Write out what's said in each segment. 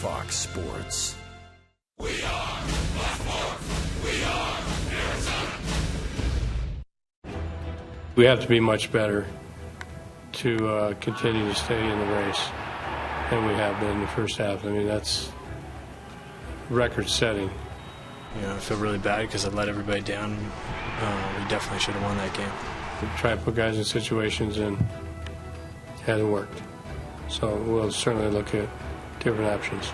Fox Sports. We are Blackmore. We are Arizona. We have to be much better to continue to stay in the race, and we have been in the first half. I mean, that's record-setting. I feel really bad because I let everybody down. We definitely should have won that game. We try to put guys in situations and it hasn't worked. So we'll certainly look at different options.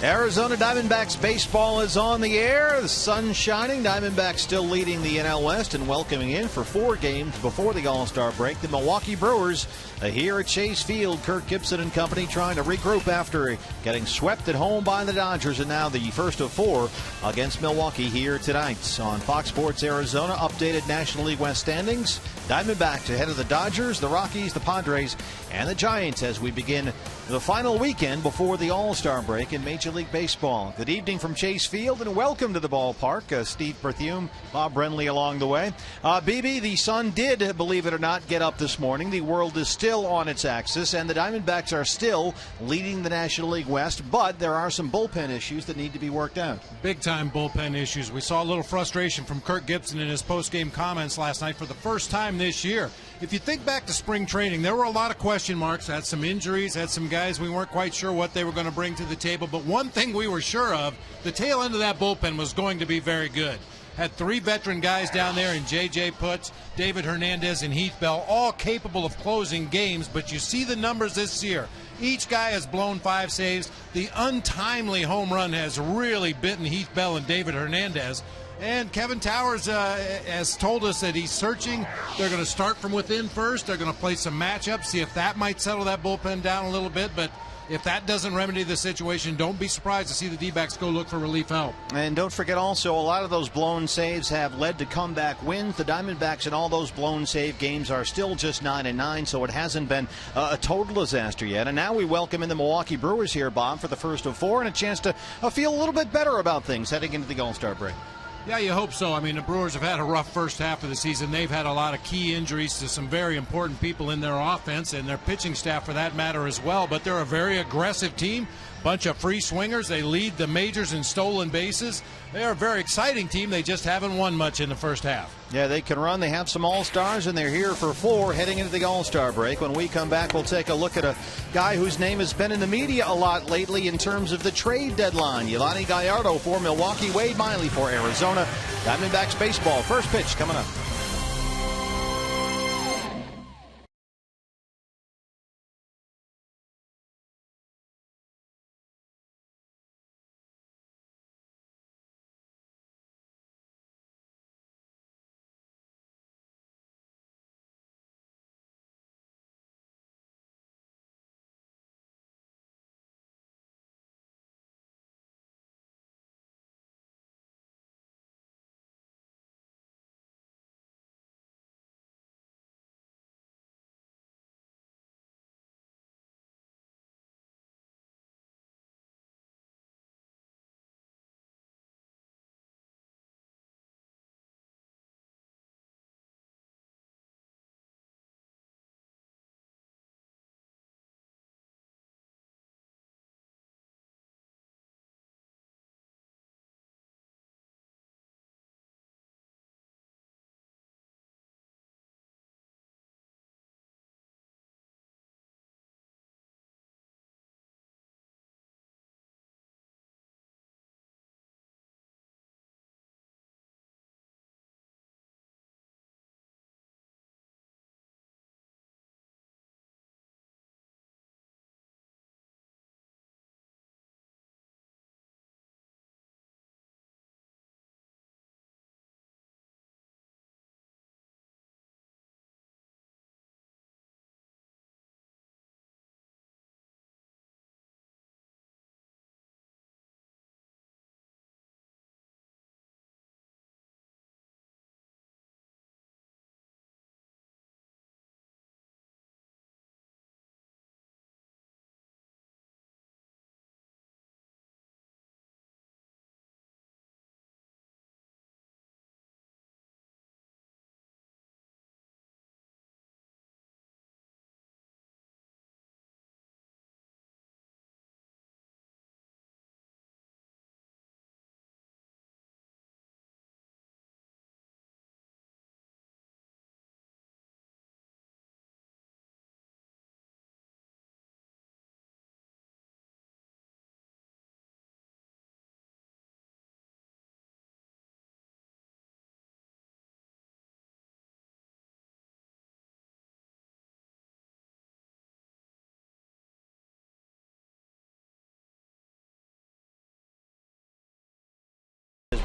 Arizona Diamondbacks baseball is on the air. The sun's shining. Diamondbacks still leading the NL West and welcoming in for 4 games before the All-Star break. The Milwaukee Brewers here at Chase Field. Kirk Gibson and company trying to regroup after getting swept at home by the Dodgers, and now the first of 4 against Milwaukee here tonight. On Fox Sports Arizona, updated National League West standings. Diamondbacks ahead of the Dodgers, the Rockies, the Padres, and the Giants as we begin the final weekend before the All-Star break in Major League Baseball. Good evening from Chase Field and welcome to the ballpark. Steve Berthiaume, Bob Brenly along the way. BB, the sun did, believe it or not, get up this morning. The world is still on its axis and the Diamondbacks are still leading the National League West, but there are some bullpen issues that need to be worked out. Big-time bullpen issues. We saw a little frustration from Kirk Gibson in his post-game comments last night for the first time this year. If you think back to spring training, there were a lot of question marks, had some injuries, had some guys we weren't quite sure what they were going to bring to the table. But one thing we were sure of, the tail end of that bullpen was going to be very good. Had 3 veteran guys down there in J.J. Putz, David Hernandez, and Heath Bell, all capable of closing games. But you see the numbers this year. Each guy has blown 5 saves. The untimely home run has really bitten Heath Bell and David Hernandez. And Kevin Towers has told us that he's searching. They're going to start from within first. They're going to play some matchups, see if that might settle that bullpen down a little bit. But if that doesn't remedy the situation, don't be surprised to see the D-backs go look for relief help. And don't forget also, a lot of those blown saves have led to comeback wins. The Diamondbacks in all those blown save games are still just 9-9, so it hasn't been a total disaster yet. And now we welcome in the Milwaukee Brewers here, Bob, for the first of 4 and a chance to feel a little bit better about things heading into the All-Star break. Yeah, you hope so. I mean, the Brewers have had a rough first half of the season. They've had a lot of key injuries to some very important people in their offense and their pitching staff for that matter as well. But they're a very aggressive team, bunch of free swingers. They lead the majors in stolen bases. They're a very exciting team. They just haven't won much in the first half. Yeah, they can run. They have some All-Stars, and they're here for 4 heading into the All-Star break. When we come back, we'll take a look at a guy whose name has been in the media a lot lately in terms of the trade deadline. Yolani Gallardo for Milwaukee, Wade Miley for Arizona. Diamondbacks baseball. First pitch coming up.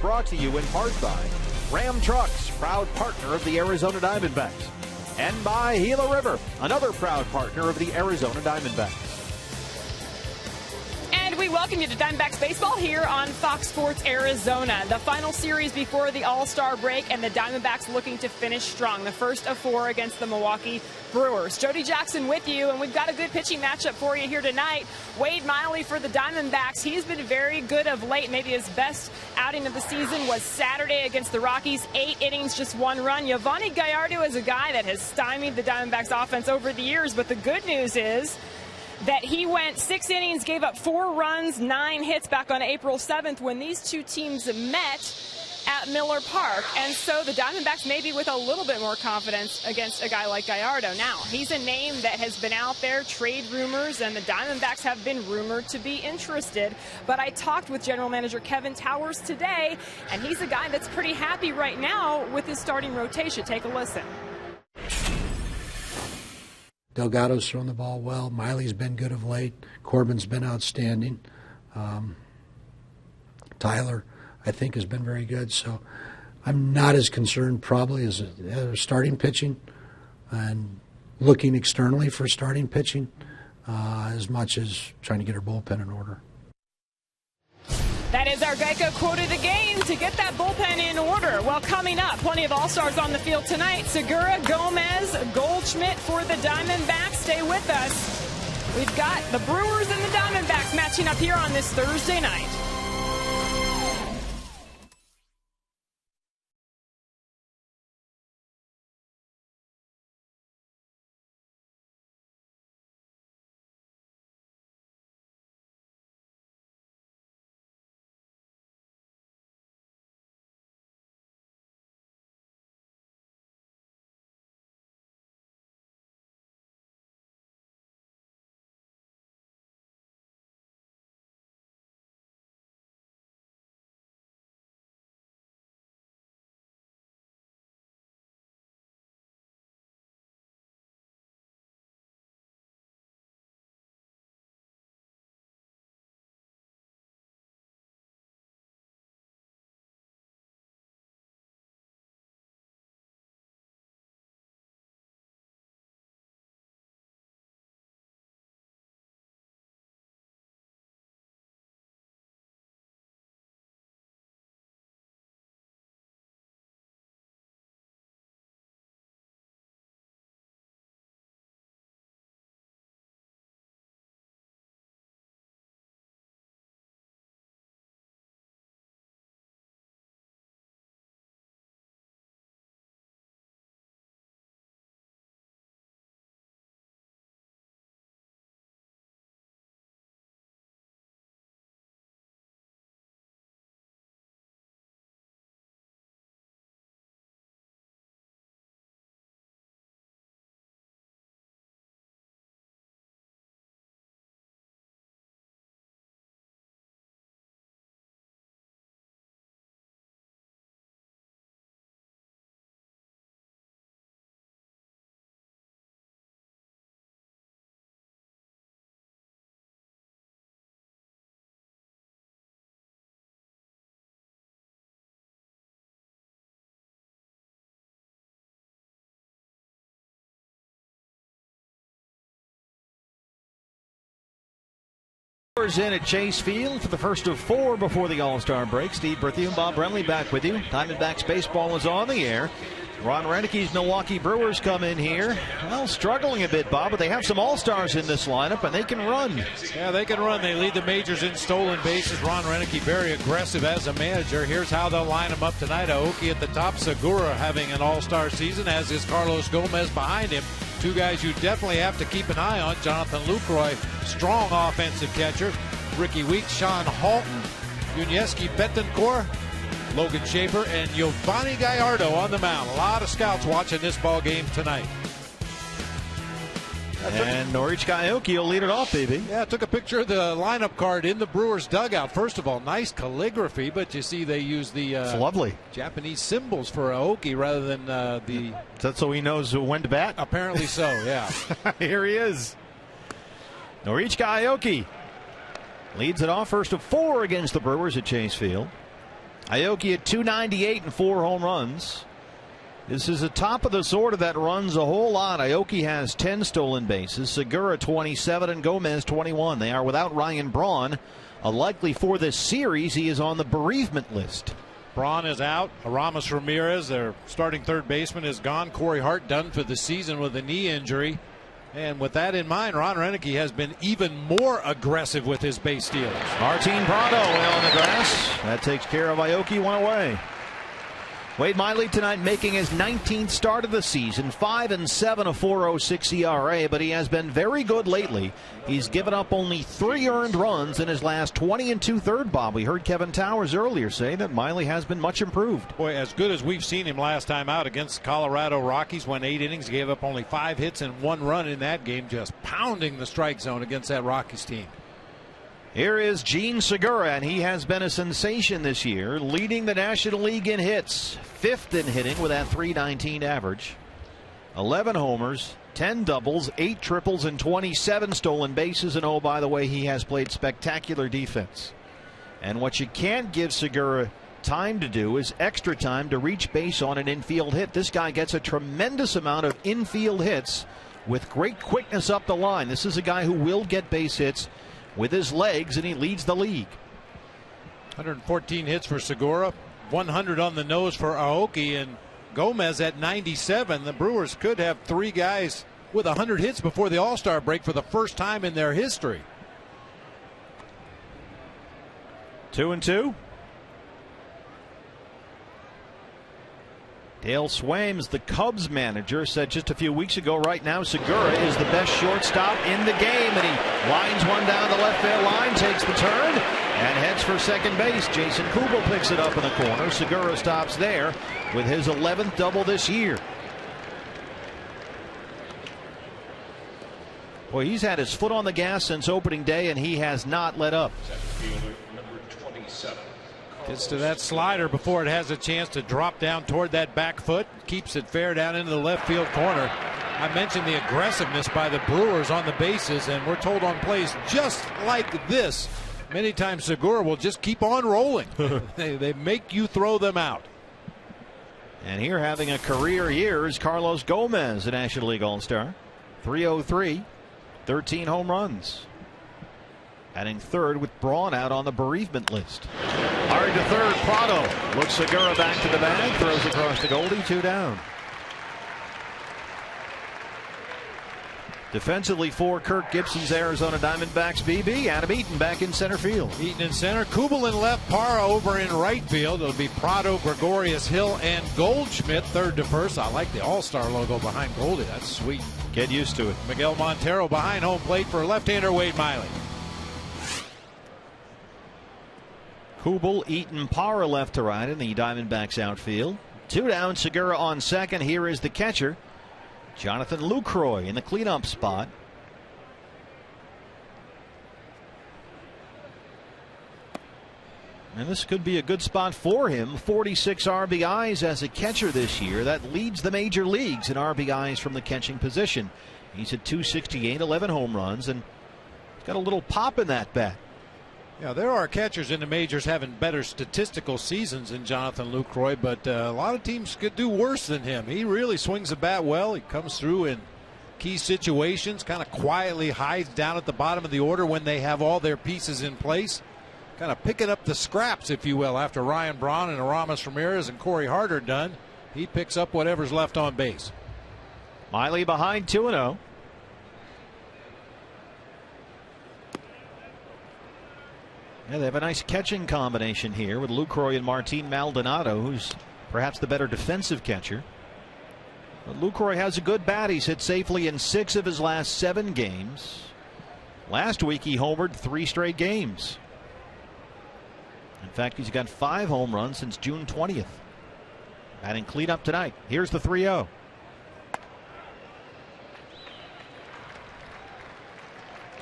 brought to you in part by Ram Trucks, proud partner of the Arizona Diamondbacks. And by Gila River, another proud partner of the Arizona Diamondbacks. And we welcome you to Diamondbacks baseball here on Fox Sports Arizona. The final series before the All-Star break, and the Diamondbacks looking to finish strong. The first of 4 against the Milwaukee Brewers. Jody Jackson with you, and we've got a good pitching matchup for you here tonight. Wade Miley for the Diamondbacks. He's been very good of late. Maybe his best outing of the season was Saturday against the Rockies. 8 innings, just 1 run. Yovani Gallardo is a guy that has stymied the Diamondbacks offense over the years, but the good news is that he went 6 innings, gave up 4 runs, 9 hits back on April 7th when these two teams met at Miller Park. And so the Diamondbacks maybe with a little bit more confidence against a guy like Gallardo. Now, he's a name that has been out there, trade rumors, and the Diamondbacks have been rumored to be interested. But I talked with General Manager Kevin Towers today, and he's a guy that's pretty happy right now with his starting rotation. Take a listen. Delgado's thrown the ball well. Miley's been good of late. Corbin's been outstanding. Tyler, I think, has been very good. So I'm not as concerned probably as starting pitching and looking externally for starting pitching as much as trying to get our bullpen in order. That is our Geico quote of the game, to get that bullpen in order. Well, coming up, plenty of All-Stars on the field tonight. Segura, Gomez, Goldschmidt for the Diamondbacks. Stay with us. We've got the Brewers and the Diamondbacks matching up here on this Thursday night. In at Chase Field for the first of 4 before the All-Star break. Steve Berthew and Bob Brenly back with you. Diamondbacks baseball is on the air. Ron Renicke's Milwaukee Brewers come in here. Well, struggling a bit, Bob, but they have some All-Stars in this lineup, and they can run. Yeah, they can run. They lead the majors in stolen bases. Ron Renicke very aggressive as a manager. Here's how they'll line them up tonight. Aoki at the top. Segura having an All-Star season, as is Carlos Gomez behind him. 2 guys you definitely have to keep an eye on. Jonathan Lucroy, strong offensive catcher. Ricky Weeks, Sean Halton, Yunieski Betancourt, Logan Schaefer, and Yovani Gallardo on the mound. A lot of scouts watching this ball game tonight. And Norichika Aoki will lead it off, baby. Yeah, took a picture of the lineup card in the Brewers dugout. First of all, nice calligraphy, but you see they use the it's lovely Japanese symbols for Aoki rather than the... That's so he knows when to bat? Apparently so, yeah. Here he is. Norichika Aoki leads it off, first of 4 against the Brewers at Chase Field. Aoki at .298 and 4 home runs. This is the top of the order that runs a whole lot. Aoki has 10 stolen bases, Segura 27, and Gomez 21. They are without Ryan Braun. Likely for this series, he is on the bereavement list. Braun is out. Aramis Ramirez, their starting third baseman, is gone. Corey Hart done for the season with a knee injury. And with that in mind, Ron Renicky has been even more aggressive with his base stealers. Martin Prado on the grass. That takes care of Aoki, one away. Wade Miley tonight making his 19th start of the season, 5-7, a 4.06 ERA, but he has been very good lately. He's given up only 3 earned runs in his last 20 2/3. Bob, we heard Kevin Towers earlier say that Miley has been much improved. Boy, as good as we've seen him last time out against Colorado Rockies, went 8 innings, gave up only 5 hits and 1 run in that game, just pounding the strike zone against that Rockies team. Here is Gene Segura, and he has been a sensation this year, leading the National League in hits, 5th in hitting with that .319 average. 11 homers, 10 doubles, 8 triples, and 27 stolen bases. And oh, by the way, he has played spectacular defense. And what you can't give Segura time to do is extra time to reach base on an infield hit. This guy gets a tremendous amount of infield hits with great quickness up the line. This is a guy who will get base hits with his legs, and he leads the league. 114 hits for Segura, 100 on the nose for Aoki, and Gomez at 97. The Brewers could have 3 guys with 100 hits before the All-Star break for the first time in their history. 2-2. Dale Swaim, the Cubs manager, said just a few weeks ago, right now Segura is the best shortstop in the game, and he lines one down the left field line, takes the turn, and heads for second base. Jason Kubel picks it up in the corner. Segura stops there with his 11th double this year. Boy, he's had his foot on the gas since opening day, and he has not let up. Number 27. Gets to that slider before it has a chance to drop down toward that back foot. Keeps it fair down into the left field corner. I mentioned the aggressiveness by the Brewers on the bases, and we're told on plays just like this, many times Segura will just keep on rolling. They make you throw them out. And here having a career year is Carlos Gomez, a National League All-Star. 303, 13 home runs. Batting third with Braun out on the bereavement list. Hard to third, Prado looks Segura back to the bag, throws across to Goldie, 2 down. Defensively for Kirk Gibson's Arizona Diamondbacks, BB, Adam Eaton back in center field. Eaton in center, Kubel in left, Parra over in right field. It'll be Prado, Gregorius, Hill, and Goldschmidt third to first. I like the All-Star logo behind Goldie. That's sweet. Get used to it. Miguel Montero behind home plate for left-hander Wade Miley. Kubel, Eaton, Parra left to right in the Diamondbacks outfield. 2 down, Segura on second. Here is the catcher, Jonathan Lucroy, in the cleanup spot. And this could be a good spot for him. 46 RBIs as a catcher this year. That leads the major leagues in RBIs from the catching position. He's at 268, 11 home runs, and he's got a little pop in that bat. Yeah, there are catchers in the majors having better statistical seasons than Jonathan Lucroy, but a lot of teams could do worse than him. He really swings the bat well. He comes through in key situations, kind of quietly hides down at the bottom of the order when they have all their pieces in place. Kind of picking up the scraps, if you will, after Ryan Braun and Aramis Ramirez and Corey Hart are done. He picks up whatever's left on base. Miley behind 2-0. Yeah, they have a nice catching combination here with Lucroy and Martin Maldonado, who's perhaps the better defensive catcher. But Lucroy has a good bat. He's hit safely in 6 of his last 7 games. Last week he homered 3 straight games. In fact, he's got 5 home runs since June 20th. Batting cleanup tonight. Here's the 3-0.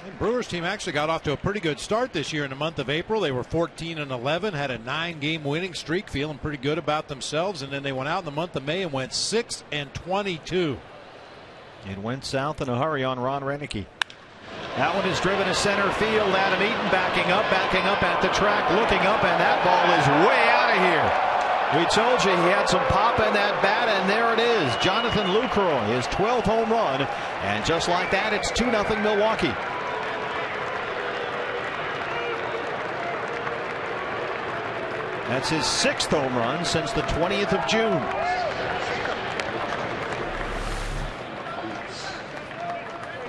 The Brewers team actually got off to a pretty good start this year in the month of April. They were 14-11, had a 9-game winning streak, feeling pretty good about themselves, and then they went out in the month of May and went 6-22. It went south in a hurry on Ron Renicky. That one is driven to center field. Adam Eaton backing up at the track, looking up, and that ball is way out of of here. We told you he had some pop in that bat, and there it is. Jonathan Lucroy, his 12th home run. And just like that, it's 2-0 Milwaukee. That's his 6th home run since the 20th of June.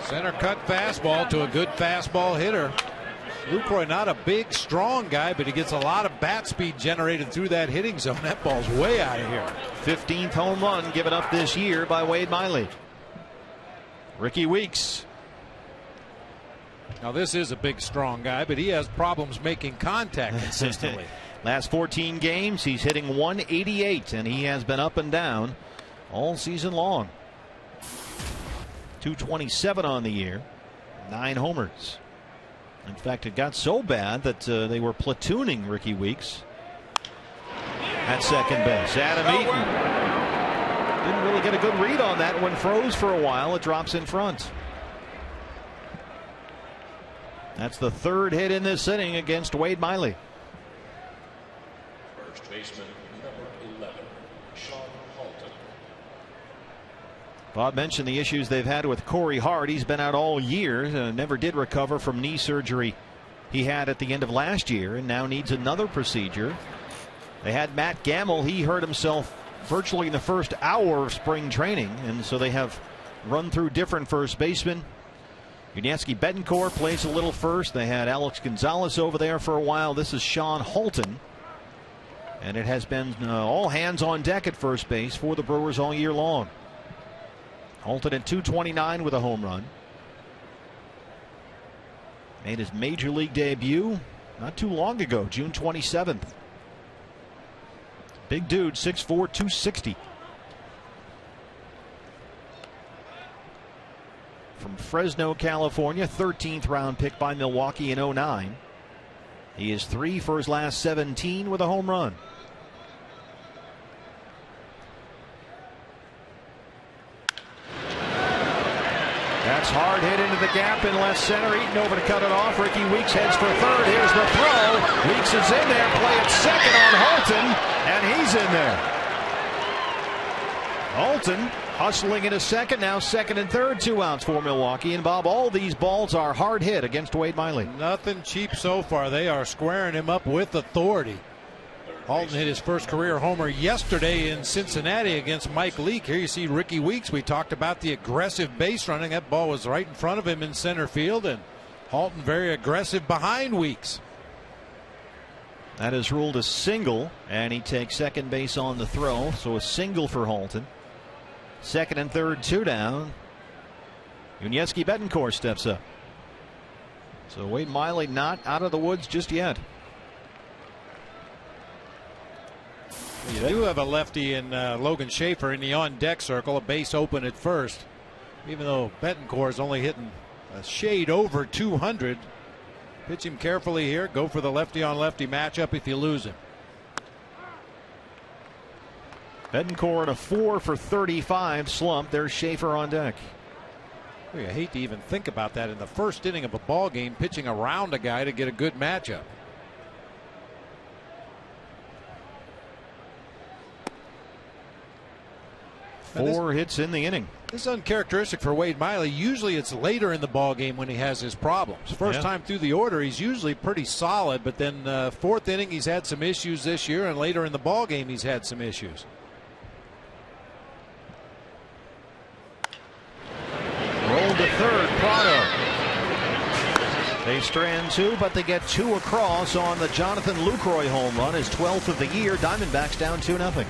Center cut fastball to a good fastball hitter. Lucroy, not a big, strong guy, but he gets a lot of bat speed generated through that hitting zone. That ball's way out of here. 15th home run given up this year by Wade Miley. Ricky Weeks. Now, this is a big, strong guy, but he has problems making contact consistently. Last 14 games, he's hitting 188, and he has been up and down all season long. 227 on the year, 9 homers. In fact, it got so bad that they were platooning Ricky Weeks at second base. Adam Eaton didn't really get a good read on that one. Froze for a while. It drops in front. That's the 3rd hit in this inning against Wade Miley. First baseman, number 11, Sean Halton. Bob mentioned the issues they've had with Corey Hart. He's been out all year, never did recover from knee surgery he had at the end of last year, and now needs another procedure. They had Matt Gamble. He hurt himself virtually in the first hour of spring training, and so they have run through different first basemen. Yuniesky Betancourt plays a little first. They had Alex Gonzalez over there for a while. This is Sean Halton, and it has been all hands on deck at first base for the Brewers all year long. Halton at 229 with a home run. Made his major league debut not too long ago, June 27th. Big dude, 6'4", 260. From Fresno, California, 13th round pick by Milwaukee in 09. He is 3 for his last 17 with a home run. That's hard hit into the gap in left center. Eaton over to cut it off. Ricky Weeks heads for third. Here's the throw. Weeks is in there. Play at second on Halton, and he's in there. Halton hustling into second. Now second and third. 2 outs for Milwaukee. And Bob, all these balls are hard hit against Wade Miley. Nothing cheap so far. They are squaring him up with authority. Halton hit his first career homer yesterday in Cincinnati against Mike Leake. Here you see Ricky Weeks. We talked about the aggressive base running. That ball was right in front of him in center field, and Halton very aggressive behind Weeks. That is ruled a single, and he takes second base on the throw. So a single for Halton. Second and third, 2 down. Yuniesky Betancourt steps up. So Wade Miley not out of the woods just yet. You do have a lefty in Logan Schaefer in the on-deck circle, a base open at first. Even though Betancourt is only hitting a shade over 200. Pitch him carefully here. Go for the lefty-on-lefty matchup if you lose him. Betancourt in a 4 for 35 slump. There's Schaefer on deck. I hate to even think about that in the first inning of a ball game, pitching around a guy to get a good matchup. Four hits in the inning. This is uncharacteristic for Wade Miley. Usually it's later in the ball game when he has his problems. First time through the order, he's usually pretty solid, but then fourth inning he's had some issues this year, and later in the ball game he's had some issues. Rolled to third, Prado. They strand 2, but they get 2 across on the Jonathan Lucroy home run, his 12th of the year. Diamondbacks down 2-0.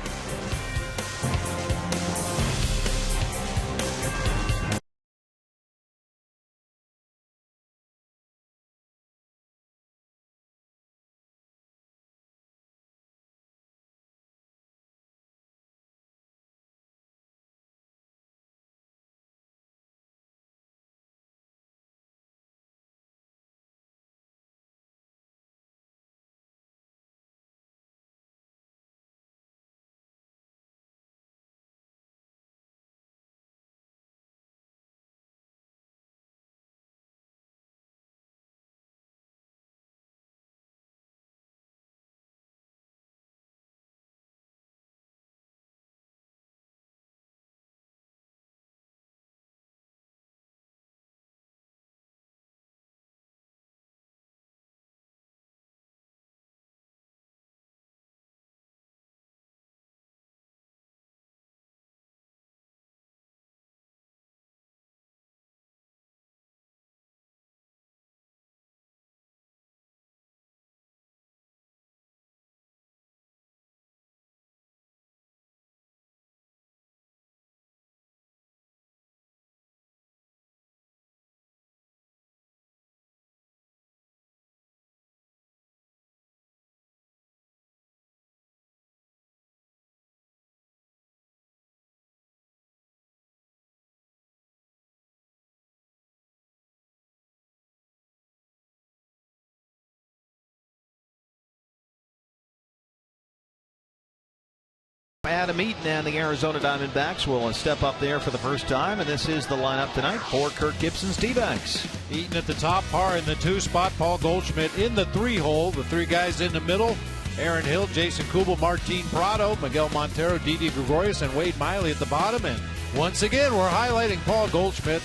Adam Eaton and the Arizona Diamondbacks will step up there for the first time, and this is the lineup tonight for Kirk Gibson's D-backs. Eaton at the top, Parr in the 2 spot, Paul Goldschmidt in the 3 hole. The 3 guys in the middle: Aaron Hill, Jason Kubel, Martin Prado, Miguel Montero, Didi Gregorius, and Wade Miley at the bottom. And once again, we're highlighting Paul Goldschmidt,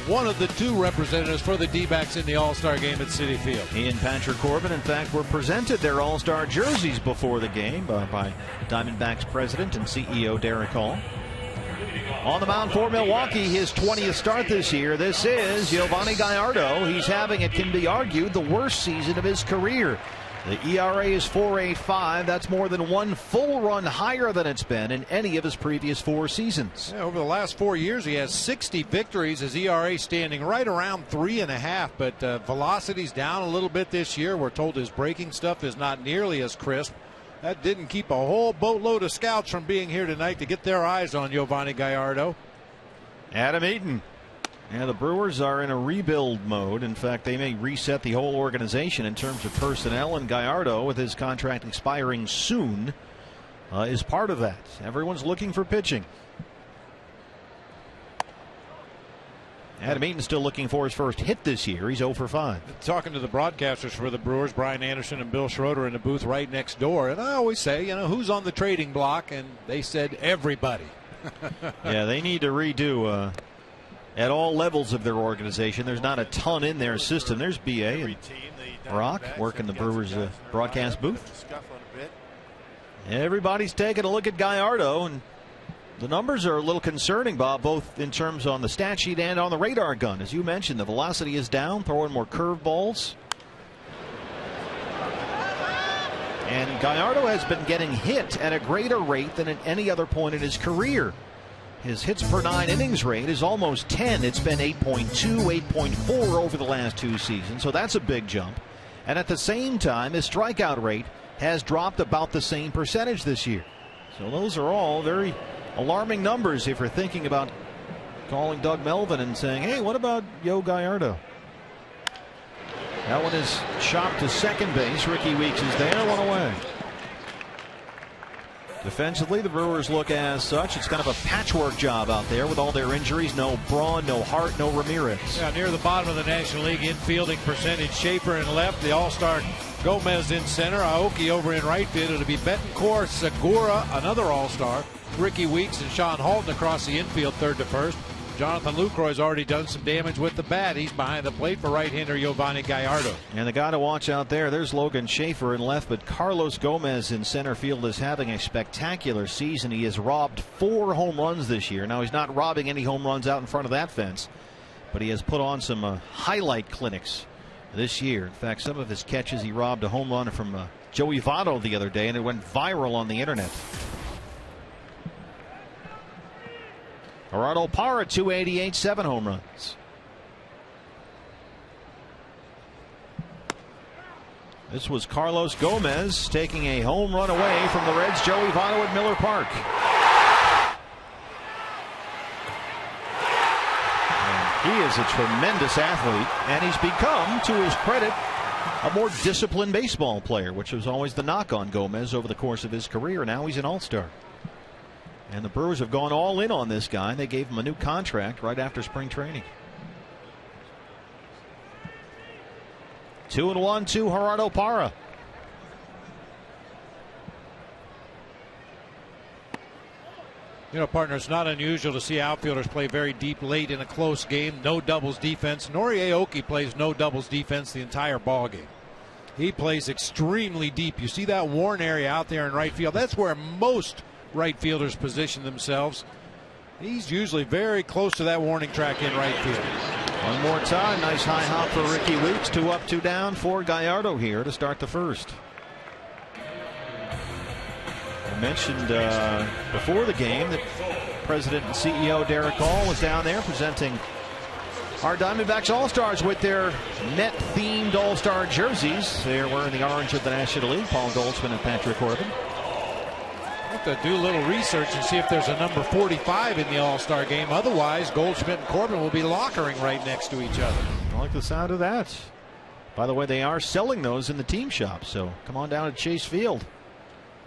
one of the 2 representatives for the D-backs in the All-Star game at Citi Field. He and Patrick Corbin, in fact, were presented their All-Star jerseys before the game by Diamondbacks president and CEO Derek Hall. On the mound for Milwaukee, his 20th start this year, this is Giovanni Gallardo. He's having, it can be argued, the worst season of his career. The ERA is .485. That's more than 1 full run higher than it's been in any of his previous 4 seasons. Yeah, over the last 4 years, he has 60 victories. His ERA standing right around 3.5. But velocity's down a little bit this year. We're told his breaking stuff is not nearly as crisp. That didn't keep a whole boatload of scouts from being here tonight to get their eyes on Giovanni Gallardo. Adam Eaton. Yeah, the Brewers are in a rebuild mode. In fact, they may reset the whole organization in terms of personnel, and Gallardo, with his contract expiring soon, is part of that. Everyone's looking for pitching. Adam Eaton still looking for his first hit this year. He's 0 for 5. Talking to the broadcasters for the Brewers, Brian Anderson and Bill Schroeder in the booth right next door. And I always say, you know, who's on the trading block? And they said everybody. Yeah, they need to redo at all levels of their organization. There's not a ton in their system. There's B.A. and Brock working the Brewers broadcast booth. Everybody's taking a look at Gallardo, and the numbers are a little concerning, Bob, both in terms on the stat sheet and on the radar gun. As you mentioned, the velocity is down, throwing more curveballs. And Gallardo has been getting hit at a greater rate than at any other point in his career. His hits per 9 innings rate is almost 10. It's been 8.2, 8.4 over the last 2 seasons, so that's a big jump. And at the same time, his strikeout rate has dropped about the same percentage this year. So those are all very alarming numbers if you're thinking about calling Doug Melvin and saying, hey, what about Yo Gallardo? That one is chopped to second base. Ricky Weeks is there, 1 away. Defensively, the Brewers look as such. It's kind of a patchwork job out there with all their injuries. No Braun, no Hart, no Ramirez. Yeah, near the bottom of the National League in fielding percentage. Schaefer in left, the All-Star Gomez in center, Aoki over in right field. It'll be Betancourt, Segura, another All-Star, Ricky Weeks, and Sean Halton across the infield, third to first. Jonathan Lucroy's already done some damage with the bat. He's behind the plate for right-hander Giovanni Gallardo. And the guy to watch out there's Logan Schaefer in left, but Carlos Gomez in center field is having a spectacular season. He has robbed 4 home runs this year. Now, he's not robbing any home runs out in front of that fence, but he has put on some highlight clinics this year. In fact, some of his catches, he robbed a home run from Joey Votto the other day, and it went viral on the internet. Gerardo Parra, 288, 7 home runs. This was Carlos Gomez taking a home run away from the Reds' Joey Votto at Miller Park. And he is a tremendous athlete, and he's become, to his credit, a more disciplined baseball player, which was always the knock on Gomez over the course of his career. Now he's an all-star. And the Brewers have gone all in on this guy. They gave him a new contract right after spring training. 2-1 to Gerardo Parra. You know, partner, it's not unusual to see outfielders play very deep late in a close game. No doubles defense. Nori Aoki plays no doubles defense the entire ball game. He plays extremely deep. You see that worn area out there in right field. That's where most right fielders position themselves. He's usually very close to that warning track in right field. One more time. Nice high hop for Ricky Weeks. 2 up, 2 down for Gallardo here to start the first. I mentioned before the game that President and CEO Derek Hall was down there presenting our Diamondbacks All-Stars with their net-themed All-Star jerseys. They're wearing the orange of the National League, Paul Goldschmidt and Patrick Corbin. I have to do a little research and see if there's a number 45 in the All-Star game. Otherwise, Goldschmidt and Corbin will be lockering right next to each other. I like the sound of that. By the way, they are selling those in the team shop, so come on down to Chase Field.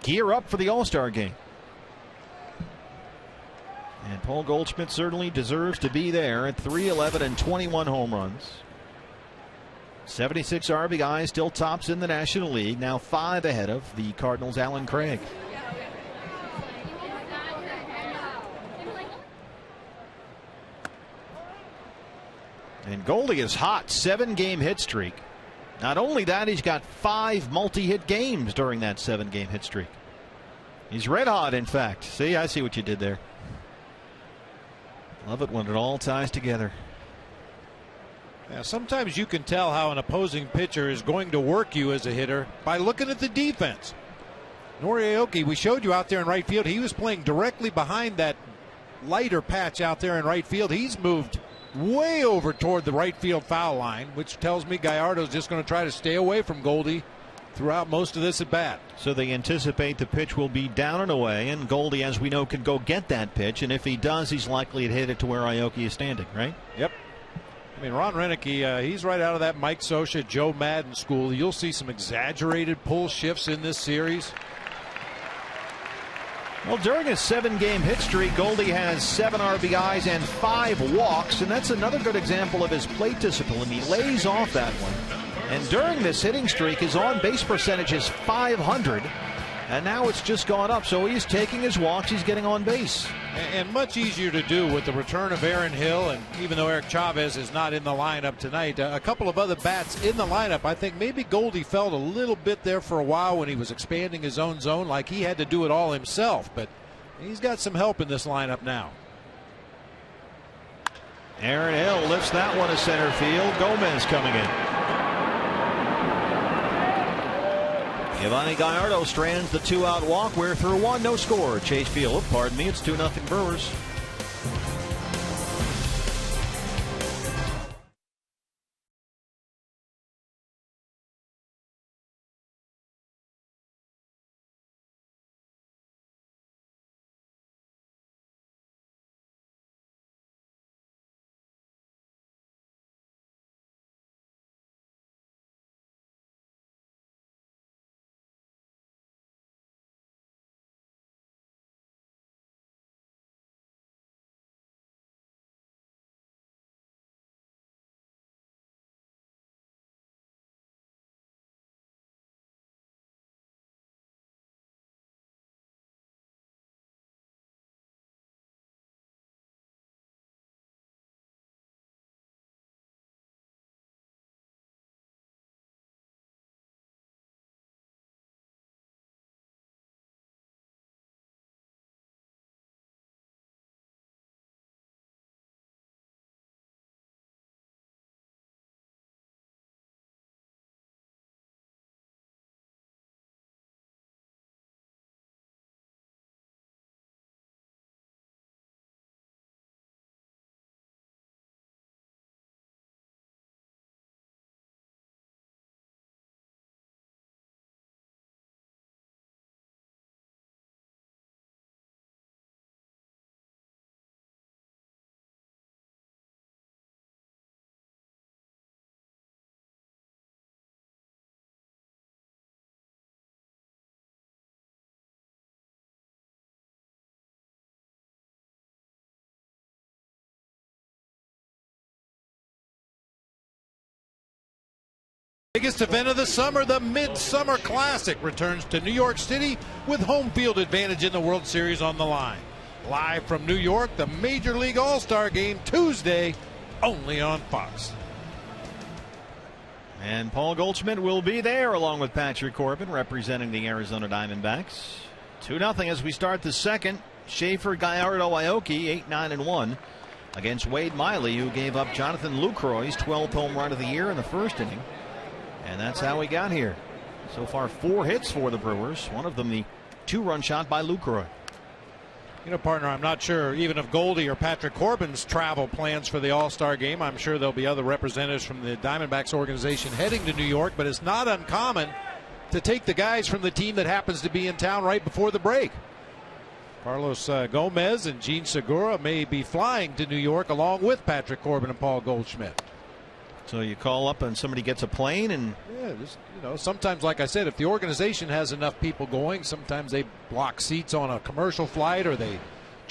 Gear up for the All-Star game. And Paul Goldschmidt certainly deserves to be there at 311 and 21 home runs. 76 RBI, still tops in the National League, now 5 ahead of the Cardinals' Alan Craig. And Goldie is hot, 7-game hit streak. Not only that, he's got 5 multi-hit games during that 7-game hit streak. He's red hot, in fact. See, I see what you did there. Love it when it all ties together. Yeah, sometimes you can tell how an opposing pitcher is going to work you as a hitter by looking at the defense. Nori Aoki, we showed you out there in right field. He was playing directly behind that lighter patch out there in right field. He's moved way over toward the right field foul line, which tells me Gallardo's just going to try to stay away from Goldie throughout most of this at bat. So they anticipate the pitch will be down and away, and Goldie, as we know, can go get that pitch, and if he does, he's likely to hit it to where Aoki is standing, right? Yep. I mean, Ron Renicky, he's right out of that Mike Scioscia, Joe Madden school. You'll see some exaggerated pull shifts in this series. Well, during a 7-game hit streak, Goldie has 7 RBIs and 5 walks, and that's another good example of his plate discipline. He lays off that one. And during this hitting streak, his on-base percentage is .500, and now it's just gone up. So he's taking his walks, he's getting on base. And much easier to do with the return of Aaron Hill, and even though Eric Chavez is not in the lineup tonight, a couple of other bats in the lineup. I think maybe Goldie felt a little bit there for a while when he was expanding his own zone, like he had to do it all himself, but he's got some help in this lineup now. Aaron Hill lifts that one to center field. Gomez coming in. Giovanni Gallardo strands the 2-out walk. We're through 1, no score. Chase Field, pardon me, it's 2-0 Brewers. Biggest event of the summer, the Midsummer Classic, returns to New York City with home field advantage in the World Series on the line. Live from New York, the Major League All-Star Game Tuesday, only on Fox. And Paul Goldschmidt will be there along with Patrick Corbin representing the Arizona Diamondbacks. 2-0 as we start the second. Schaefer, Gallardo, Aoki, 8, 9, and 1 against Wade Miley, who gave up Jonathan Lucroy's 12th home run of the year in the first inning. And that's how we got here. So far, 4 hits for the Brewers. One of them the 2-run shot by Lucroy. You know, partner, I'm not sure even of Goldie or Patrick Corbin's travel plans for the All-Star game. I'm sure there'll be other representatives from the Diamondbacks organization heading to New York, but it's not uncommon to take the guys from the team that happens to be in town right before the break. Carlos Gomez and Gene Segura may be flying to New York along with Patrick Corbin and Paul Goldschmidt. So you call up and somebody gets a plane, and yeah, just, you know, sometimes, like I said, if the organization has enough people going, sometimes they block seats on a commercial flight or they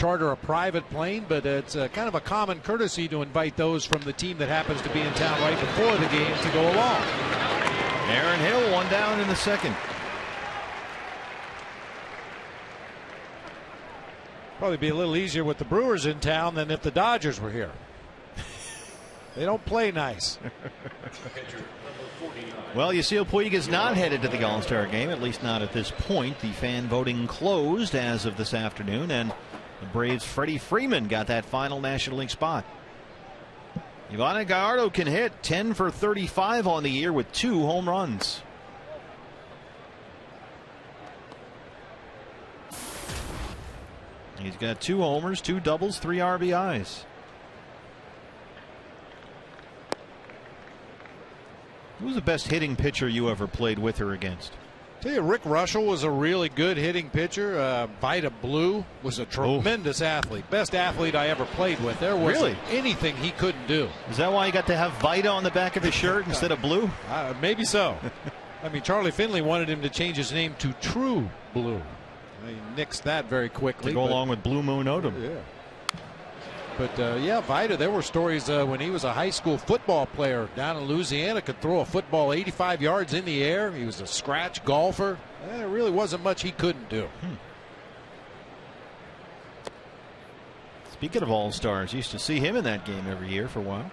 charter a private plane, but it's kind of a common courtesy to invite those from the team that happens to be in town right before the game to go along. Aaron Hill, one down in the second. Probably be a little easier with the Brewers in town than if the Dodgers were here. They don't play nice. Well, Yasiel Puig is not headed to the All-Star game, at least not at this point. The fan voting closed as of this afternoon, and the Braves' Freddie Freeman got that final National League spot. Ivana Gallardo can hit 10 for 35 on the year with 2 home runs. He's got 2 homers, 2 doubles, 3 RBIs. Who was the best hitting pitcher you ever played with or against? Tell you, Rick Russell was a really good hitting pitcher. Vida Blue was a tremendous athlete. Best athlete I ever played with. There wasn't anything he couldn't do. Is that why you got to have Vida on the back of his shirt instead of Blue? Maybe so. I mean, Charlie Finley wanted him to change his name to True Blue. He nixed that very quickly. To go along with Blue Moon Odom. Yeah. But yeah, Vida, there were stories when he was a high school football player down in Louisiana, could throw a football 85 yards in the air. He was a scratch golfer. There really wasn't much he couldn't do. Speaking of All-Stars, used to see him in that game every year for a while.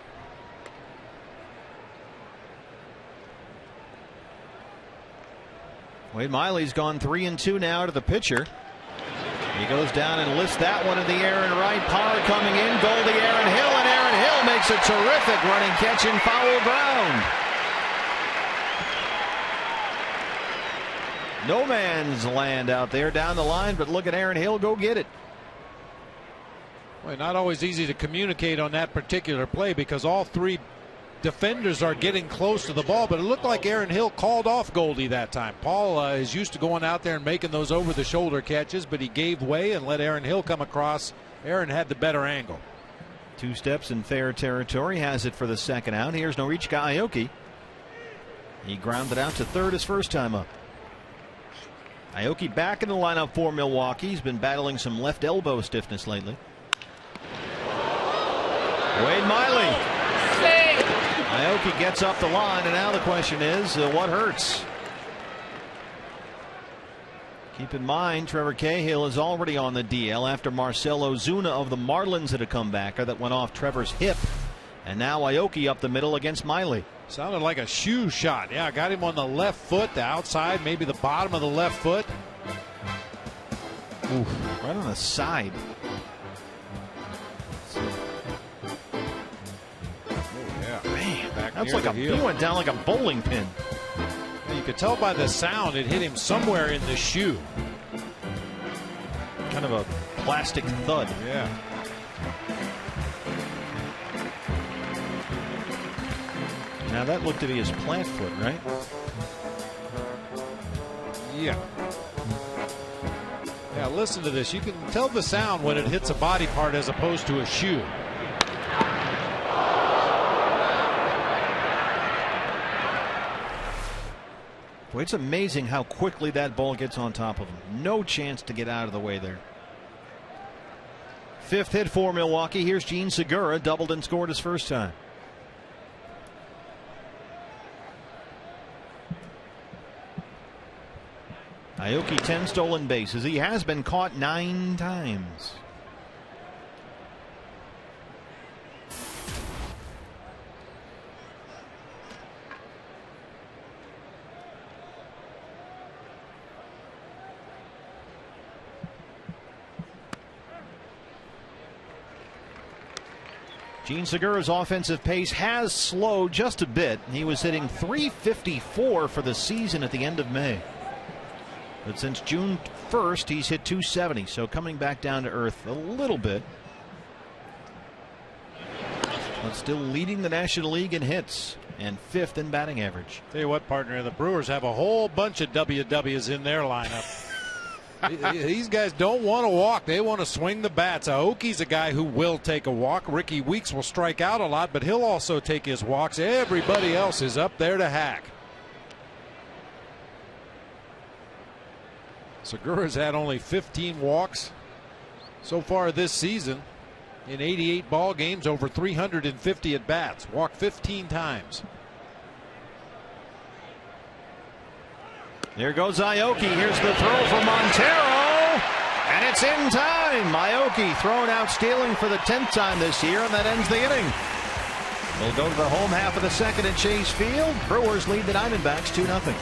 Wade Miley's gone 3-2 now to the pitcher. He goes down and lifts that one in the air and right. Power coming in. Goldie, Aaron Hill, and Aaron Hill makes a terrific running catch in foul ground. No man's land out there down the line, but look at Aaron Hill go get it. Well, not always easy to communicate on that particular play because all 3 defenders are getting close to the ball, but it looked like Aaron Hill called off Goldie that time. Paul is used to going out there and making those over the shoulder catches, but he gave way and let Aaron Hill come across. Aaron had the better angle. 2 steps in fair territory, has it for the second out. Here's Norichika Aoki. He grounded out to third his first time up. Aoki back in the lineup for Milwaukee. He's been battling some left elbow stiffness lately. Wade Miley. Aoki gets up the line, and now the question is, what hurts? Keep in mind, Trevor Cahill is already on the DL after Marcell Ozuna of the Marlins had a comebacker that went off Trevor's hip. And now Aoki up the middle against Miley. Sounded like a shoe shot. Yeah, got him on the left foot, the outside, maybe the bottom of the left foot. Oof, right on the side. That's like he went down like a bowling pin. You could tell by the sound it hit him somewhere in the shoe. Kind of a plastic thud. Yeah. Now that looked to be his plant foot, right? Yeah. Yeah, listen to this. You can tell the sound when it hits a body part as opposed to a shoe. Boy, it's amazing how quickly that ball gets on top of him. No chance to get out of the way there. 5th hit for Milwaukee. Here's Gene Segura, doubled and scored his first time. Aoki 10 stolen bases. He has been caught 9 times. Gene Segura's offensive pace has slowed just a bit. He was hitting .354 for the season at the end of May. But since June 1st, he's hit .270, so coming back down to earth a little bit. But still leading the National League in hits and 5th in batting average. Tell you what, partner, the Brewers have a whole bunch of WWs in their lineup. These guys don't want to walk. They want to swing the bats. Aoki's a guy who will take a walk. Ricky Weeks will strike out a lot, but he'll also take his walks. Everybody else is up there to hack. Segura's had only 15 walks so far this season in 88 ball games, over 350 at bats, walked 15 times. There goes Aoki. Here's the throw for Montero, and it's in time. Aoki thrown out, stealing for the 10th time this year, and that ends the inning. We'll go to the home half of the second at Chase Field. Brewers lead the Diamondbacks 2-0.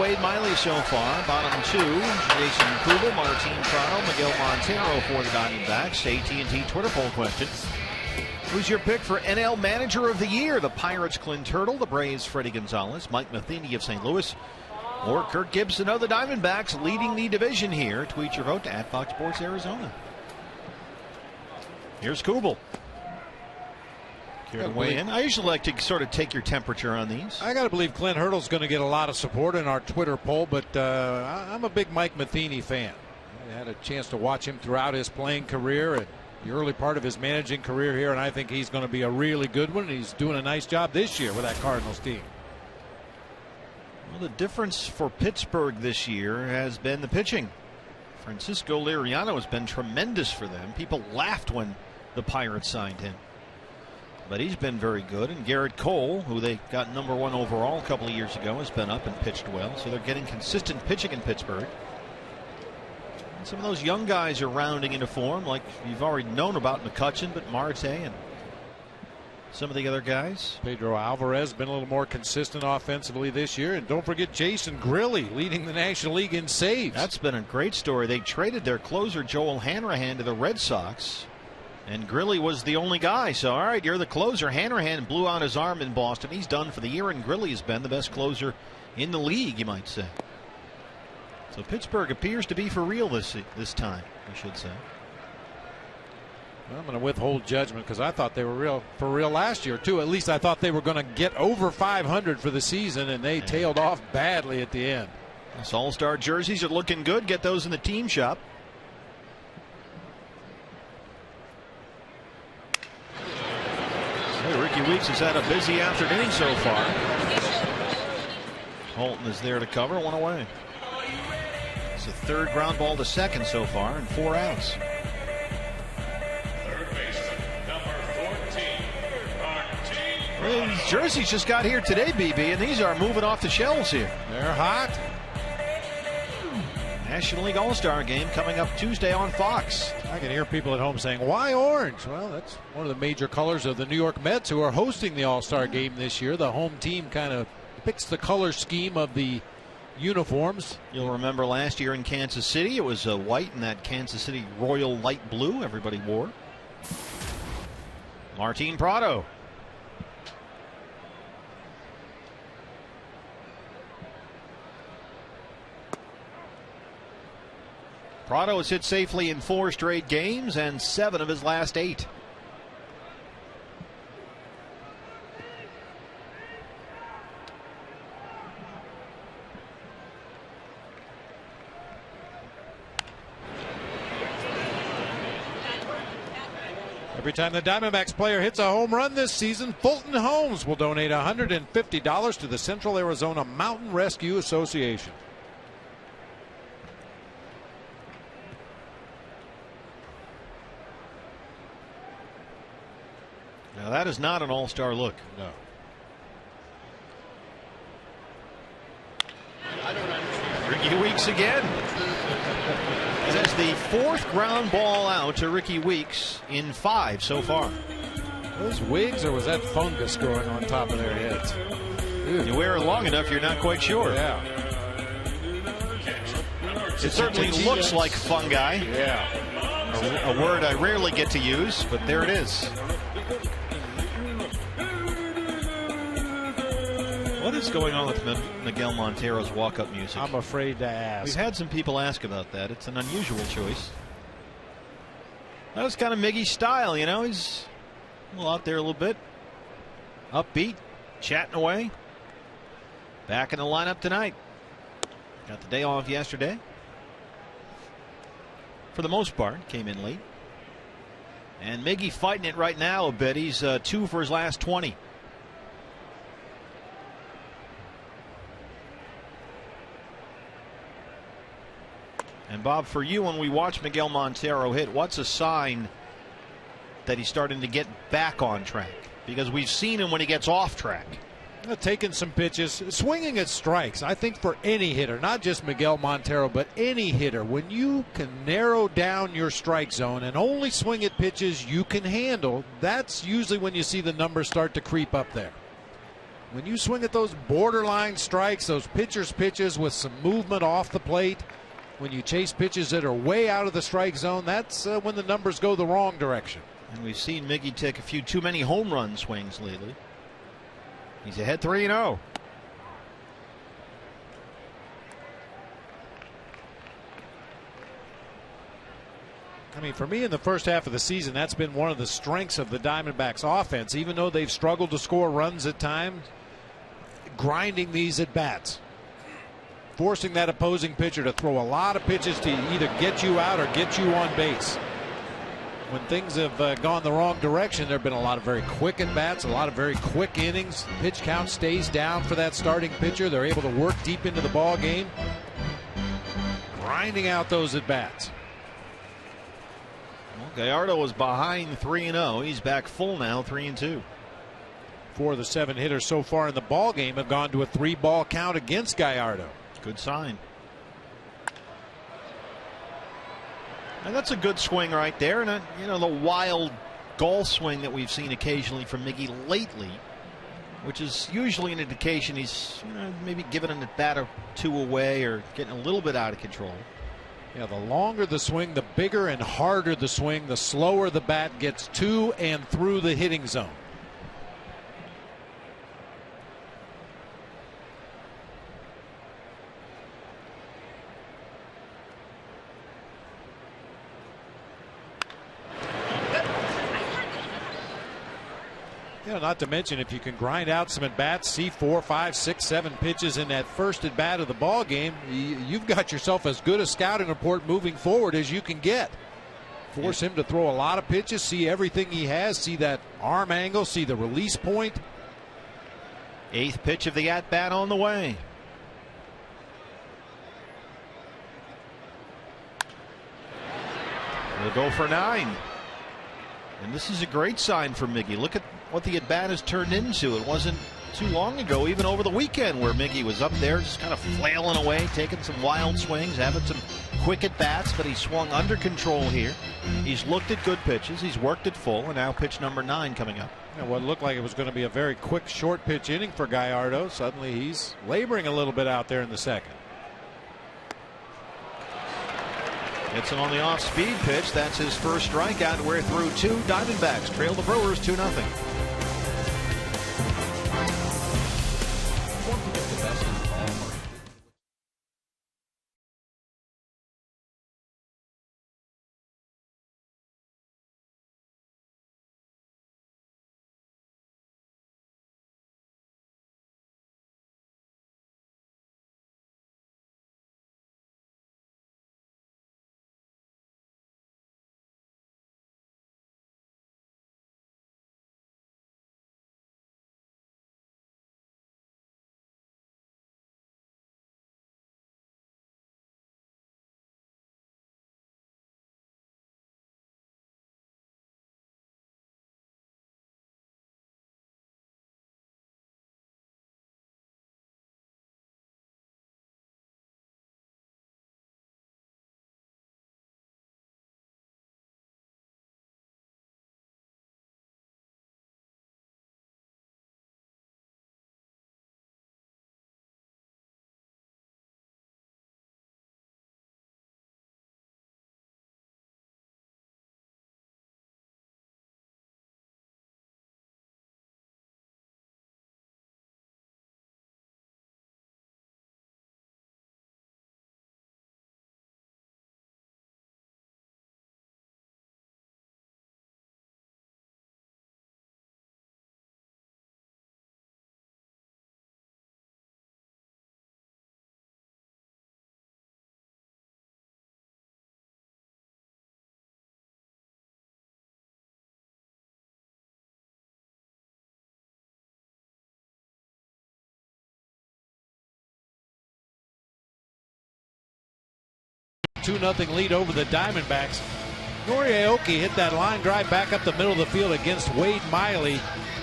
Wade Miley so far, bottom two. Jason Kubel, Martin Prado, Miguel Montero for the Diamondbacks. AT&T Twitter poll question. Who's your pick for NL Manager of the Year? The Pirates, Clint Turtle. The Braves, Freddie Gonzalez. Mike Matheny of St. Louis. Or Kirk Gibson of the Diamondbacks leading the division here. Tweet your vote to @Fox Sports Arizona. Here's Kubel. Care to weigh in? I usually like to sort of take your temperature on these. I got to believe Clint Hurdle's going to get a lot of support in our Twitter poll, but I'm a big Mike Matheny fan. I had a chance to watch him throughout his playing career and the early part of his managing career here, and I think he's going to be a really good one. He's doing a nice job this year with that Cardinals team. Well, the difference for Pittsburgh this year has been the pitching. Francisco Liriano has been tremendous for them. People laughed when the Pirates signed him, but he's been very good. And Garrett Cole, who they got #1 overall a couple of years ago, has been up and pitched well. So they're getting consistent pitching in Pittsburgh. And some of those young guys are rounding into form, like you've already known about McCutchen, but Marte and some of the other guys. Pedro Alvarez been a little more consistent offensively this year. And don't forget Jason Grilli leading the National League in saves. That's been a great story. They traded their closer Joel Hanrahan to the Red Sox, and Grilli was the only guy. So, all right, you're the closer. Hanrahan blew out his arm in Boston. He's done for the year, and Grilli has been the best closer in the league, you might say. So Pittsburgh appears to be for real this time, I should say. Well, I'm going to withhold judgment because I thought they were for real last year, too. At least I thought they were going to get over 500 for the season, and they tailed off badly at the end. Those all-star jerseys are looking good. Get those in the team shop. Hey, Ricky Weeks has had a busy afternoon so far. Holton is there to cover, one away. It's the third ground ball to second so far, and 4 outs. Well, these jerseys just got here today, BB, and these are moving off the shelves here. They're hot. National League All-Star Game coming up Tuesday on Fox. I can hear people at home saying, why orange? Well, that's one of the major colors of the New York Mets, who are hosting the All-Star Game this year. The home team kind of picks the color scheme of the uniforms. You'll remember last year in Kansas City, it was white and that Kansas City royal light blue everybody wore. Martin Prado. Prado has hit safely in 4 straight games and 7 of his last 8. Every time the Diamondbacks player hits a home run this season, Fulton Homes will donate $150 to the Central Arizona Mountain Rescue Association. Now that is not an all-star look. No. Ricky Weeks again. That's the 4th ground ball out to Ricky Weeks in 5 so far. Those wigs, or was that fungus growing on top of their heads? Dude. You wear it long enough, you're not quite sure. Yeah. It certainly looks like fungi. Yeah. A word I rarely get to use, but there it is. What is going on with Miguel Montero's walk-up music? I'm afraid to ask. We've had some people ask about that. It's an unusual choice. That was kind of Miggy's style, you know. He's out there a little bit. Upbeat, chatting away. Back in the lineup tonight. Got the day off yesterday. For the most part, came in late. And Miggy fighting it right now a bit. He's 2 for his last 20. And Bob, for you, when we watch Miguel Montero hit, what's a sign that he's starting to get back on track? Because we've seen him when he gets off track. Taking some pitches, swinging at strikes. I think for any hitter, not just Miguel Montero, but any hitter, when you can narrow down your strike zone and only swing at pitches you can handle, that's usually when you see the numbers start to creep up there. When you swing at those borderline strikes, those pitcher's pitches with some movement off the plate, when you chase pitches that are way out of the strike zone, that's when the numbers go the wrong direction. And we've seen Miggy take a few too many home run swings lately. He's ahead 3-0. I mean, for me in the first half of the season, that's been one of the strengths of the Diamondbacks offense. Even though they've struggled to score runs at times, grinding these at bats, forcing that opposing pitcher to throw a lot of pitches to either get you out or get you on base. When things have gone the wrong direction, there have been a lot of very quick at bats, a lot of very quick innings. Pitch count stays down for that starting pitcher. They're able to work deep into the ball game, grinding out those at bats. Well, Gallardo was behind 3-0. He's back full now, 3-2. 4 of the 7 hitters so far in the ball game have gone to a 3-ball count against Gallardo. Good sign. And that's a good swing right there. And, you know, the wild golf swing that we've seen occasionally from Miggy lately, which is usually an indication he's, you know, maybe giving an at bat or 2 away or getting a little bit out of control. Yeah, the longer the swing, the bigger and harder the swing, the slower the bat gets to and through the hitting zone. Yeah, not to mention if you can grind out some at bats, see 4, 5, 6, 7 pitches in that first at bat of the ball game, you've got yourself as good a scouting report moving forward as you can get. Force him to throw a lot of pitches, see everything he has, see that arm angle, see the release point. 8th pitch of the at bat on the way. They'll go for 9. And this is a great sign for Miggy. Look at what the at-bat has turned into. It wasn't too long ago, even over the weekend, where Miggy was up there just kind of flailing away, taking some wild swings, having some quick at-bats, but he swung under control here. He's looked at good pitches. He's worked at full, and now pitch number 9 coming up. Yeah, what looked like it was going to be a very quick short pitch inning for Gallardo. Suddenly he's laboring a little bit out there in the second. It's on the off-speed pitch. That's his first strikeout. We're through 2. Diamondbacks trail the Brewers 2-0. 2-0 lead over the Diamondbacks. Nori Aoki hit that line drive back up the middle of the field against Wade Miley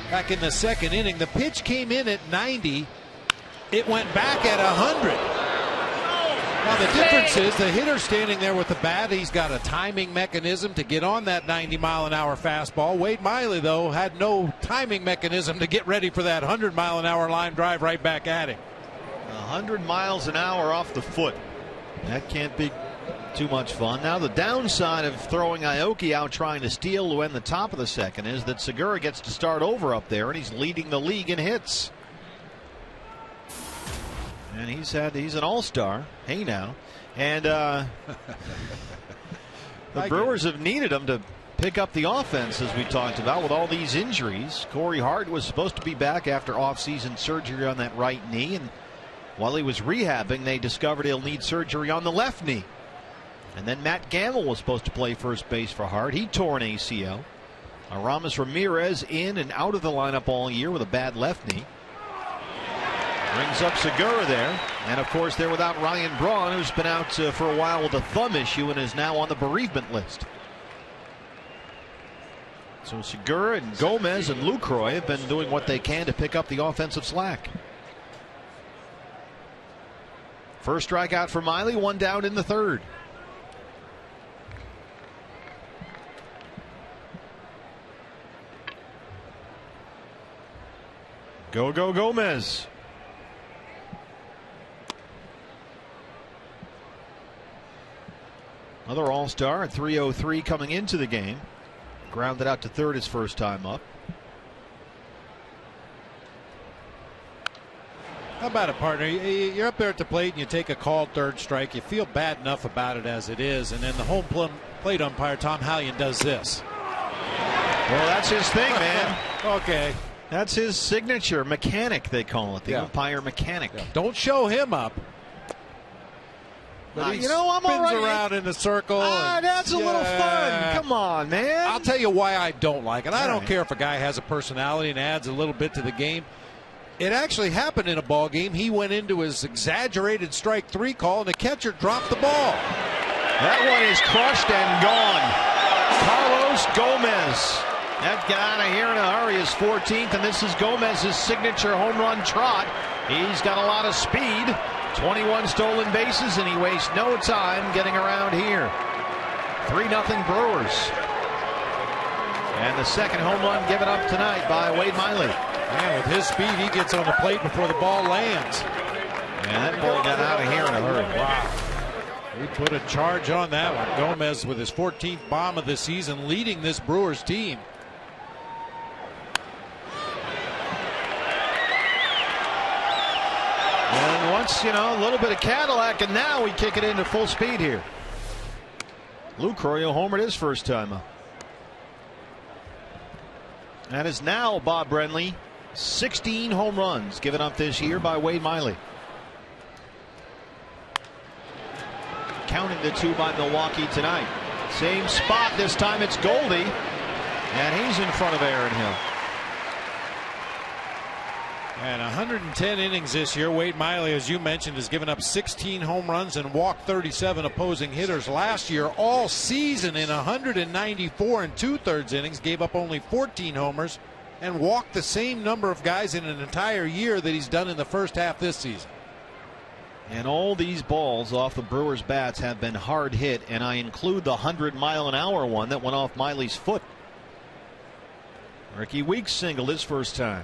back in the second inning. The pitch came in at 90. It went back at 100. Now the difference is the hitter standing there with the bat. He's got a timing mechanism to get on that 90-mile-an-hour fastball. Wade Miley, though, had no timing mechanism to get ready for that 100-mile-an-hour line drive right back at him. 100 miles an hour off the foot. That can't be too much fun. Now the downside of throwing Aoki out trying to steal to end the top of the second is that Segura gets to start over up there, and he's leading the league in hits. And he's an all-star. Hey now. And the Brewers have needed him to pick up the offense, as we talked about, with all these injuries. Corey Hart was supposed to be back after off-season surgery on that right knee, and while he was rehabbing, they discovered he'll need surgery on the left knee. And then Matt Gamble was supposed to play first base for Hart. He tore an ACL. Aramis Ramirez in and out of the lineup all year with a bad left knee. Brings up Segura there. And of course they're without Ryan Braun, who's been out for a while with a thumb issue and is now on the bereavement list. So Segura and Gomez and Lucroy have been doing what they can to pick up the offensive slack. First strikeout for Miley, one down in the third. Go Gomez. Another all-star at 3:03 coming into the game. Grounded out to third his first time up. How about it, partner? You're up there at the plate and you take a called third strike. You feel bad enough about it as it is. And then the home plate umpire, Tom Hallion, does this. Well, that's his thing, man. Okay. That's his signature. Mechanic, they call it. The umpire mechanic. Yeah. Don't show him up. But he I'm all right. spins around in a circle. That's a little fun. Come on, man. I'll tell you why I don't like it. I don't care if a guy has a personality and adds a little bit to the game. It actually happened in a ball game. He went into his exaggerated strike three call, and the catcher dropped the ball. That one is crushed and gone. Carlos Gomez. That got out of here in a hurry, his 14th, and this is Gomez's signature home run trot. He's got a lot of speed. 21 stolen bases, and he wastes no time getting around here. 3-0 Brewers. And the second home run given up tonight by Wade Miley. Yeah, with his speed, he gets on the plate before the ball lands. And that ball got out of here in a hurry. Wow. He put a charge on that one. Gomez with his 14th bomb of the season, leading this Brewers team. And once, a little bit of Cadillac, and now we kick it into full speed here. Lucroy homered his first time up. That is now, Bob Brenly, 16 home runs given up this year by Wade Miley. Counting the 2 by Milwaukee tonight. Same spot, this time it's Goldie, and he's in front of Aaron Hill. And 110 innings this year. Wade Miley, as you mentioned, has given up 16 home runs and walked 37 opposing hitters. Last year, all season, in 194 and 2/3 innings, gave up only 14 homers and walked the same number of guys in an entire year that he's done in the first half this season. And all these balls off the Brewers' bats have been hard hit, and I include the 100-mile-an-hour one that went off Miley's foot. Ricky Weeks singled his first time.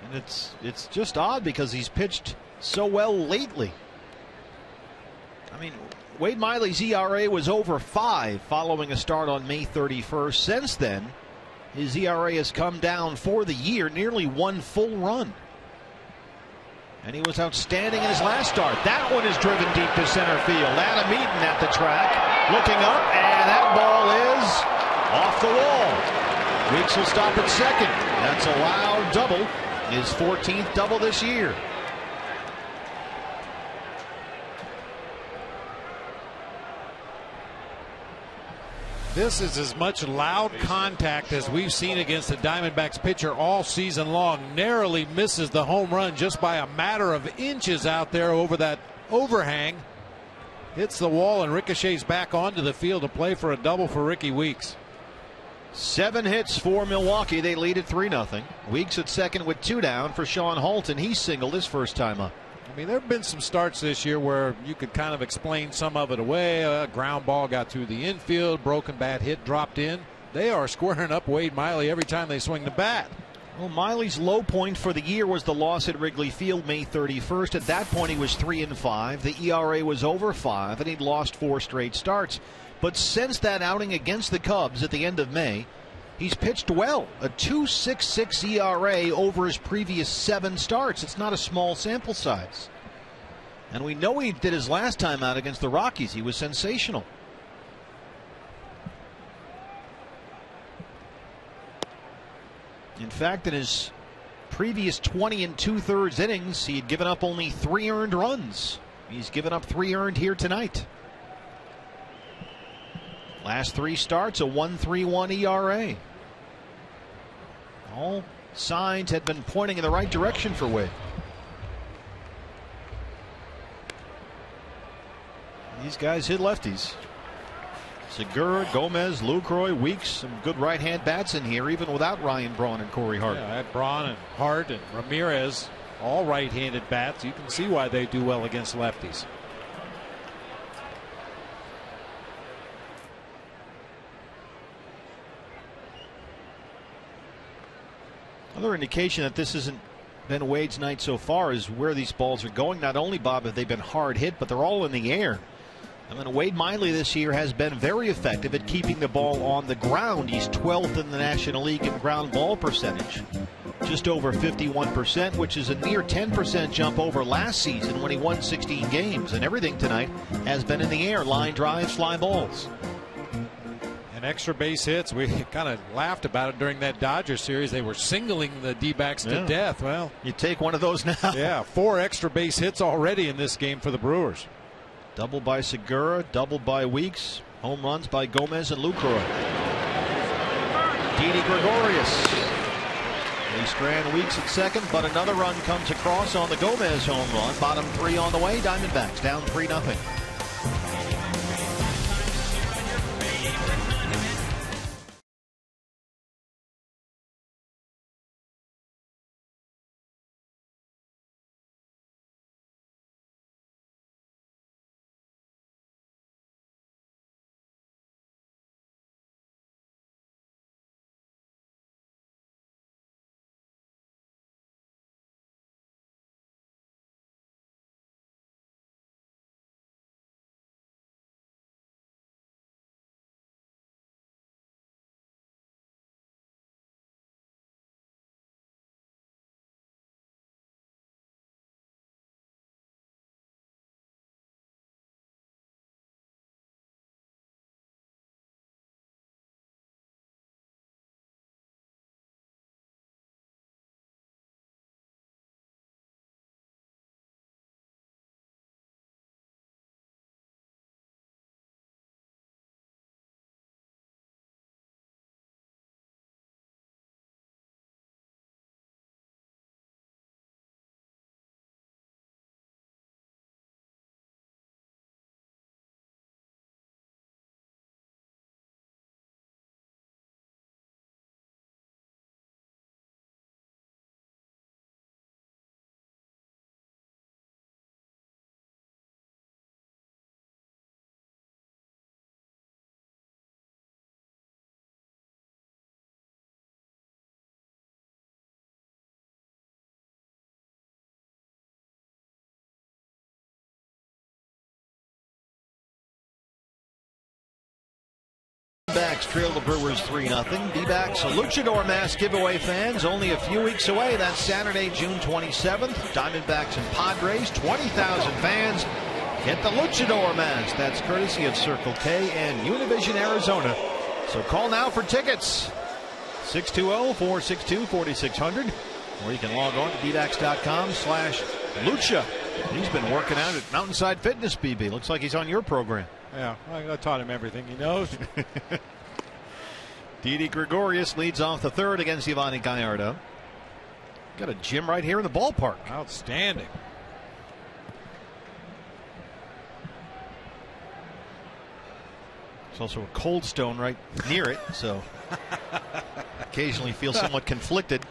And it's just odd because he's pitched so well lately. I mean, Wade Miley's ERA was over 5 following a start on May 31st. Since then, his ERA has come down for the year, nearly 1 full run. And he was outstanding in his last start. That one is driven deep to center field. Adam Eaton at the track, looking up, and that ball is off the wall. Weeks will stop at second. That's a loud double. His 14th double this year. This is as much loud contact as we've seen against the Diamondbacks pitcher all season long. Narrowly misses the home run just by a matter of inches out there over that overhang. Hits the wall and ricochets back onto the field to play for a double for Ricky Weeks. 7 hits for Milwaukee. They lead at 3-0. Weeks at second with 2 down for Sean Halton. He singled his first time up. I mean, there have been some starts this year where you could kind of explain some of it away. A ground ball got through the infield, broken bat hit dropped in. They are squaring up Wade Miley every time they swing the bat. Well, Miley's low point for the year was the loss at Wrigley Field May 31st. At that point, he was 3-5. The ERA was over 5, and he'd lost 4 straight starts. But since that outing against the Cubs at the end of May, he's pitched well. A 2.66 ERA over his previous 7 starts. It's not a small sample size. And we know he did his last time out against the Rockies. He was sensational. In fact, in his previous 20 2/3 innings, he had given up only 3 earned runs. He's given up 3 earned here tonight. Last 3 starts, a 1.31 ERA. All signs had been pointing in the right direction for Wade. These guys hit lefties. Segura, Gomez, Lucroy, Weeks, some good right-hand bats in here, even without Ryan Braun and Corey Hart. Yeah, Braun and Hart and Ramirez, all right-handed bats. You can see why they do well against lefties. Another indication that this hasn't been Wade's night so far is where these balls are going. Not only, Bob, have they been hard hit, but they're all in the air. I mean, Wade Miley this year has been very effective at keeping the ball on the ground. He's 12th in the National League in ground ball percentage, just over 51%, which is a near 10% jump over last season when he won 16 games. And everything tonight has been in the air, line drives, fly balls. And extra base hits. We kind of laughed about it during that Dodgers series. They were singling the D-backs to death. Well, you take one of those now. Yeah, 4 extra base hits already in this game for the Brewers. Double by Segura, double by Weeks, home runs by Gomez and Lucroy. Didi Gregorius. They strand Weeks at second, but another run comes across on the Gomez home run. Bottom 3 on the way. Diamondbacks down 3-0. Diamondbacks trail the Brewers 3-0. D-backs, a Luchador mask giveaway, fans. Only a few weeks away. That's Saturday, June 27th. Diamondbacks and Padres, 20,000 fans. Get the Luchador mask. That's courtesy of Circle K and Univision, Arizona. So call now for tickets. 620-462-4600. Or you can log on to dbacks.com/lucha. He's been working out at Mountainside Fitness, BB. Looks like he's on your program. Yeah, I taught him everything he knows. Didi Gregorius leads off the third against Yovani Gallardo. Got a gym right here in the ballpark. Outstanding. There's also a Cold Stone right near it, so occasionally feel somewhat conflicted.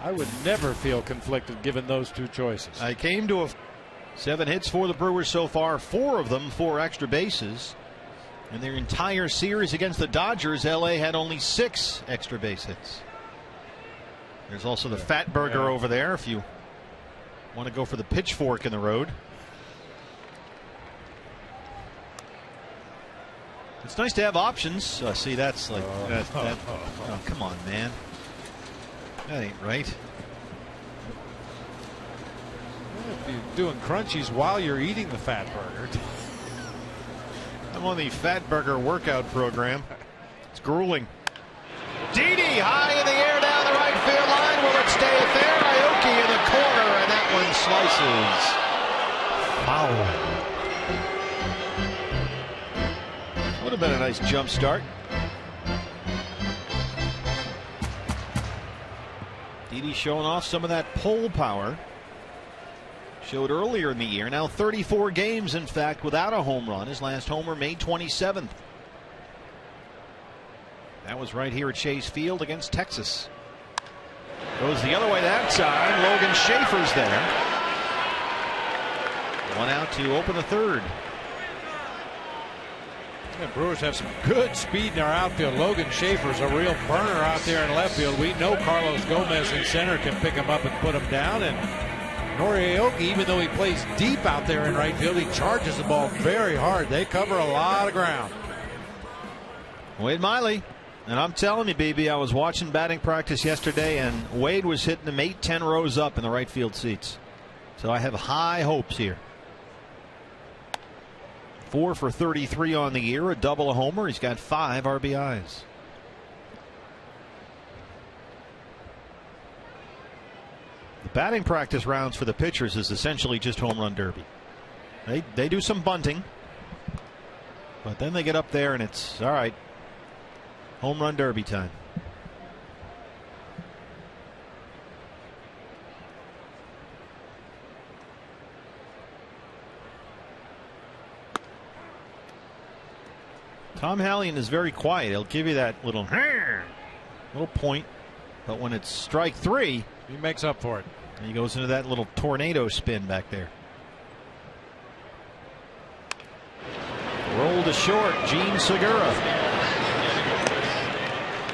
I would never feel conflicted given those two choices. I came to 7 hits for the Brewers so far, 4 of them 4 extra bases. In their entire series against the Dodgers, LA had only 6 extra base hits. There's also the Fat Burger over there if you want to go for the pitchfork in the road. It's nice to have options. See, that's like oh, come on, man. That ain't right. You're doing crunchies while you're eating the Fat Burger. I'm on the Fat Burger workout program. It's grueling. Didi high in the air down the right field line. Will it stay fair? Aoki in the corner, and that one slices. Foul. Would have been a nice jump start. Didi showing off some of that pull power. Showed earlier in the year. Now 34 games, in fact, without a home run. His last homer, May 27th. That was right here at Chase Field against Texas. Goes the other way that time. Logan Schaefer's there. 1 out to open the third. The Brewers have some good speed in their outfield. Logan Schaefer's a real burner out there in left field. We know Carlos Gomez in center can pick him up and put him down. And Nori Aoki, even though he plays deep out there in right field, he charges the ball very hard. They cover a lot of ground. Wade Miley. And I'm telling you, BB, I was watching batting practice yesterday, and Wade was hitting them 8-10 rows up in the right field seats. So I have high hopes here. 4 for 33 on the year, a double, a homer. He's got 5 RBIs. The batting practice rounds for the pitchers is essentially just home run derby. They do some bunting, but then they get up there and it's all right. Home run derby time. Tom Hallion is very quiet. He'll give you that little point, but when it's strike 3, he makes up for it. He goes into that little tornado spin back there. Roll to short, Gene Segura.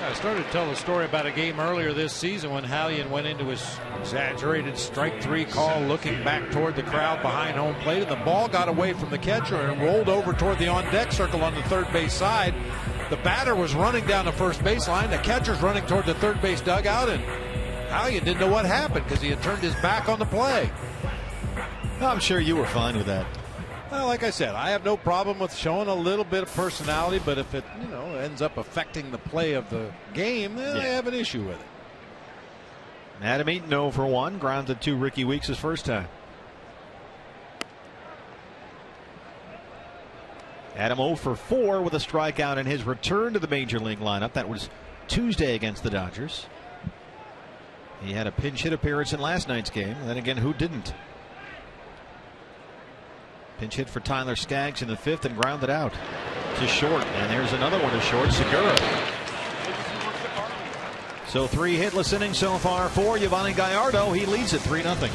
I started to tell the story about a game earlier this season when Hallion went into his exaggerated strike 3 call, looking back toward the crowd behind home plate, and the ball got away from the catcher and rolled over toward the on-deck circle on the third base side. The batter was running down the first base line. The catcher's running toward the third base dugout, and Hallion didn't know what happened because he had turned his back on the play. I'm sure you were fine with that. Well, like I said, I have no problem with showing a little bit of personality, but if it ends up affecting the play of the game, then I have an issue with it. Adam Eaton 0 for 1, grounded to Ricky Weeks his first time. Adam 0 for 4 with a strikeout in his return to the major league lineup. That was Tuesday against the Dodgers. He had a pinch hit appearance in last night's game. Then again, who didn't? Pinch hit for Tyler Skaggs in the 5th and grounded out to short. And there's another one to short, Segura. So 3 hitless innings so far for Yovani Gallardo. He leads it 3-0.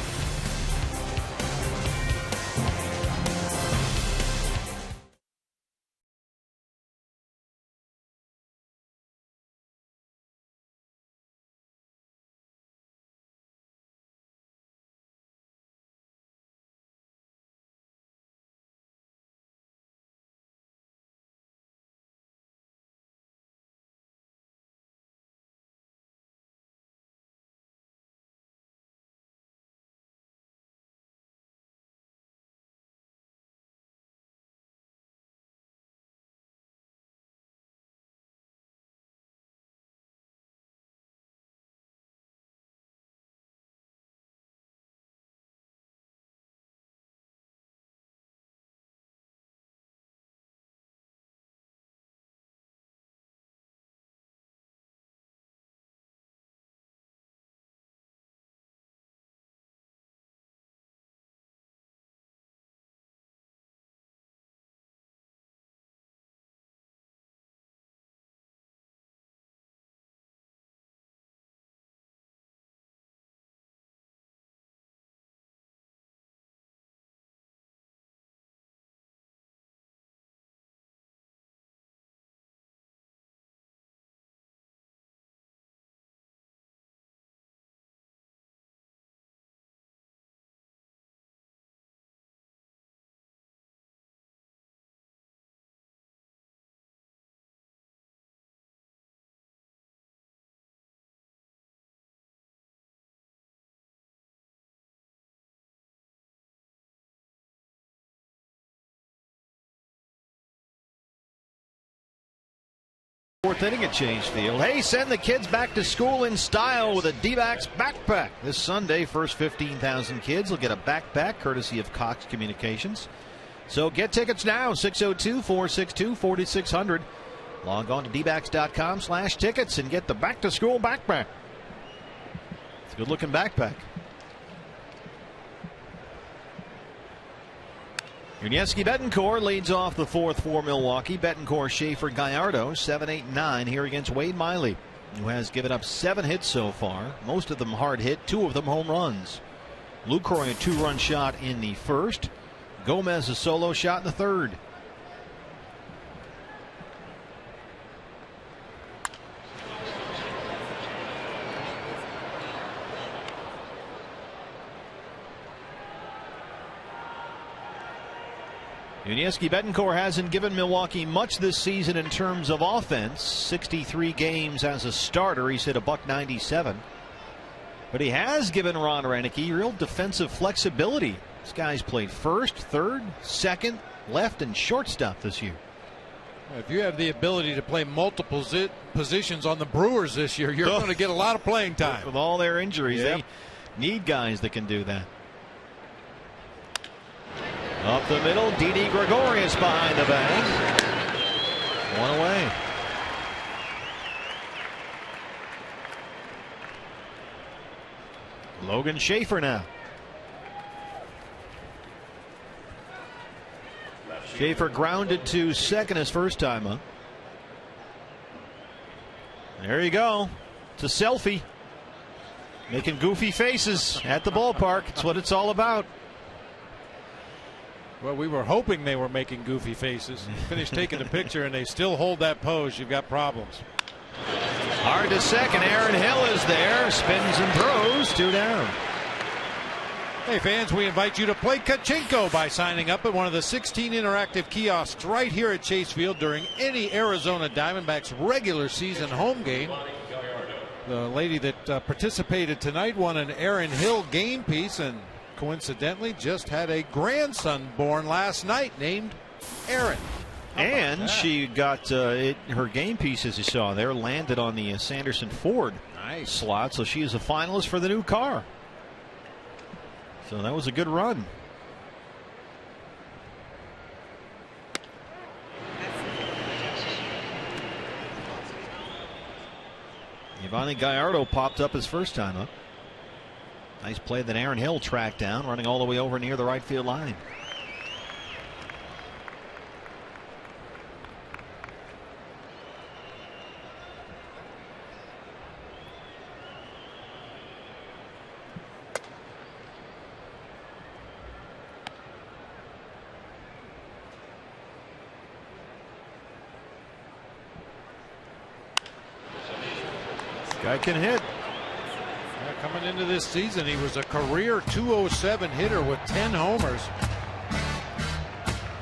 Fourth inning at Chase Field. Hey, send the kids back to school in style with a D-backs backpack. This Sunday, first 15,000 kids will get a backpack courtesy of Cox Communications. So get tickets now, 602-462-4600. Log on to dbacks.com/tickets and get the back-to-school backpack. It's a good-looking backpack. Yuniesky Betancourt leads off the fourth for Milwaukee. Betancourt, Schaefer, Gallardo, 7, 8, 9 here against Wade Miley, who has given up 7 hits so far, most of them hard hit, 2 of them home runs. Lucroy a 2-run shot in the first. Gomez a solo shot in the third. Yuniesky Betancourt hasn't given Milwaukee much this season in terms of offense. 63 games as a starter. He's hit a .197. But he has given Ron Renicky real defensive flexibility. This guy's played first, third, second, left, and shortstop this year. If you have the ability to play multiple positions on the Brewers this year, you're going to get a lot of playing time. With all their injuries, they need guys that can do that. Up the middle, Didi Gregorius behind the bag. 1 away. Logan Schaefer now. Schaefer grounded to second his first time up. There you go. It's a selfie. Making goofy faces at the ballpark. It's what it's all about. Well, we were hoping they were making goofy faces. Finished taking a picture and they still hold that pose. You've got problems. Hard to second. Aaron Hill is there. Spins and throws. 2 down. Hey fans, we invite you to play Kachinko by signing up at one of the 16 interactive kiosks right here at Chase Field during any Arizona Diamondbacks regular season home game. The lady that participated tonight won an Aaron Hill game piece and coincidentally just had a grandson born last night named Aaron. And she got her game piece, as you saw there, landed on the Sanderson Ford slot, so she is a finalist for the new car. So that was a good run. Yvonne Gallardo popped up his first time up. Nice play that Aaron Hill tracked down, running all the way over near the right field line. This guy can hit. Coming into this season, he was a career .207 hitter with 10 homers.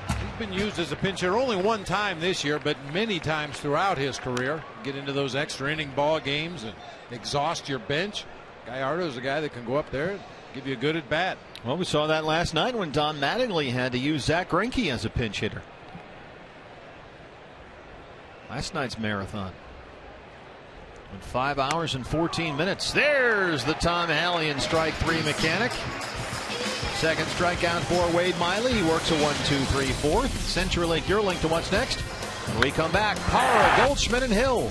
He's been used as a pinch hitter only one time this year, but many times throughout his career. Get into those extra inning ball games and exhaust your bench. Gallardo's a guy that can go up there and give you a good at bat. Well, we saw that last night when Don Mattingly had to use Zach Greinke as a pinch hitter. Last night's marathon. In 5 hours and 14 minutes. There's the Tom Hallian strike 3 mechanic. Second strikeout for Wade Miley. He works a 1-2-3-4. CenturyLink, your link to what's next. When we come back, Parra, Goldschmidt, and Hill.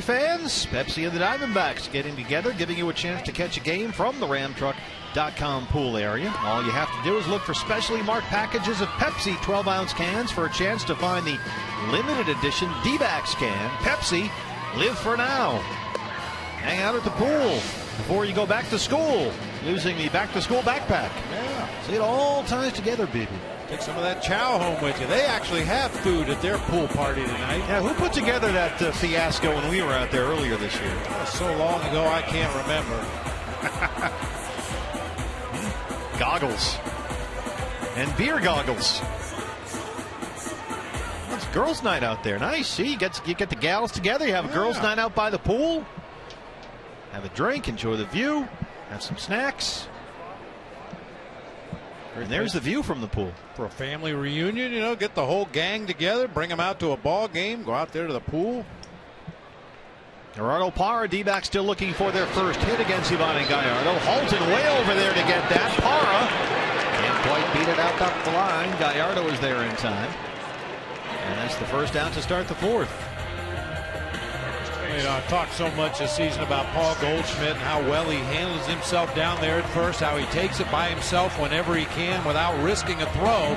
Fans, Pepsi and the Diamondbacks getting together, giving you a chance to catch a game from the RamTruck.com pool area. All you have to do is look for specially marked packages of Pepsi 12-ounce cans for a chance to find the limited edition D-backs can. Pepsi, live for now. Hang out at the pool before you go back to school using the back-to-school backpack. Yeah. See, it all ties together, baby. Take some of that chow home with you. They actually have food at their pool party tonight. Yeah, who put together that fiasco when we were out there earlier this year? That was so long ago, I can't remember. Goggles. And beer goggles. It's girls' night out there. Nice. See, you get the gals together. You have a girls' night out by the pool. Have a drink, enjoy the view, have some snacks. And there's the view from the pool. For a family reunion, you know, get the whole gang together, bring them out to a ball game, go out there to the pool. Gerardo Parra, D-back still looking for their first hit against Yvonne Gallardo. Halton way over there to get that. Parra can't quite beat it out up the line. Gallardo is there in time. And that's the first out to start the fourth. You know, I've talked so much this season about Paul Goldschmidt and how well he handles himself down there at first, how he takes it by himself whenever he can without risking a throw.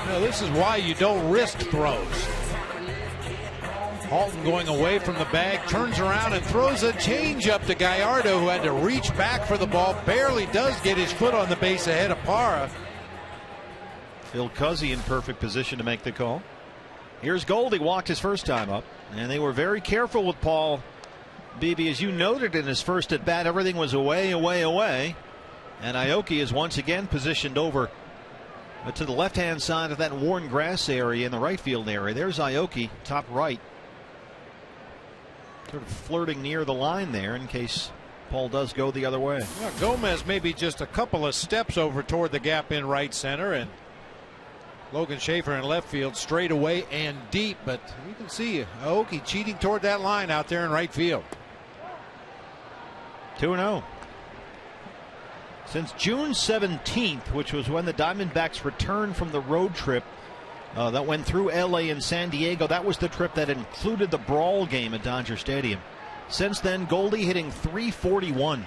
You know, this is why you don't risk throws. Halton going away from the bag, turns around and throws a changeup to Gallardo, who had to reach back for the ball, barely does get his foot on the base ahead of Parra. Phil Cuzzy in perfect position to make the call. Here's Goldie, walked his first time up, and they were very careful with Paul Beebe. As you noted in his first at bat, everything was away, away, away. And Aoki is once again positioned over to the left-hand side of that worn grass area in the right field area. There's Aoki, top right, sort of flirting near the line there in case Paul does go the other way. Well, Gomez maybe just a couple of steps over toward the gap in right center, and Logan Schaefer in left field straight away and deep, but you can see Aoki cheating toward that line out there in right field. 2-0. Since June 17th, which was when the Diamondbacks returned from the road trip that went through LA and San Diego, that was the trip that included the brawl game at Dodger Stadium. Since then, Goldie hitting .341.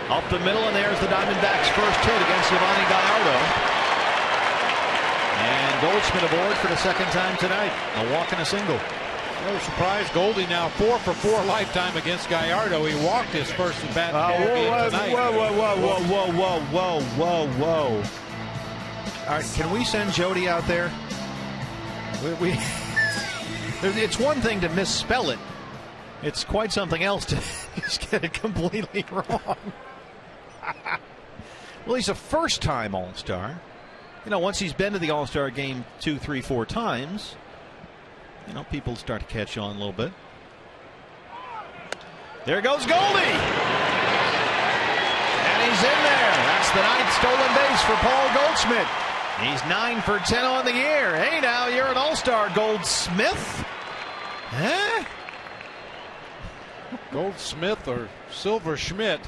Up the middle, and there's the Diamondbacks' first hit against Yvonne Gallardo. And Goldschmidt aboard for the second time tonight. A walk and a single. No surprise, Goldie now 4 for 4 lifetime against Gallardo. He walked his first at bat tonight. Whoa. All right, can we send Jody out there? It's one thing to misspell it. It's quite something else to just get it completely wrong. Well, he's a first-time All-Star. You know, once he's been to the All-Star game 2, 3, 4 times, you know, people start to catch on a little bit. There goes Goldie. And he's in there. That's the 9th stolen base for Paul Goldschmidt. He's 9 for 10 on the year. Hey, now you're an All-Star, Goldsmith. Huh? Goldsmith or Silver Schmidt.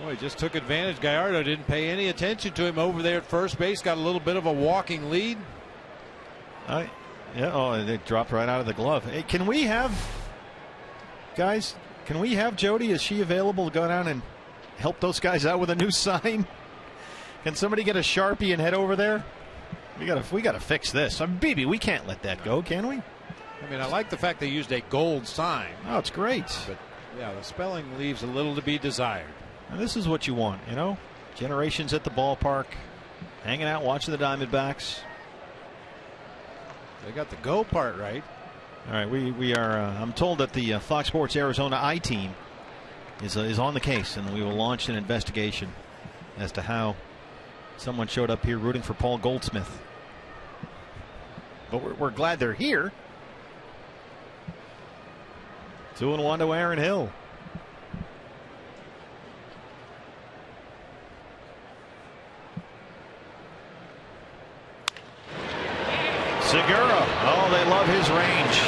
Boy, he just took advantage. Gallardo didn't pay any attention to him over there at first base. Got a little bit of a walking lead. It dropped right out of the glove. Hey, can we have Jody? Is she available to go down and help those guys out with a new sign? Can somebody get a Sharpie and head over there? We gotta fix this. BB, we can't let that go, can we? I mean, I like the fact they used a gold sign. Oh, it's great. But yeah, the spelling leaves a little to be desired. And this is what you want, you know? Generations at the ballpark, hanging out, watching the Diamondbacks. They got the go part right. All right, we are. I'm told that the Fox Sports Arizona I-team is on the case, and we will launch an investigation as to how someone showed up here rooting for Paul Goldsmith. But we're glad they're here. 2-1 to Aaron Hill. Segura, they love his range.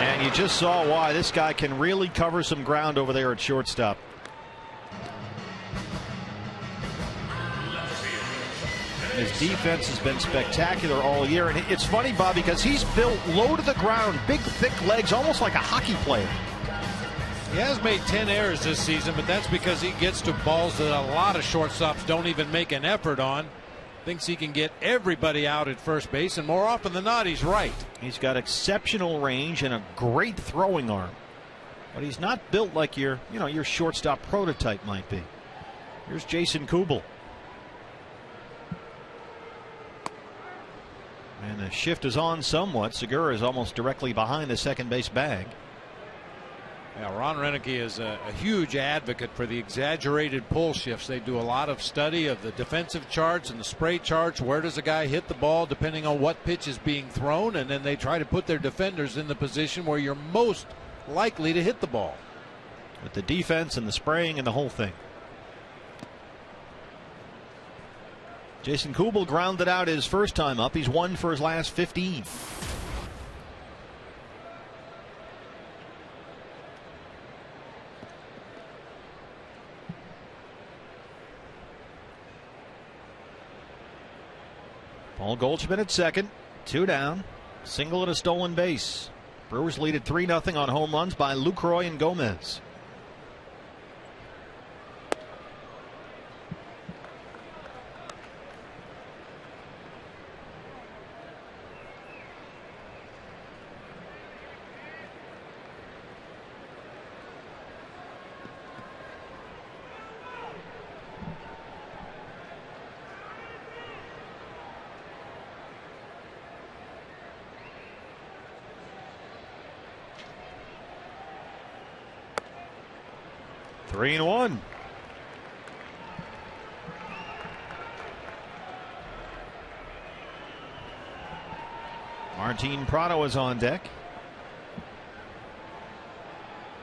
And you just saw why. This guy can really cover some ground over there at shortstop. His defense has been spectacular all year. And it's funny, Bob, because he's built low to the ground, big, thick legs, almost like a hockey player. He has made 10 errors this season, but that's because he gets to balls that a lot of shortstops don't even make an effort on. Thinks he can get everybody out at first base, and more often than not, he's right. He's got exceptional range and a great throwing arm. But he's not built like your shortstop prototype might be. Here's Jason Kubel. And the shift is on somewhat. Segura is almost directly behind the second base bag. Yeah, Ron Renneke is a huge advocate for the exaggerated pull shifts. They do a lot of study of the defensive charts and the spray charts. Where does a guy hit the ball depending on what pitch is being thrown? And then they try to put their defenders in the position where you're most likely to hit the ball. With the defense and the spraying and the whole thing. Jason Kubel grounded out his first time up. He's won for his last 15. Paul Goldschmidt at second, 2 down, single and a stolen base. Brewers lead at 3-0 on home runs by Lucroy and Gomez. Three and one. Martin Prado is on deck.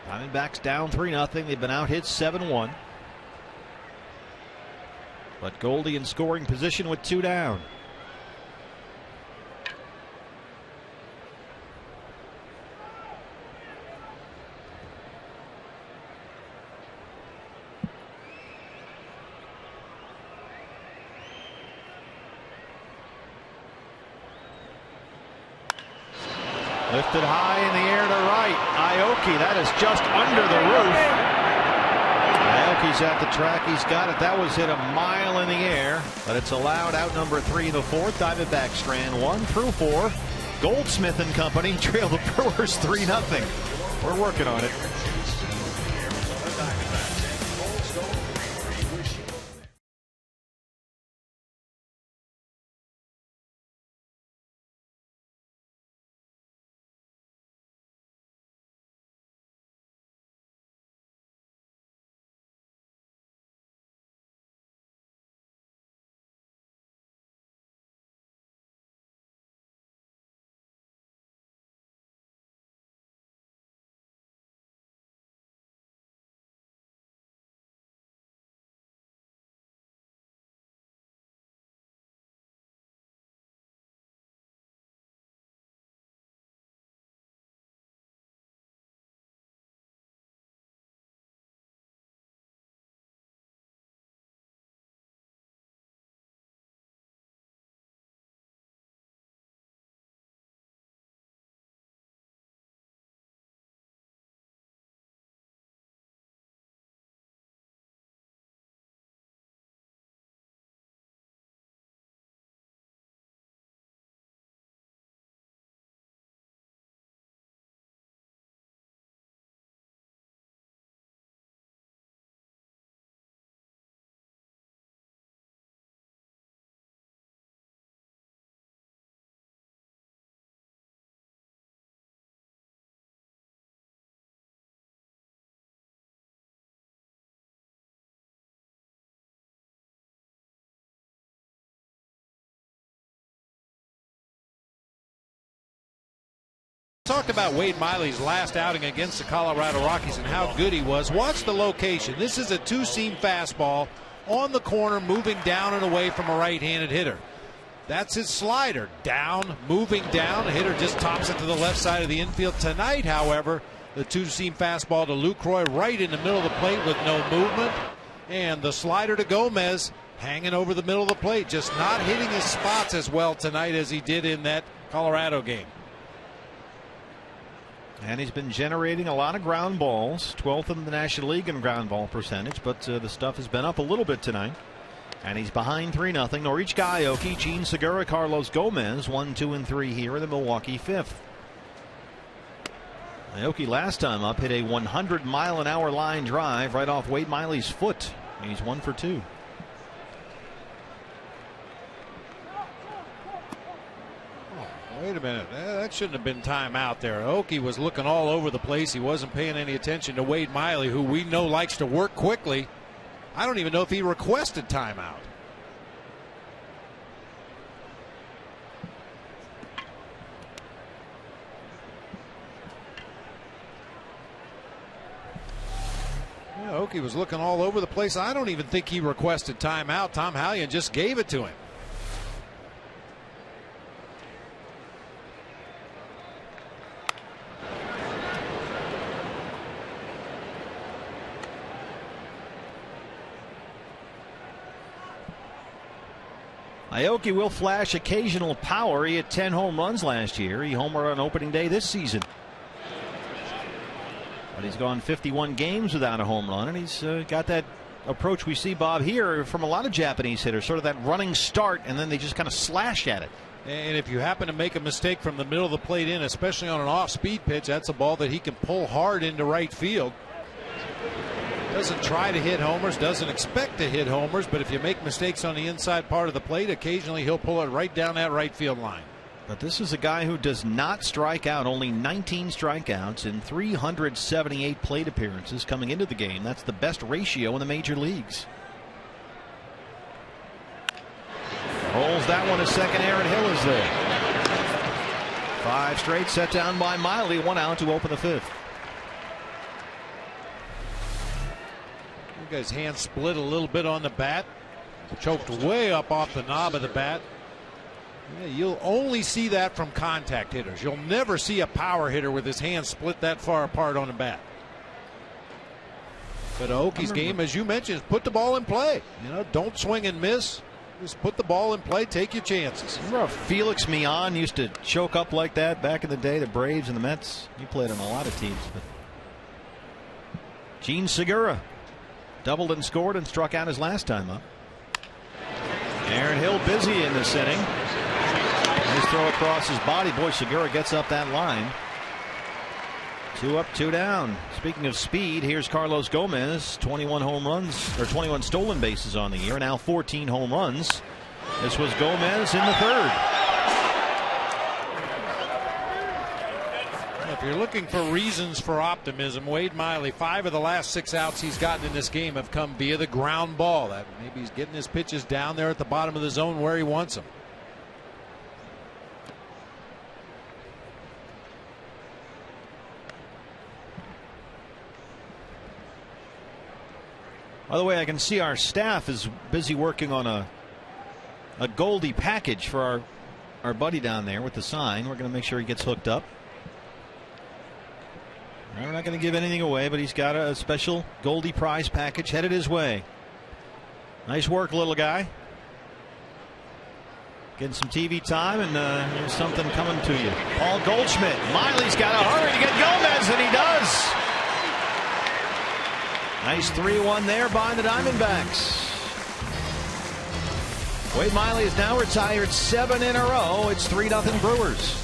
Diamondbacks down 3-0. They've been out hit 7-1. But Goldie in scoring position with 2 down. Lifted high in the air to right. Aoki, that is just under the roof. Aoki's at the track. He's got it. That was hit a mile in the air, but it's allowed. Out number 3 in the 4th. Diamondbacks strand 1 through 4. Goldsmith and company trail the Brewers 3-0. We're working on it. Talked about Wade Miley's last outing against the Colorado Rockies and how good he was. Watch the location. This is a 2-seam fastball on the corner, moving down and away from a right-handed hitter. That's his slider. Down, moving down. The hitter just tops it to the left side of the infield. Tonight, however, the 2-seam fastball to Lucroy right in the middle of the plate with no movement. And the slider to Gomez, hanging over the middle of the plate, just not hitting his spots as well tonight as he did in that Colorado game. And he's been generating a lot of ground balls, 12th in the National League in ground ball percentage, but the stuff has been up a little bit tonight. And he's behind 3-0. Norichika Aoki, Gene Segura, Carlos Gomez, 1, 2, and 3 here in the Milwaukee fifth. Aoki last time up hit a 100-mile-an-hour line drive right off Wade Miley's foot. He's 1 for 2. Wait a minute. That shouldn't have been timeout there. Aoki was looking all over the place. He wasn't paying any attention to Wade Miley, who we know likes to work quickly. I don't even know if he requested timeout. Yeah, Aoki was looking all over the place. I don't even think he requested timeout. Tom Hallion just gave it to him. Aoki will flash occasional power. He had 10 home runs last year. He homered on opening day this season. But he's gone 51 games without a home run, and he's got that approach we see, Bob, here from a lot of Japanese hitters, sort of that running start, and then they just kind of slash at it. And if you happen to make a mistake from the middle of the plate in, especially on an off-speed pitch, that's a ball that he can pull hard into right field. Doesn't try to hit homers, doesn't expect to hit homers, but if you make mistakes on the inside part of the plate, occasionally he'll pull it right down that right field line. But this is a guy who does not strike out. Only 19 strikeouts in 378 plate appearances coming into the game. That's the best ratio in the major leagues. Rolls that one to second. Aaron Hill is there. 5 straight set down by Miley. 1 out to open the fifth. His hand split a little bit on the bat, choked way up off the knob of the bat. Yeah, you'll only see that from contact hitters. You'll never see a power hitter with his hand split that far apart on the bat. But Aoki's game, as you mentioned, is put the ball in play. You know, don't swing and miss. Just put the ball in play, take your chances. Remember Felix Millan used to choke up like that back in the day, the Braves and the Mets? He played on a lot of teams. But Gene Segura doubled and scored and struck out his last time up. Aaron Hill busy in this inning. Nice throw across his body. Boy, Segura gets up that line. 2 up, 2 down. Speaking of speed, here's Carlos Gomez. 21 home runs, or 21 stolen bases on the year. Now 14 home runs. This was Gomez in the third. If you're looking for reasons for optimism, Wade Miley, 5 of the last 6 outs he's gotten in this game have come via the ground ball. That maybe he's getting his pitches down there at the bottom of the zone where he wants them. By the way, I can see our staff is busy working on a Goldie package for our buddy down there with the sign. We're going to make sure he gets hooked up. We're not going to give anything away, but he's got a special Goldie prize package headed his way. Nice work, little guy. Getting some TV time, and there's something coming to you. Paul Goldschmidt. Miley's got to hurry to get Gomez, and he does. Nice 3-1 there by the Diamondbacks. Wade Miley is now retired 7 in a row. It's 3-0 Brewers.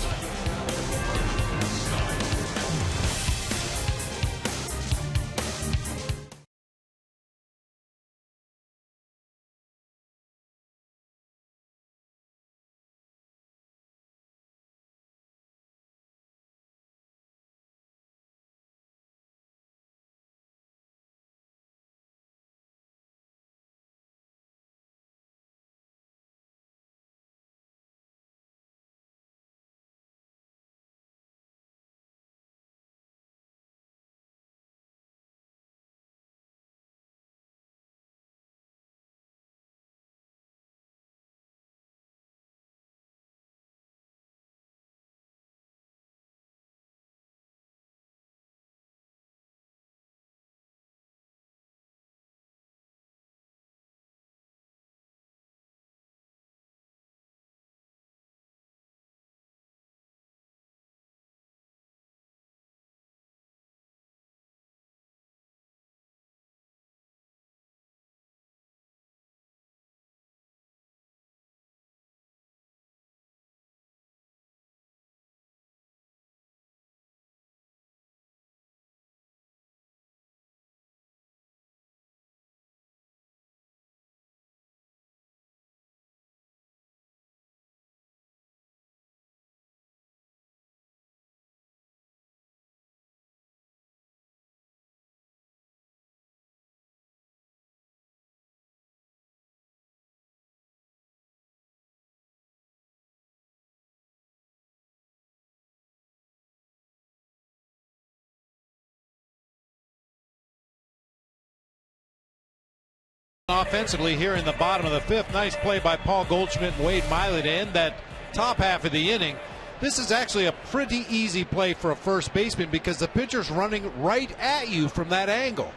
Offensively here in the bottom of the fifth. Nice play by Paul Goldschmidt and Wade Miley to end that top half of the inning. This is actually a pretty easy play for a first baseman because the pitcher's running right at you from that angle.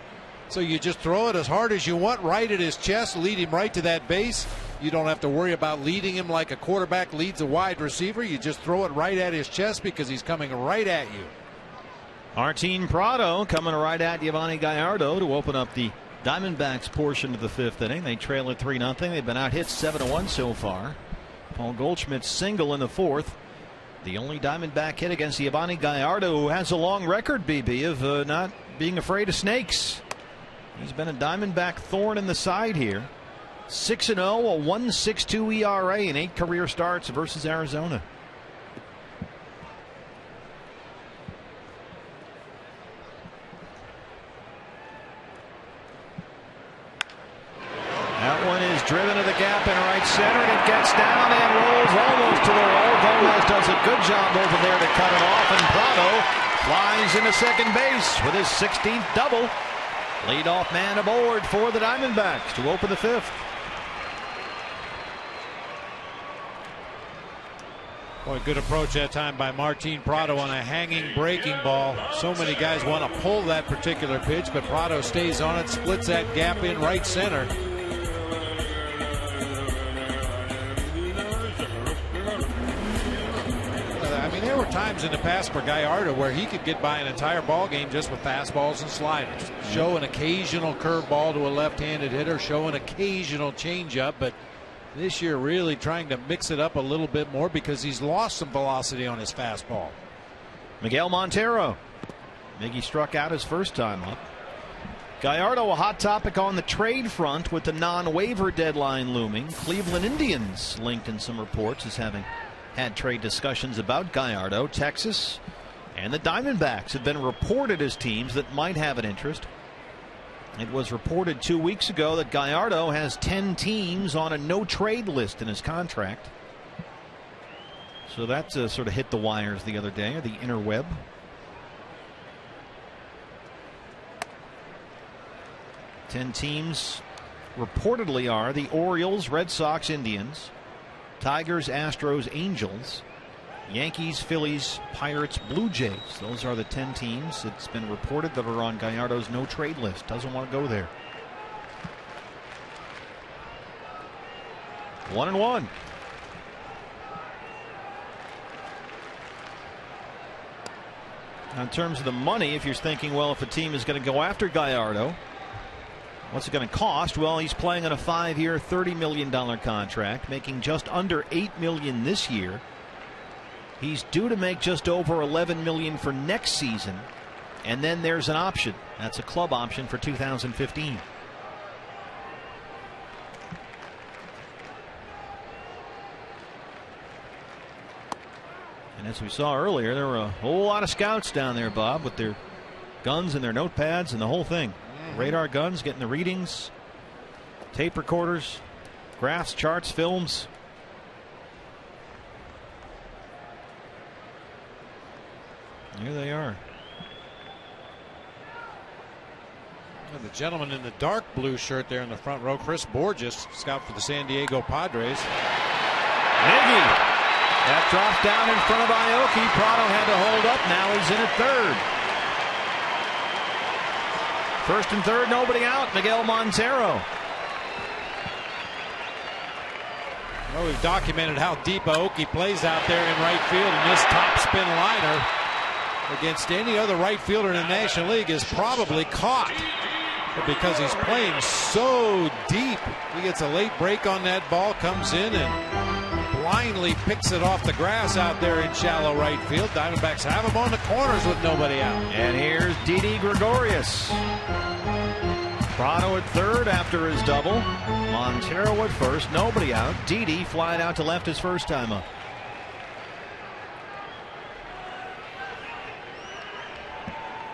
So you just throw it as hard as you want, right at his chest, lead him right to that base. You don't have to worry about leading him like a quarterback leads a wide receiver. You just throw it right at his chest because he's coming right at you. Martin Prado coming right at Yovani Gallardo to open up the Diamondbacks portion of the fifth inning. They trail at 3-0. They've been out hit 7-1 so far. Paul Goldschmidt's single in the fourth. The only Diamondback hit against Yovani Gallardo, who has a long record, BB, of not being afraid of snakes. He's been a Diamondback thorn in the side here. 6-0, a 1.62 ERA in 8 career starts versus Arizona. That one is driven to the gap in right center, and it gets down and rolls almost to the wall. Gomez does a good job over there to cut it off, and Prado flies into second base with his 16th double. Leadoff man aboard for the Diamondbacks to open the fifth. Boy, good approach that time by Martin Prado on a hanging breaking ball. So many guys want to pull that particular pitch, but Prado stays on it, splits that gap in right center. I mean, there were times in the past for Gallardo where he could get by an entire ball game just with fastballs and sliders. Show an occasional curveball to a left-handed hitter, show an occasional changeup, but this year really trying to mix it up a little bit more because he's lost some velocity on his fastball. Miguel Montero. Miggy struck out his first time up. Gallardo, a hot topic on the trade front with the non-waiver deadline looming. Cleveland Indians linked in some reports as having had trade discussions about Gallardo. Texas and the Diamondbacks have been reported as teams that might have an interest. It was reported 2 weeks ago that Gallardo has 10 teams on a no-trade list in his contract. So that sort of hit the wires the other day, or the interweb. Ten teams reportedly are the Orioles, Red Sox, Indians, Tigers, Astros, Angels, Yankees, Phillies, Pirates, Blue Jays. Those are the 10 teams it's been reported that are on Gallardo's no-trade list. Doesn't want to go there. 1-1. In terms of the money, if you're thinking, well, if a team is going to go after Gallardo, what's it going to cost? Well, he's playing on a 5-year, $30 million contract, making just under $8 million this year. He's due to make just over $11 million for next season, and then there's an option. That's a club option for 2015. And as we saw earlier, there were a whole lot of scouts down there, Bob, with their guns and their notepads and the whole thing. Radar guns, getting the readings, tape recorders, graphs, charts, films. Here they are. And the gentleman in the dark blue shirt there in the front row, Chris Borges, scout for the San Diego Padres. Miggy. That drops down in front of Aoki. Prado had to hold up. Now he's in at third. First and third, nobody out. Miguel Montero. Well, we've documented how deep Aoki plays out there in right field, and this top spin liner against any other right fielder in the National League is probably caught. But because he's playing so deep, he gets a late break on that ball, comes in and blindly picks it off the grass out there in shallow right field. Diamondbacks have him on the corners with nobody out. And here's Didi Gregorius. Prado at third after his double. Montero at first, nobody out. Didi flying out to left his first time up.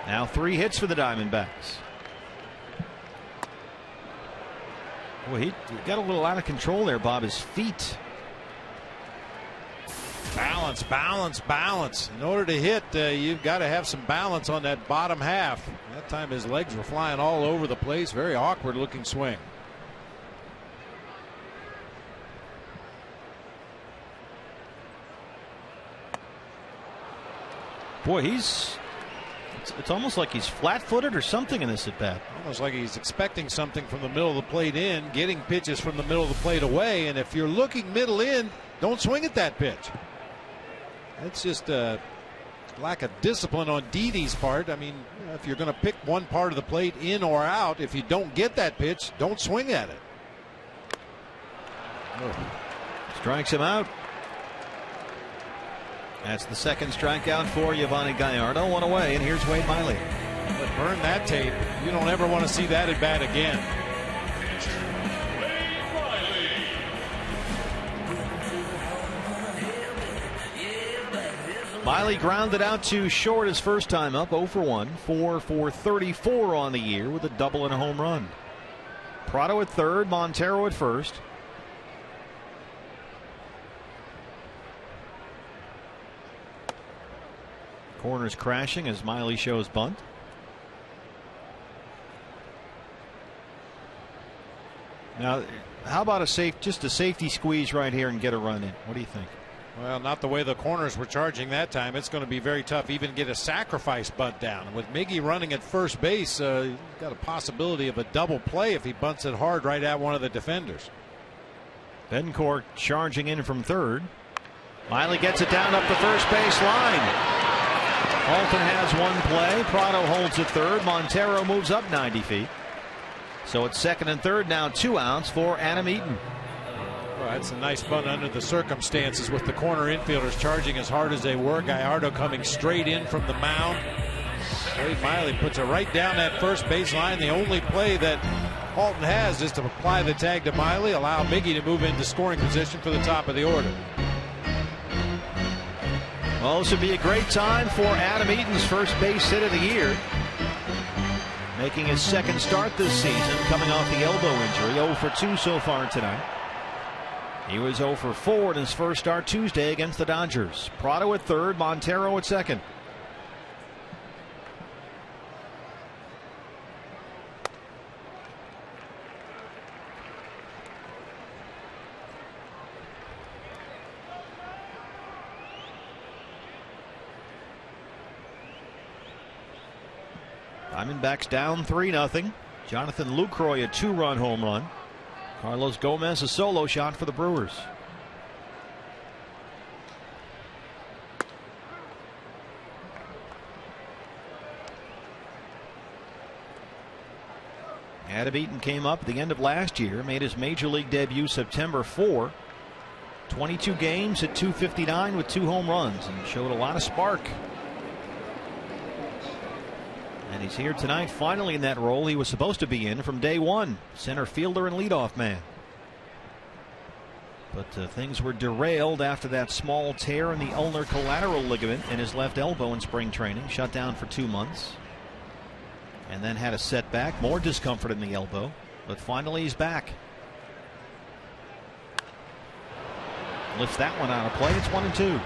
Now 3 hits for the Diamondbacks. Boy, he got a little out of control there, Bob. His feet. Balance, balance, balance. In order to hit, you've got to have some balance on that bottom half. That time his legs were flying all over the place. Very awkward looking swing. Boy, it's almost like he's flat-footed or something in this at bat. Almost like he's expecting something from the middle of the plate in, getting pitches from the middle of the plate away. And if you're looking middle in, don't swing at that pitch. It's just a lack of discipline on Didi's part. I mean, if you're going to pick one part of the plate in or out, if you don't get that pitch, don't swing at it. Strikes him out. That's the second strikeout for Yovani Gallardo. One away, and here's Wade Miley. But burn that tape. You don't ever want to see that at bat again. Miley grounded out to short his first time up, 0 for 1, 4 for 34 on the year with a double and a home run. Prado at third, Montero at first. Corners crashing as Miley shows bunt. Now, how about just a safety squeeze right here and get a run in? What do you think? Well, not the way the corners were charging that time. It's going to be very tough even get a sacrifice bunt down. And with Miggy running at first base, he's got a possibility of a double play if he bunts it hard right at one of the defenders. Bencourt charging in from third. Miley gets it down up the first base line. Alton has one play. Prado holds at third. Montero moves up 90 feet. So it's second and third now, 2 outs for Adam Eaton. Well, that's a nice bunt under the circumstances with the corner infielders charging as hard as they were. Gallardo coming straight in from the mound. Wade Miley puts it right down that first baseline. The only play that Alton has is to apply the tag to Miley, allow Miggy to move into scoring position for the top of the order. Well, this would be a great time for Adam Eaton's first base hit of the year. Making his second start this season, coming off the elbow injury. 0 for 2 so far tonight. He was 0 for 4 in his first start Tuesday against the Dodgers. Prado at third, Montero at second. Diamondbacks down 3-0. Jonathan Lucroy a 2-run home run. Carlos Gomez a solo shot for the Brewers. Adam Eaton came up at the end of last year, made his major league debut September 4. 22 games at .259 with 2 home runs and showed a lot of spark. And he's here tonight finally in that role he was supposed to be in from day one. Center fielder and leadoff man. But things were derailed after that small tear in the ulnar collateral ligament in his left elbow in spring training. Shut down for 2 months. And then had a setback, more discomfort in the elbow. But finally he's back. Lifts that one out of play. It's 1-2.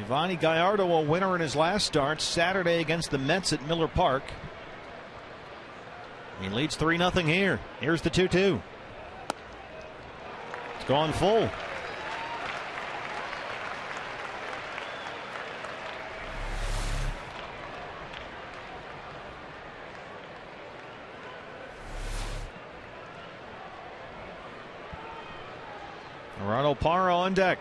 Yovani Gallardo a winner in his last start Saturday against the Mets at Miller Park. He leads 3-0 here. Here's the 2-2. It's gone full. Gerardo Parra on deck.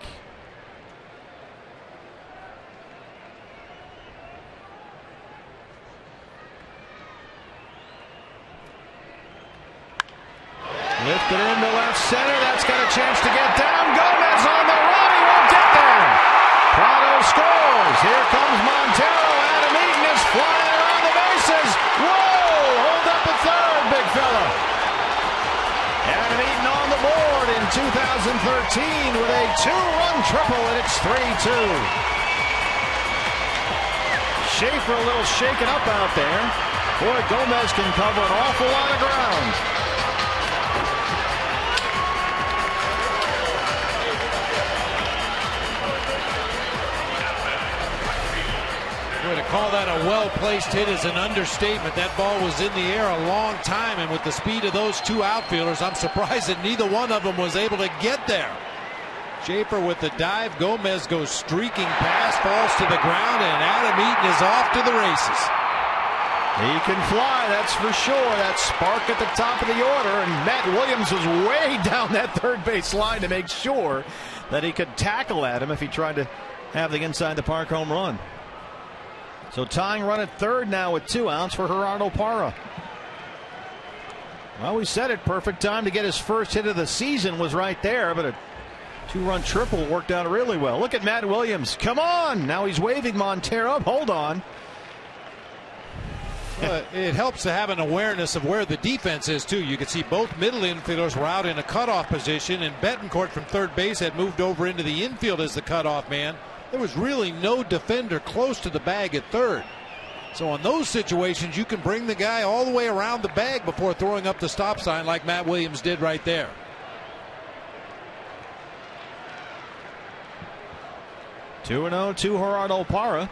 Lifted into left center. That's got a chance to get down. Gomez on the run. He won't get there. Prado scores. Here comes Montero. Adam Eaton is flying around the bases. Whoa! Hold up at third, big fella. Adam Eaton on the board in 2013 with a 2-run triple, and it's 3-2. Schaefer a little shaken up out there. Boy, Gomez can cover an awful lot of ground. Boy, to call that a well-placed hit is an understatement. That ball was in the air a long time, and with the speed of those two outfielders, I'm surprised that neither one of them was able to get there. Schaefer with the dive. Gomez goes streaking past, falls to the ground, and Adam Eaton is off to the races. He can fly, that's for sure. That spark at the top of the order, and Matt Williams was way down that third base line to make sure that he could tackle at him if he tried to have the inside the park home run. So tying run at third now with 2 outs for Gerardo Parra. Well, we said it, perfect time to get his first hit of the season was right there, but a 2-run triple worked out really well. Look at Matt Williams. Come on. Now he's waving Montero up. Hold on. Well, it helps to have an awareness of where the defense is, too. You can see both middle infielders were out in a cutoff position, and Betancourt from third base had moved over into the infield as the cutoff man. There was really no defender close to the bag at third. So in those situations, you can bring the guy all the way around the bag before throwing up the stop sign like Matt Williams did right there. 2-0 to Gerardo Parra.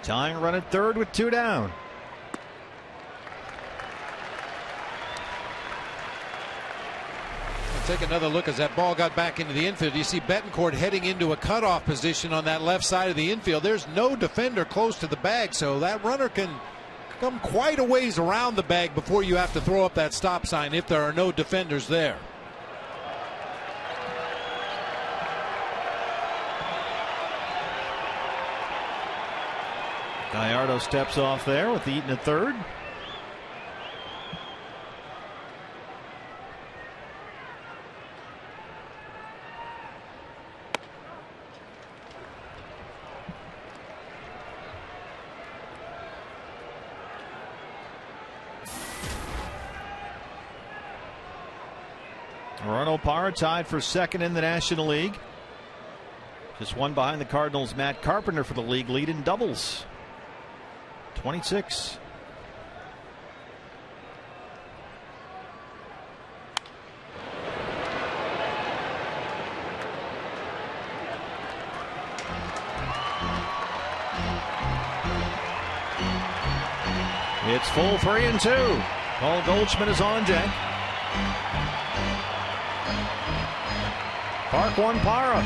Tying run at third with 2 down. Take another look as that ball got back into the infield. You see Betancourt heading into a cutoff position on that left side of the infield. There's no defender close to the bag, so that runner can come quite a ways around the bag before you have to throw up that stop sign if there are no defenders there. Gallardo steps off there with Eaton at third. Gerardo Parra tied for second in the National League. Just one behind the Cardinals' Matt Carpenter for the league lead in doubles. 26. It's full 3-2. Paul Goldschmidt is on deck. Park 1, Parra.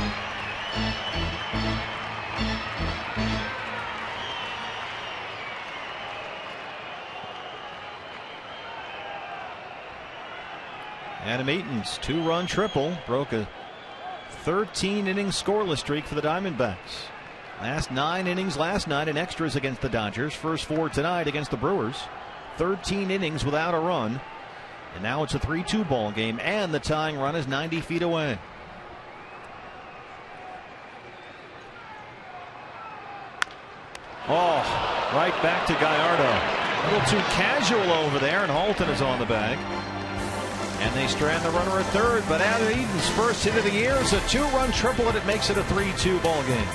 Adam Eaton's 2-run triple broke a 13-inning scoreless streak for the Diamondbacks. Last 9 innings last night in extras against the Dodgers. First 4 tonight against the Brewers. 13 innings without a run. And now it's a 3-2 ball game, and the tying run is 90 feet away. Oh, right back to Gallardo. A little too casual over there, and Halton is on the bag. And they strand the runner at third, but Adam Eaton's first hit of the year is a 2-run triple, and it makes it a 3-2 ball game.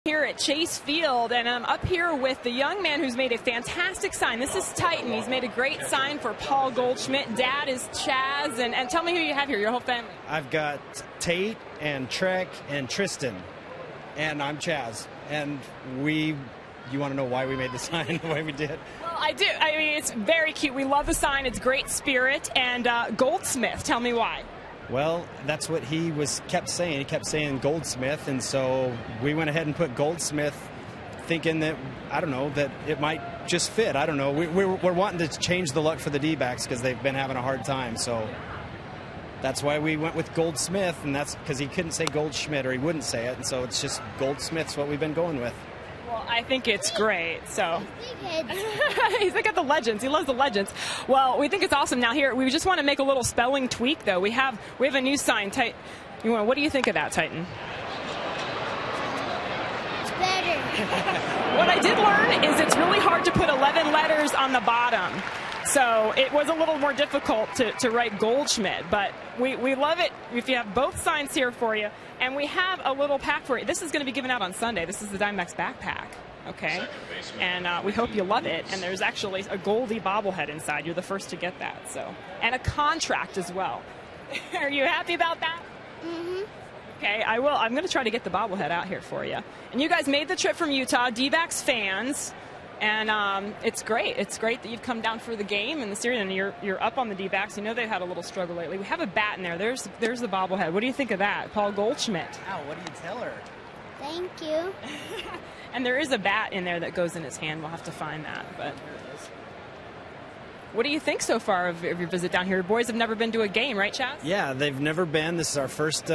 Here at Chase Field, and I'm up here with the young man who's made a fantastic sign. This is Titan. He's made a great sign for Paul Goldschmidt. Dad is Chaz, and tell me who you have here, your whole family. I've got Tate and Trek and Tristan, and I'm Chaz. And you want to know why we made the sign the way we did? Well, I do. I mean, it's very cute. We love the sign. It's great spirit. And Goldsmith, tell me why. Well, that's what he kept saying. He kept saying Goldsmith, and so we went ahead and put Goldsmith, thinking that, I don't know, that it might just fit. I don't know. We're wanting to change the look for the D-backs because they've been having a hard time. So that's why we went with Goldsmith, and that's because he couldn't say Goldschmidt, or he wouldn't say it, and so it's just Goldsmith's what we've been going with. Well, I think it's great. So he's got the legends. He loves the legends. Well, we think it's awesome. Now here, we just want to make a little spelling tweak, though. We have a new sign. What do you think of that, Titan? It's better. What I did learn is it's really hard to put 11 letters on the bottom. So it was a little more difficult to write Goldschmidt, but we love it if you have both signs here for you. And we have a little pack for you. This is going to be given out on Sunday. This is the Diamondbacks backpack, okay? And we hope you love it. And there's actually a Goldie bobblehead inside. You're the first to get that. So, and a contract as well. Are you happy about that? Mm-hmm. Okay, I will. I'm going to try to get the bobblehead out here for you. And you guys made the trip from Utah, D-backs fans. And it's great. It's great that you've come down for the game and the series, and you're up on the D-backs. You know they've had a little struggle lately. We have a bat in there. There's the bobblehead. What do you think of that, Paul Goldschmidt? Wow, what do you tell her? Thank you. And there is a bat in there that goes in his hand. We'll have to find that. But what do you think so far of your visit down here? Boys have never been to a game, right, Chaz? Yeah, they've never been. This is our first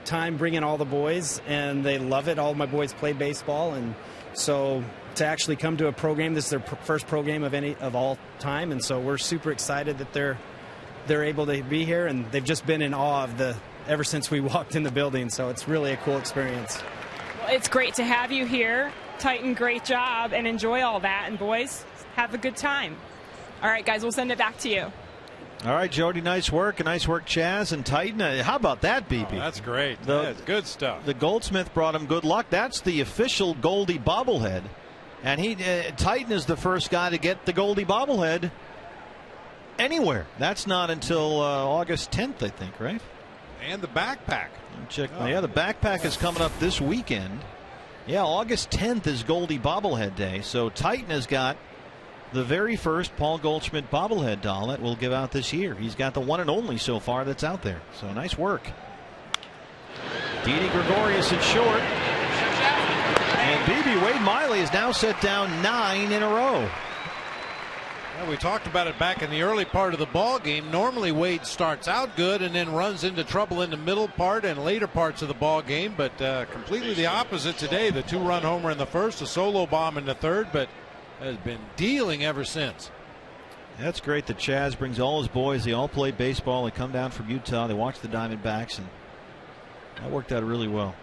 time bringing all the boys, and they love it. All my boys play baseball, and so to actually come to a pro game, this is their first pro game of all time, and so we're super excited that they're able to be here, and they've just been in awe of ever since we walked in the building, so it's really a cool experience. Well, it's great to have you here. Titan, great job, and enjoy all that, and boys, have a good time. All right, guys, we'll send it back to you. All right, Jody, nice work. Nice work, Chaz and Titan. How about that, BB? Oh, that's great. That's good stuff. The Goldsmith brought him good luck. That's the official Goldie bobblehead. And Titan is the first guy to get the Goldie bobblehead anywhere. That's not until August 10th, I think, right? And the backpack. Check. Oh. Yeah, the backpack is coming up this weekend. Yeah, August 10th is Goldie bobblehead day. So Titan has got the very first Paul Goldschmidt bobblehead doll that we'll give out this year. He's got the one and only so far that's out there. So nice work. Didi Gregorius at short. And BB Wade Miley has now set down 9 in a row. Well, we talked about it back in the early part of the ball game. Normally Wade starts out good and then runs into trouble in the middle part and later parts of the ball game, but completely the opposite today. The 2-run homer in the first, a solo bomb in the third, but has been dealing ever since. That's great that Chaz brings all his boys. They all play baseball. They come down from Utah. They watch the Diamondbacks, and that worked out really well.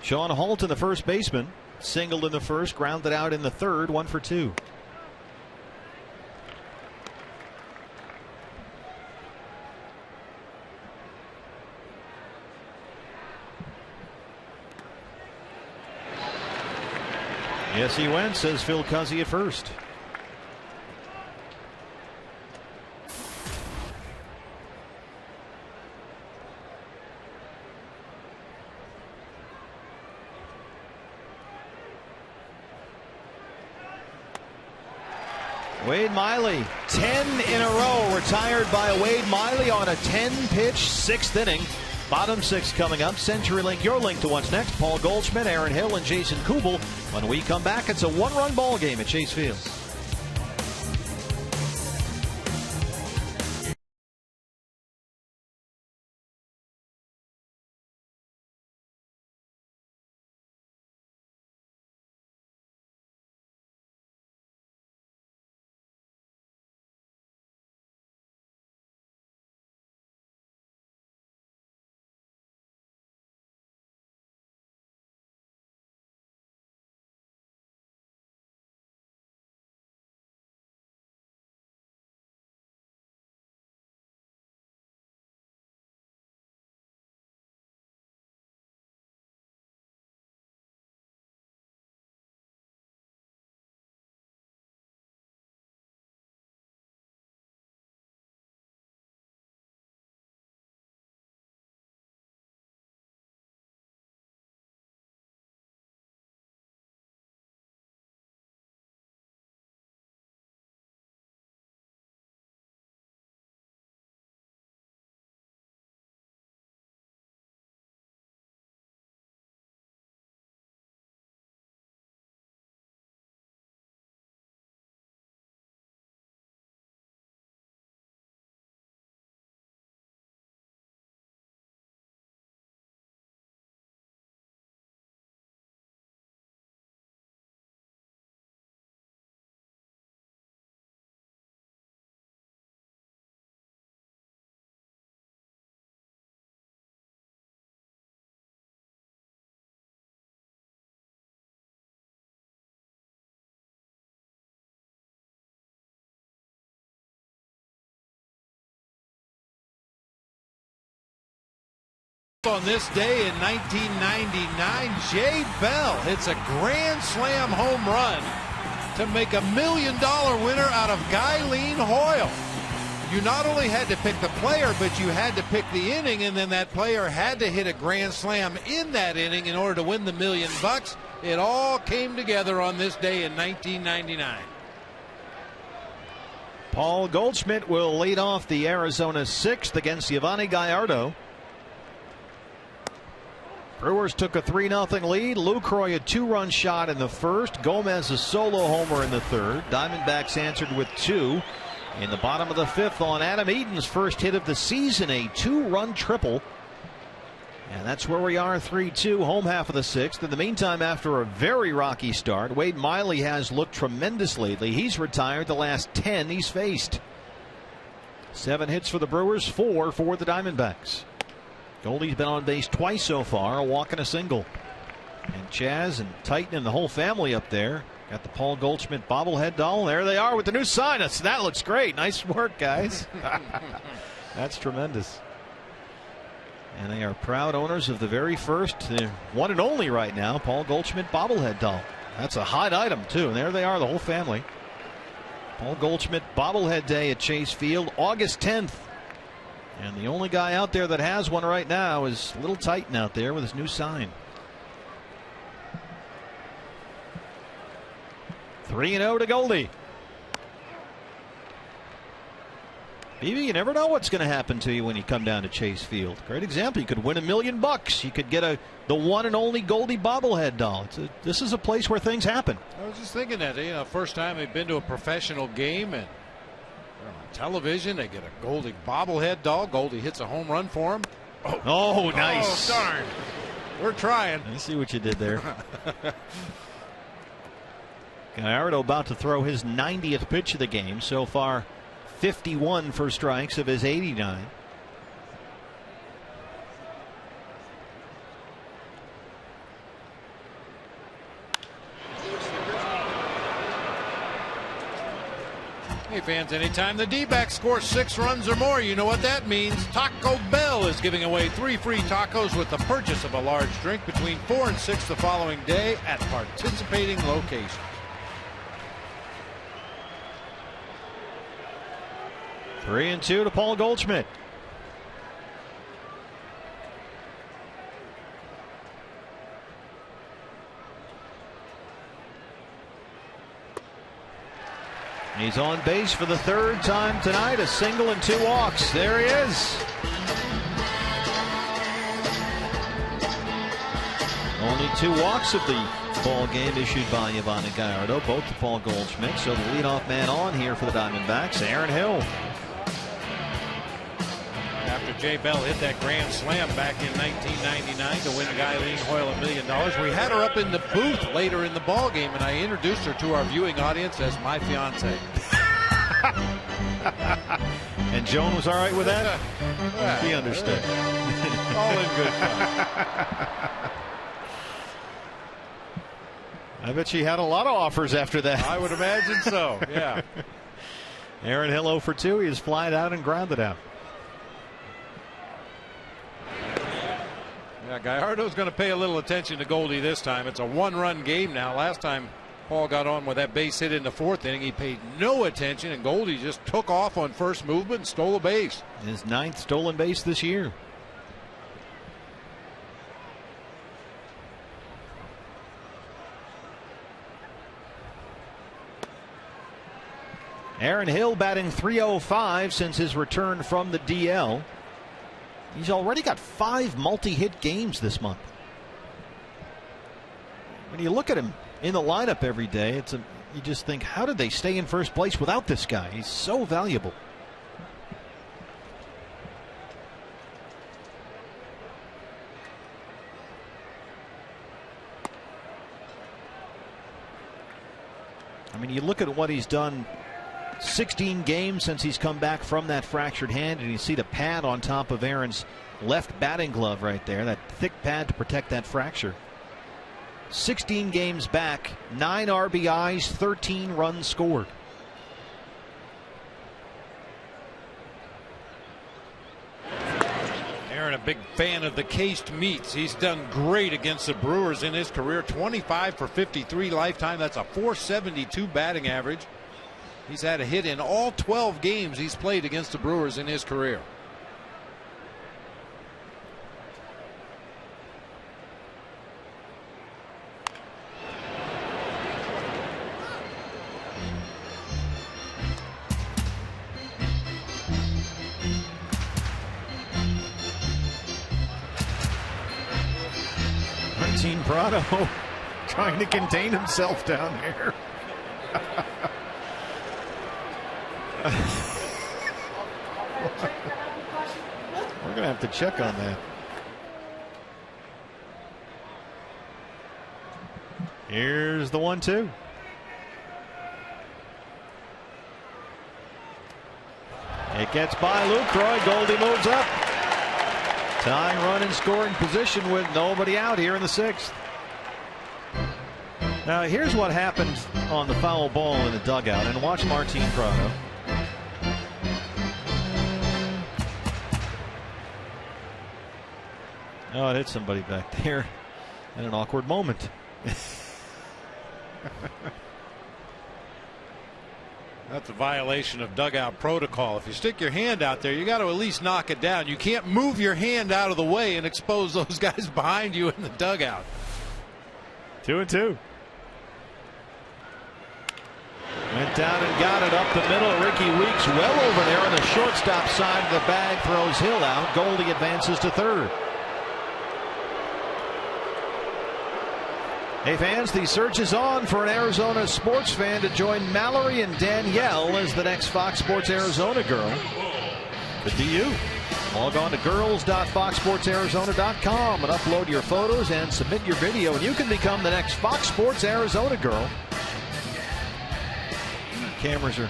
Sean Halton, the first baseman, singled in the first, grounded out in the third, 1 for 2. Yes, he went, says Phil Cuzzy at first. Wade Miley, 10 in a row, retired by Wade Miley on a 10-pitch 6th inning. Bottom 6 coming up. CenturyLink, your link to what's next. Paul Goldschmidt, Aaron Hill, and Jason Kubel. When we come back, it's a 1-run ball game at Chase Field. On this day in 1999, Jay Bell hits a grand slam home run to make $1 million winner out of Guylene Hoyle. You not only had to pick the player, but you had to pick the inning, and then that player had to hit a grand slam in that inning in order to win the $1 million. It all came together on this day in 1999. Paul Goldschmidt will lead off the Arizona 6th against Yovani Gallardo. Brewers took a 3-0 lead. Lucroy a 2-run shot in the first. Gomez a solo homer in the third. Diamondbacks answered with 2 in the bottom of the 5th on Adam Eaton's first hit of the season, a 2-run triple. And that's where we are, 3-2, home half of the 6th. In the meantime, after a very rocky start, Wade Miley has looked tremendous lately. He's retired the last 10 he's faced. 7 hits for the Brewers, 4 for the Diamondbacks. Goldie's been on base twice so far, a walk and a single. And Chaz and Titan and the whole family up there. Got the Paul Goldschmidt bobblehead doll. There they are with the new sign. That looks great. Nice work, guys. That's tremendous. And they are proud owners of the very first, one and only right now, Paul Goldschmidt bobblehead doll. That's a hot item, too. And there they are, the whole family. Paul Goldschmidt bobblehead day at Chase Field, August 10th. And the only guy out there that has one right now is little Titan out there with his new sign. 3-0 to Goldie. BB, you never know what's going to happen to you when you come down to Chase Field. Great example. You could win $1 million. You could get the one and only Goldie bobblehead doll. This is a place where things happen. I was just thinking that, first time they've been to a professional game and on television, they get a Goldie bobblehead doll. Goldie hits a home run for him. Oh, nice. Oh, darn. We're trying. I see what you did there. Gallardo about to throw his 90th pitch of the game. So far, 51 for strikes of his 89. Hey fans, anytime the D-backs score 6 runs or more, you know what that means. Taco Bell is giving away 3 free tacos with the purchase of a large drink between 4 and 6 the following day at participating locations. 3-2 to Paul Goldschmidt. He's on base for the 3rd time tonight, a single and 2 walks. There he is. Only 2 walks of the ball game issued by Yovani Gallardo, both to Paul Goldschmidt. So the leadoff man on here for the Diamondbacks, Aaron Hill. After Jay Bell hit that grand slam back in 1999 to win Guylene Hoyle $1 million, we had her up in the booth later in the ball game, and I introduced her to our viewing audience as my fiance. And Joan was all right with that? He understood. All in good fun. I bet she had a lot of offers after that. I would imagine so, yeah. Aaron Hill 0 for 2. He is flied out and grounded out. Yeah, Gallardo's going to pay a little attention to Goldie this time. It's a 1-run game now. Last time Paul got on with that base hit in the 4th inning, he paid no attention, and Goldie just took off on first movement and stole a base. His 9th stolen base this year. Aaron Hill batting .305 since his return from the DL. He's already got 5 multi-hit games this month. When you look at him in the lineup every day, you just think, how did they stay in first place without this guy? He's so valuable. I mean, you look at what he's done. 16 games since he's come back from that fractured hand, and you see the pad on top of Aaron's left batting glove right there, that thick pad to protect that fracture. 16 games back, 9 RBIs, 13 runs scored. Aaron Aaron, a big fan of the cased meats. He's done great against the Brewers in his career. 25 for 53 lifetime. That's a .472 batting average. He's had a hit in all 12 games he's played against the Brewers in his career. Martin Prado trying to contain himself down there. We're going to have to check on that. Here's the 1-2. It gets by Lucroy. Goldie moves up. Tying run in scoring position with nobody out here in the 6th. Now here's what happened on the foul ball in the dugout, and watch Martin Prado. Oh, it hit somebody back there in an awkward moment. That's a violation of dugout protocol. If you stick your hand out there, you got to at least knock it down. You can't move your hand out of the way and expose those guys behind you in the dugout. 2-2. Went down and got it up the middle. Ricky Weeks well over there on the shortstop side of the bag, throws Hill out. Goldie advances to third. Hey fans, the search is on for an Arizona sports fan to join Mallory and Danielle as the next Fox Sports Arizona girl. Could be you. Log on to girls.foxsportsarizona.com and upload your photos and submit your video, and you can become the next Fox Sports Arizona girl. Cameras are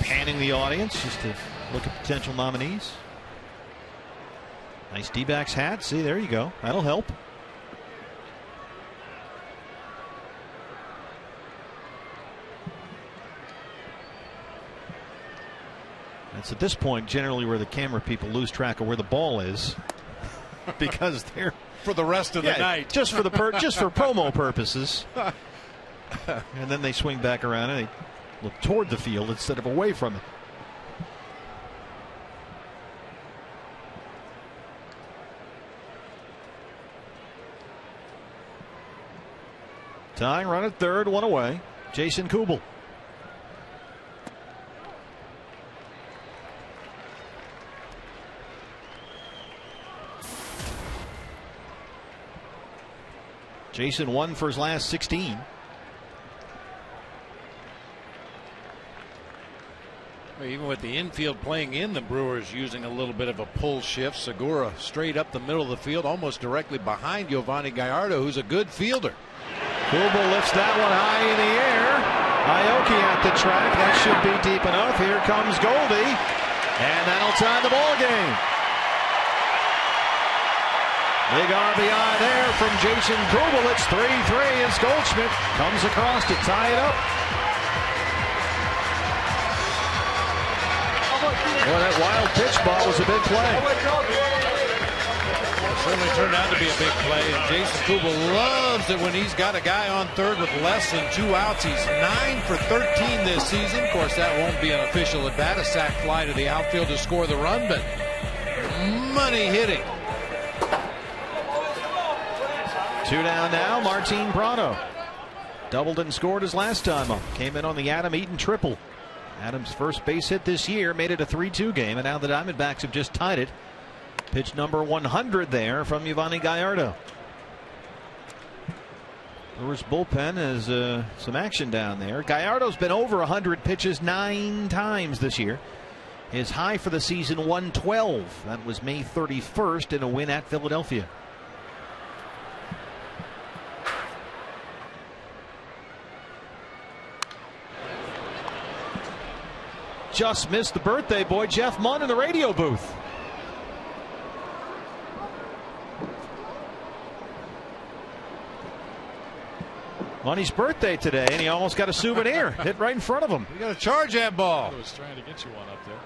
panning the audience just to look at potential nominees. Nice D-backs hat. See, there you go. That'll help. It's at this point generally where the camera people lose track of where the ball is because they're for the rest of the night, just for promo purposes. And then they swing back around and they look toward the field instead of away from it. Tying run at third, one away. Jason Kubel. Jason won for his last 16. Even with the infield playing in, the Brewers using a little bit of a pull shift. Segura straight up the middle of the field, almost directly behind Giovanni Gallardo, who's a good fielder. Kubel lifts that one high in the air. Aoki at the track. That should be deep enough. Here comes Goldie, and that'll tie the ball game. Big RBI there from Jason Kubel. It's 3-3 as Goldschmidt comes across to tie it up. Boy, that wild pitch ball was a big play. It certainly turned out to be a big play, and Jason Kubel loves it when he's got a guy on third with less than 2 outs. He's 9 for 13 this season. Of course, that won't be an official at bat. A sac fly to the outfield to score the run, but money hitting. 2 down now. Martin Prado doubled and scored his last time up. Came in on the Adam Eaton triple. Adams' first base hit this year made it a 3-2 game, and now the Diamondbacks have just tied it. Pitch number 100 there from Giovanni Gallardo. Brewers bullpen has some action down there. Gallardo's been over 100 pitches 9 times this year. His high for the season 112. That was May 31st in a win at Philadelphia. Just missed the birthday boy Jeff Munn in the radio booth. on his birthday today, and he almost got a souvenir hit right in front of him. You got to charge that ball. I was trying to get you one up there.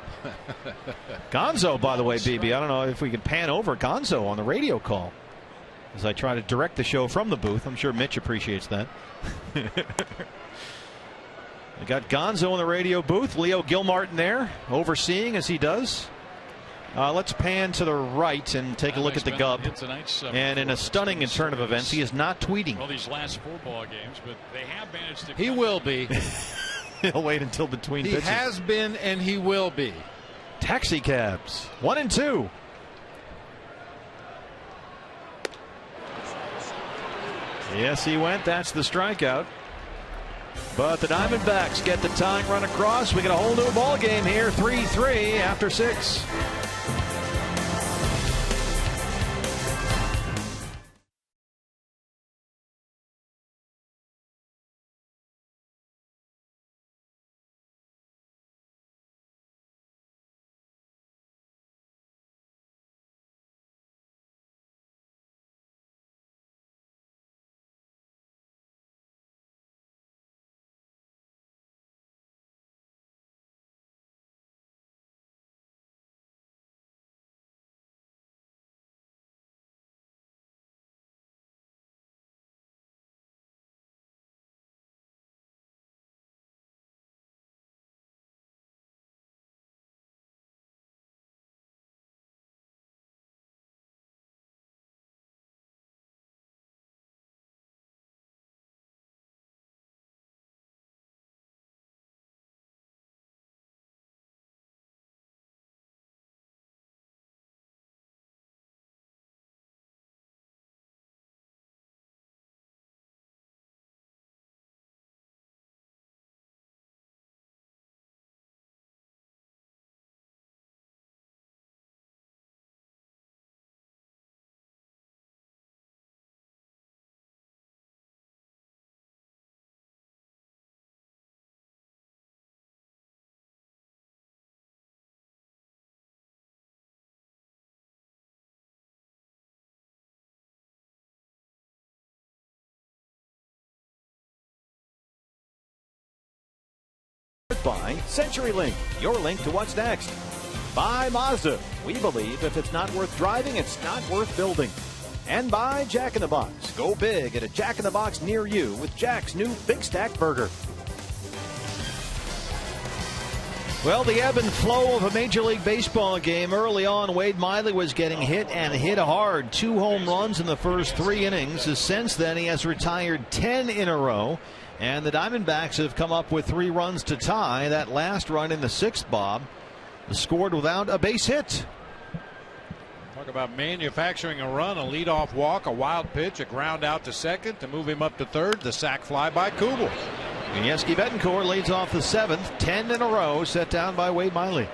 Gonzo, by the way, BB, I don't know if we can pan over Gonzo on the radio call as I try to direct the show from the booth. I'm sure Mitch appreciates that. We got Gonzo in the radio booth. Leo Gilmartin there, overseeing as he does. Let's pan to the right and take a look at the Gub. And in a stunning turn of events, he is not tweeting. Well, these last 4 ball games, but they have managed to. He will be. He'll wait until between pitches. He has been, and he will be. Taxi cabs, 1 and 2. Yes, he went. That's the strikeout. But the Diamondbacks get the tying run across. We get a whole new ball game here, 3-3 after 6. By CenturyLink, your link to what's next. By Mazda, we believe if it's not worth driving, it's not worth building. And by Jack in the Box, go big at a Jack in the Box near you with Jack's new Big Stack Burger. Well, the ebb and flow of a Major League Baseball game. Early on, Wade Miley was getting hit and hit hard. 2 home runs in the first 3 innings. Since then, he has retired 10 in a row. And the Diamondbacks have come up with 3 runs to tie. That last run in the 6th, Bob, was scored without a base hit. Talk about manufacturing a run, a leadoff walk, a wild pitch, a ground out to second to move him up to third, the sac fly by Kubel. Yuniesky Betancourt leads off the 7th, 10 in a row set down by Wade Miley.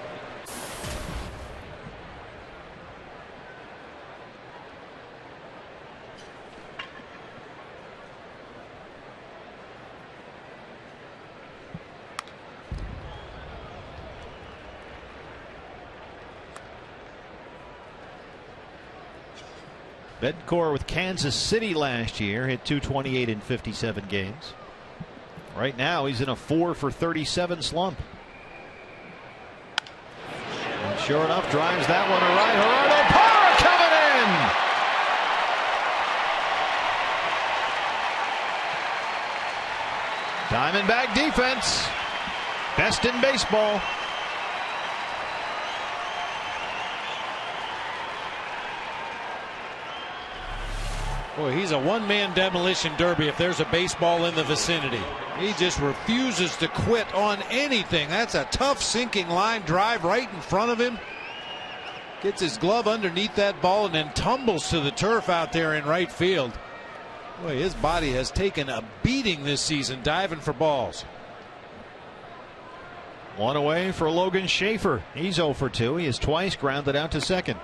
Betancourt with Kansas City last year hit .228 in 57 games. Right now he's in a 4 for 37 slump. And sure enough, drives that one to right. Gerardo Parra coming in. Diamondback defense, best in baseball. Boy, he's a one-man demolition derby if there's a baseball in the vicinity. He just refuses to quit on anything. That's a tough sinking line drive right in front of him. Gets his glove underneath that ball and then tumbles to the turf out there in right field. Boy, his body has taken a beating this season diving for balls. 1 away for Logan Schaefer. He's 0 for 2. He has twice grounded out to second.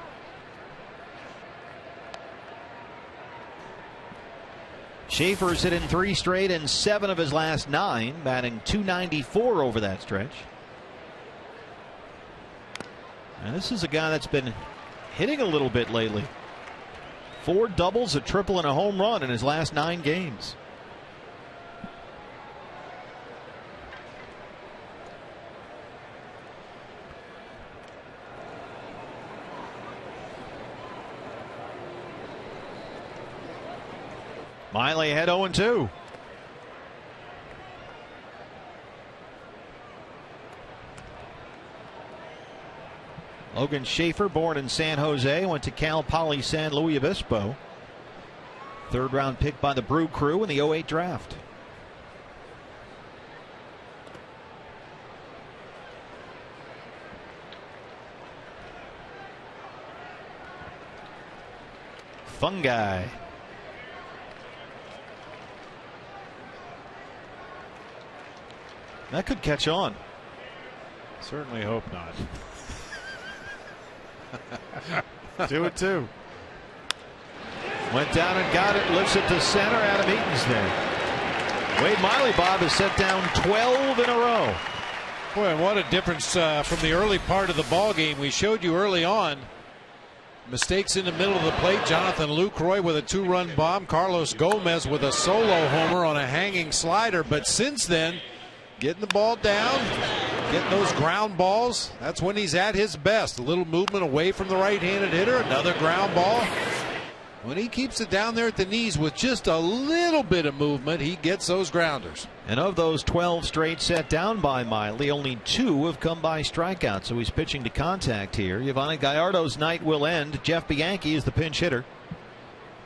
Schaefer's hit in 3 straight and 7 of his last 9, batting .294 over that stretch. And this is a guy that's been hitting a little bit lately. 4 doubles, a triple, and a home run in his last 9 games. Miley ahead 0-2. Logan Schaefer, born in San Jose, went to Cal Poly San Luis Obispo. Third-round pick by the Brew Crew in the 08 draft. Fungi. That could catch on. Certainly hope not. 2-2. Went down and got it, lifts it to center. Adam Eaton's there. Wade Miley, Bob, has set down 12 in a row. Boy, and what a difference from the early part of the ball game. We showed you early on mistakes in the middle of the plate. Jonathan Lucroy with a 2-run bomb. Carlos Gomez with a solo homer on a hanging slider. But since then, getting the ball down, getting those ground balls, that's when he's at his best. A little movement away from the right-handed hitter, another ground ball. When he keeps it down there at the knees with just a little bit of movement, he gets those grounders. And of those 12 straight set down by Miley, only 2 have come by strikeout, so he's pitching to contact here. Yovani Gallardo's night will end. Jeff Bianchi is the pinch hitter.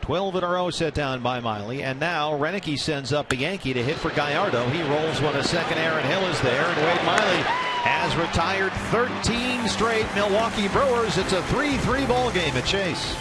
12 in a row set down by Miley, and now Renicky sends up Bianchi to hit for Gallardo. He rolls one a second. Aaron Hill is there, and Wade Miley has retired 13 straight Milwaukee Brewers. It's a 3-3 ball game at Chase.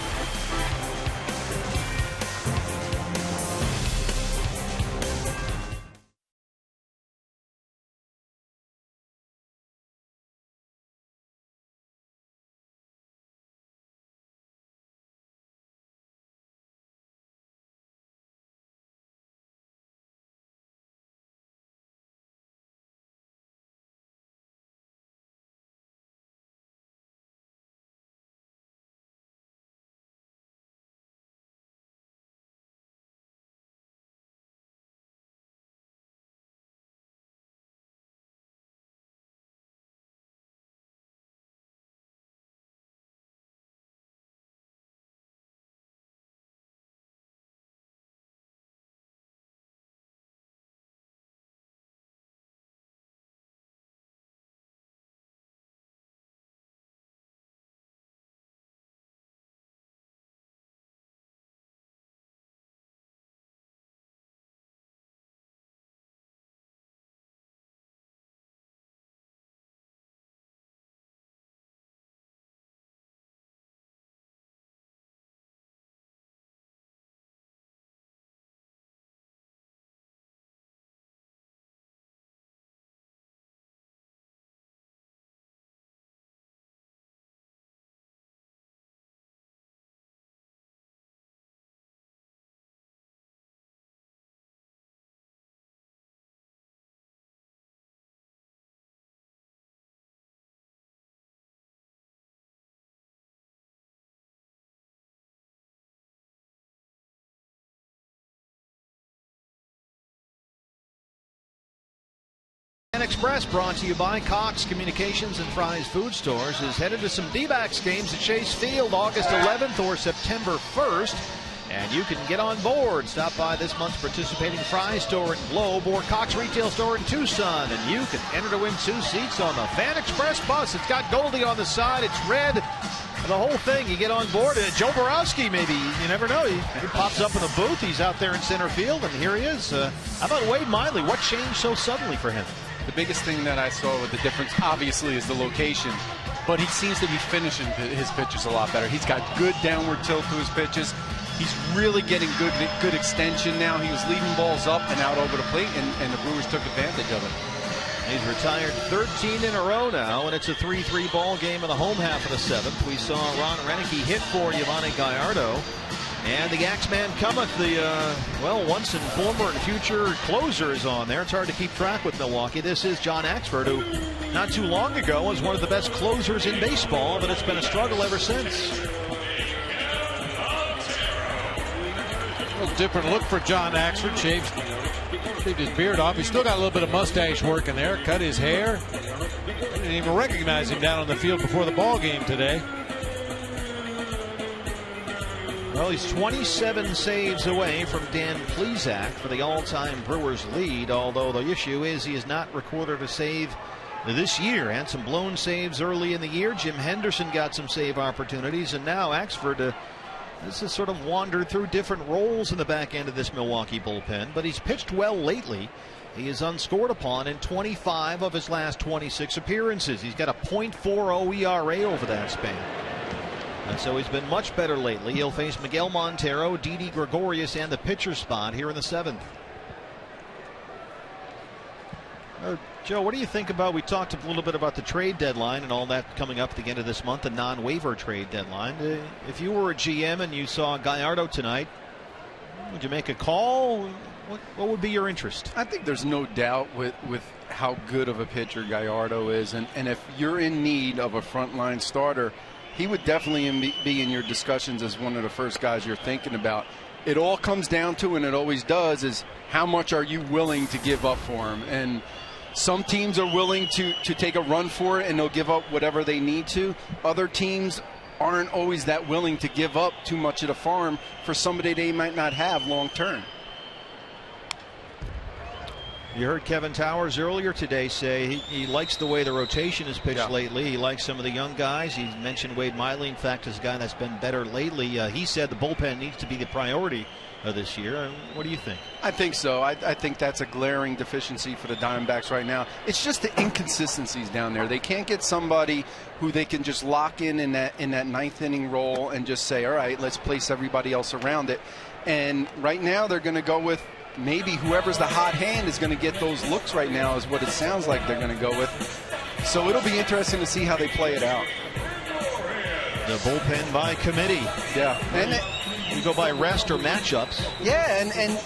Express, brought to you by Cox Communications and Fry's Food Stores, is headed to some D-backs games at Chase Field August 11th or September 1st. And you can get on board. Stop by this month's participating Fry store in Globe or Cox retail store in Tucson, and you can enter to win 2 seats on the Fan Express bus. It's got Goldie on the side. It's red. The whole thing. You get on board. Joe Borowski, maybe. You never know. He pops up in the booth. He's out there in center field, and here he is. How about Wade Miley? What changed so suddenly for him? The biggest thing that I saw with the difference, obviously, is the location. But he seems to be finishing his pitches a lot better. He's got good downward tilt to his pitches. He's really getting good extension now. He was leaving balls up and out over the plate, and the Brewers took advantage of it. He's retired 13 in a row now, and it's a 3-3 ball game in the home half of the 7th. We saw Ron Renicky hit for Yovani Gallardo. And the Axeman cometh, the, once and former and future closer is on there. It's hard to keep track with Milwaukee. This is John Axford, who not too long ago was one of the best closers in baseball, but it's been a struggle ever since. A little different look for John Axford. Shaved his beard off. He's still got a little bit of mustache work in there. Cut his hair. Didn't even recognize him down on the field before the ball game today. Well, he's 27 saves away from Dan Plesac for the all-time Brewers lead, although the issue is he has not recorded a save this year. Had some blown saves early in the year. Jim Henderson got some save opportunities, and now Axford this has sort of wandered through different roles in the back end of this Milwaukee bullpen, but he's pitched well lately. He is unscored upon in 25 of his last 26 appearances. He's got a .40 ERA over that span. And so he's been much better lately. He'll face Miguel Montero, Didi Gregorius, and the pitcher spot here in the 7th. Joe, what do you think about, we talked a little bit about the trade deadline and all that coming up at the end of this month, the non-waiver trade deadline. If you were a GM and you saw Gallardo tonight, would you make a call? What would be your interest? I think there's no doubt with how good of a pitcher Gallardo is. And if you're in need of a frontline starter, he would definitely be in your discussions as one of the first guys you're thinking about. It all comes down to, and it always does, is how much are you willing to give up for him? And some teams are willing to take a run for it, and they'll give up whatever they need to. Other teams aren't always that willing to give up too much of the farm for somebody they might not have long term. You heard Kevin Towers earlier today say he likes the way the rotation is pitched lately. He likes some of the young guys. He mentioned Wade Miley, in fact, as a guy that's been better lately. He said the bullpen needs to be the priority this year. What do you think? I think so. I think that's a glaring deficiency for the Diamondbacks right now. It's just the inconsistencies down there. They can't get somebody who they can just lock in that 9th inning role and just say, all right, let's place everybody else around it. And right now they're going to go with maybe whoever's the hot hand is going to get those looks right now, is what it sounds like they're going to go with. So it'll be interesting to see how they play it out. The bullpen by committee. Yeah. And you go by rest or matchups. Yeah, and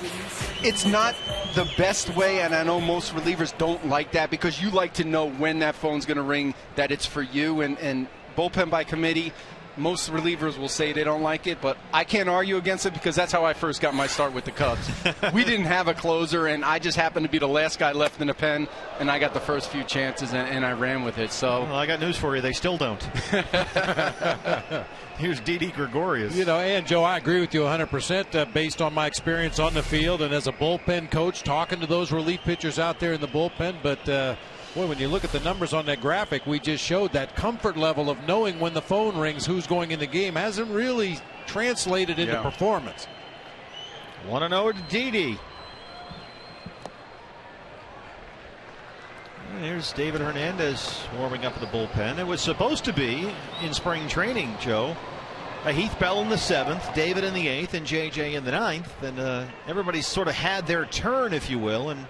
it's not the best way, and I know most relievers don't like that because you like to know when that phone's going to ring, that it's for you. And bullpen by committee, most relievers will say they don't like it, but I can't argue against it because that's how I first got my start with the Cubs. We didn't have a closer, and I just happened to be the last guy left in the pen, and I got the first few chances, and I ran with it. So, well, I got news for you. They still don't. Here's Didi Gregorius. You know, and Joe, I agree with you 100% based on my experience on the field and as a bullpen coach, talking to those relief pitchers out there in the bullpen. But boy, when you look at the numbers on that graphic we just showed, that comfort level of knowing when the phone rings who's going in the game hasn't really translated into performance. 1-0 to Didi. Here's David Hernandez warming up in the bullpen. It was supposed to be in spring training, Joe. Heath Bell in the 7th, David in the 8th, and JJ in the 9th. And everybody's sort of had their turn, if you will. And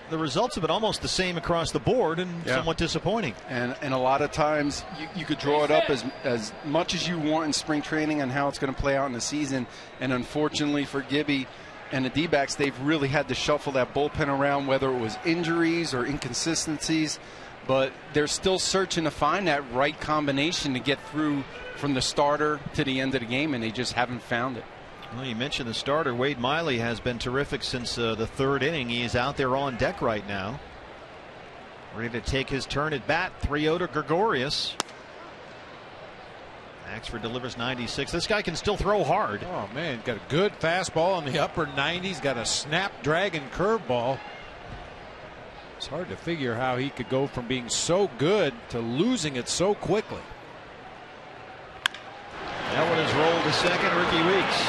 the results have been almost the same across the board and somewhat disappointing. And a lot of times you could draw it up as much as you want in spring training and how it's going to play out in the season. And unfortunately for Gibby and the D-backs, they've really had to shuffle that bullpen around, whether it was injuries or inconsistencies. But they're still searching to find that right combination to get through from the starter to the end of the game, and they just haven't found it. Well, you mentioned the starter. Wade Miley has been terrific since the 3rd inning. He is out there on deck right now, ready to take his turn at bat. 3-0 to Gregorius. Axford delivers 96. This guy can still throw hard. Oh, man, got a good fastball in the upper 90s. Got a snap-dragon curveball. It's hard to figure how he could go from being so good to losing it so quickly. That one is rolled to second. Ricky Weeks.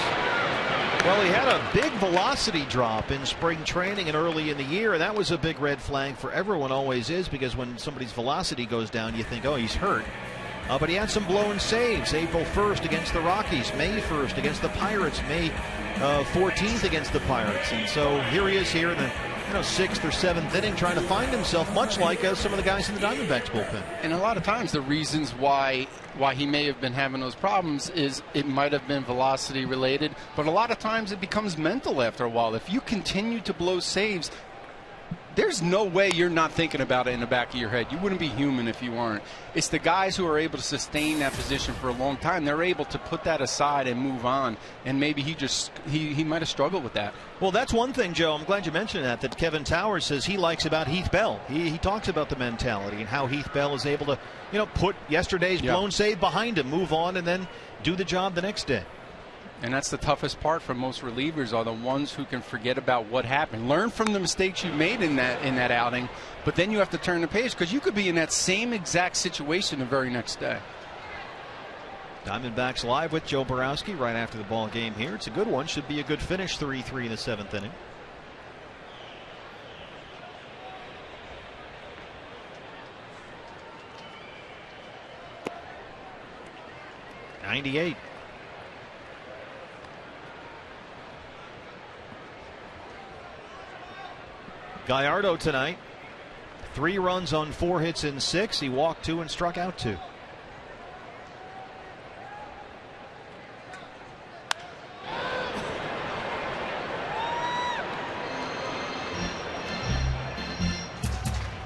Well, he had a big velocity drop in spring training and early in the year, and that was a big red flag for everyone, always is, because when somebody's velocity goes down, you think, oh, he's hurt. But he had some blown saves. April 1st against the Rockies, May 1st against the Pirates, May 14th against the Pirates. And so here he is here in the 6th or 7th inning trying to find himself, much like some of the guys in the Diamondbacks bullpen. And a lot of times the reasons why he may have been having those problems is it might have been velocity related, but a lot of times it becomes mental after a while. If you continue to blow saves, there's no way you're not thinking about it in the back of your head. You wouldn't be human if you weren't. It's the guys who are able to sustain that position for a long time. They're able to put that aside and move on. And maybe he might have struggled with that. Well, that's one thing, Joe. I'm glad you mentioned that Kevin Towers says he likes about Heath Bell. He talks about the mentality and how Heath Bell is able to, put yesterday's blown save behind him, move on, and then do the job the next day. And that's the toughest part for most relievers, are the ones who can forget about what happened. Learn from the mistakes you made in that outing, but then you have to turn the page because you could be in that same exact situation the very next day. Diamondbacks live with Joe Borowski right after the ball game here. It's a good one. Should be a good finish. 3-3 in the 7th inning. '98. Gallardo tonight, 3 runs on 4 hits in 6. He walked 2 and struck out 2.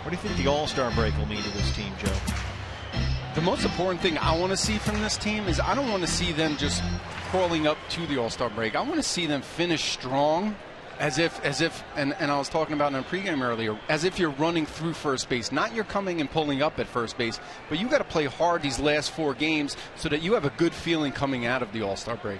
What do you think the All-Star break will mean to this team, Joe? The most important thing I want to see from this team is I don't want to see them just crawling up to the All-Star break. I want to see them finish strong. As if, and I was talking about in a pregame earlier, as if you're running through first base, not you're coming and pulling up at first base, but you got to play hard these last 4 games so that you have a good feeling coming out of the All-Star break.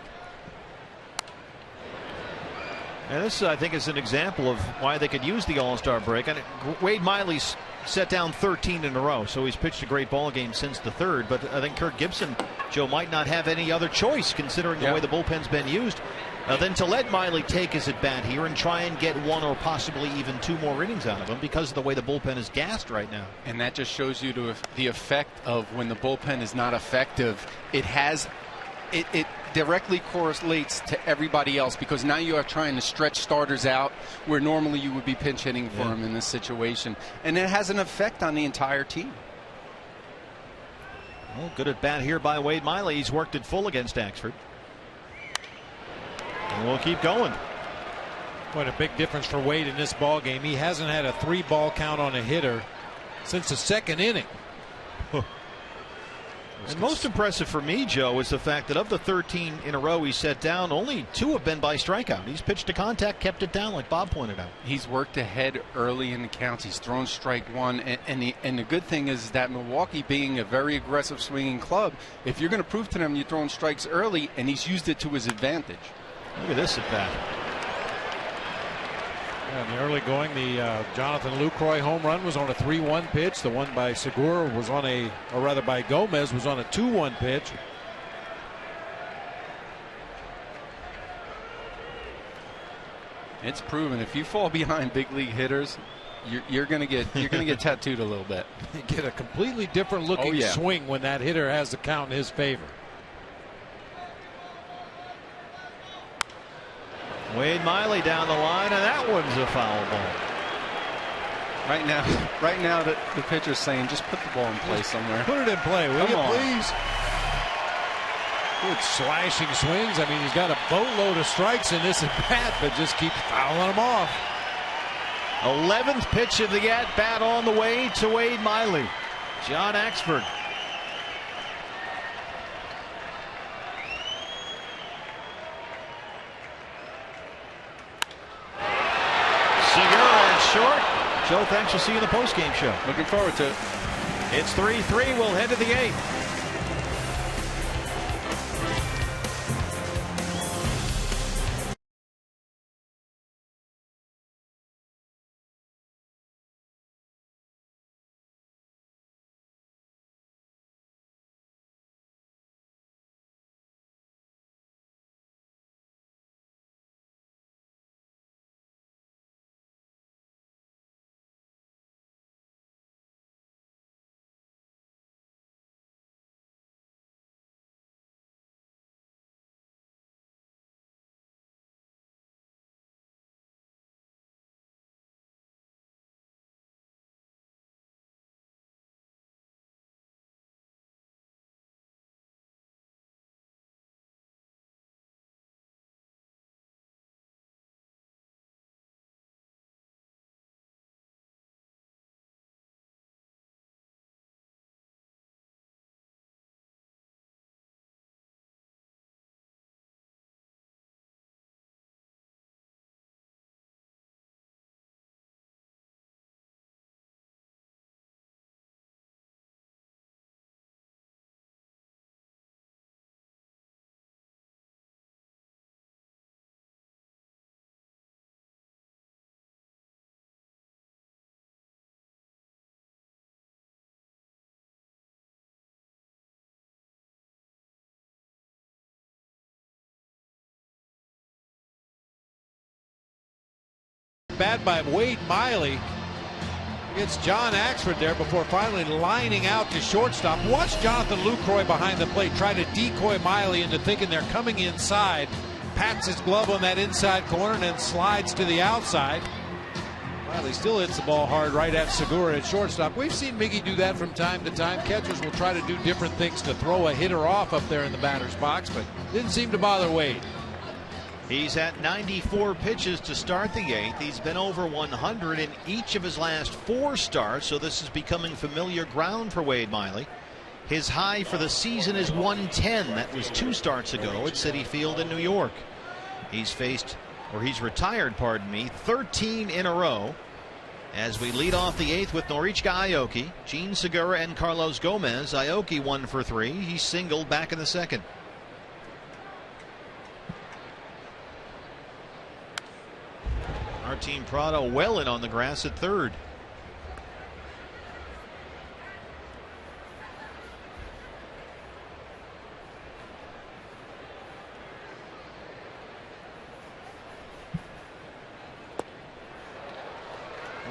And this, I think, is an example of why they could use the All-Star break. And Wade Miley's set down 13 in a row, so he's pitched a great ball game since the 3rd. But I think Kirk Gibson, Joe, might not have any other choice considering the way the bullpen's been used. Than to let Miley take his at bat here and try and get 1 or possibly even 2 more innings out of him because of the way the bullpen is gassed right now. And that just shows you the effect of when the bullpen is not effective. It directly correlates to everybody else because now you are trying to stretch starters out where normally you would be pinch hitting for them in this situation. And it has an effect on the entire team. Well, good at bat here by Wade Miley. He's worked it full against Axford. And we'll keep going. What a big difference for Wade in this ball game. He hasn't had a 3-ball count on a hitter since the 2nd inning. And most impressive for me, Joe, is the fact that of the 13 in a row he set down, only 2 have been by strikeout. He's pitched to contact, kept it down, like Bob pointed out. He's worked ahead early in the counts. He's thrown strike 1, and the good thing is that Milwaukee, being a very aggressive swinging club, if you're going to prove to them you're throwing strikes early, and he's used it to his advantage. Look at this at bat. In the early going, the Jonathan Lucroy home run was on a 3-1 pitch. The one by Segura was on by Gomez was on a 2-1 pitch. It's proven if you fall behind big league hitters, you're going to get tattooed a little bit. You get a completely different looking swing when that hitter has the count in his favor. Wade Miley down the line, and that one's a foul ball. Right now, the pitcher's saying, just put the ball in play somewhere. Put it in play, will you please? Good slashing swings. I mean, he's got a boatload of strikes in this at bat, but just keeps fouling them off. 11th pitch of the at bat on the way to Wade Miley. John Axford. Short. Joe, thanks. We'll see you in the postgame show. Looking forward to it. It's 3-3. We'll head to the 8th. at bat by Wade Miley. Gets John Axford there before finally lining out to shortstop. Watch Jonathan Lucroy behind the plate try to decoy Miley into thinking they're coming inside. Pats his glove on that inside corner and then slides to the outside. Miley still hits the ball hard right at Segura at shortstop. We've seen Miggy do that from time to time. Catchers will try to do different things to throw a hitter off up there in the batter's box, but didn't seem to bother Wade. He's at 94 pitches to start the 8th. He's been over 100 in each of his last 4 starts, so this is becoming familiar ground for Wade Miley. His high for the season is 110. That was 2 starts ago at Citi Field in New York. He's retired, 13 in a row. As we lead off the 8th with Norichika Aoki, Gene Segura, and Carlos Gomez. Aoki 1 for 3. He singled back in the 2nd. Martin Prado well in on the grass at 3rd.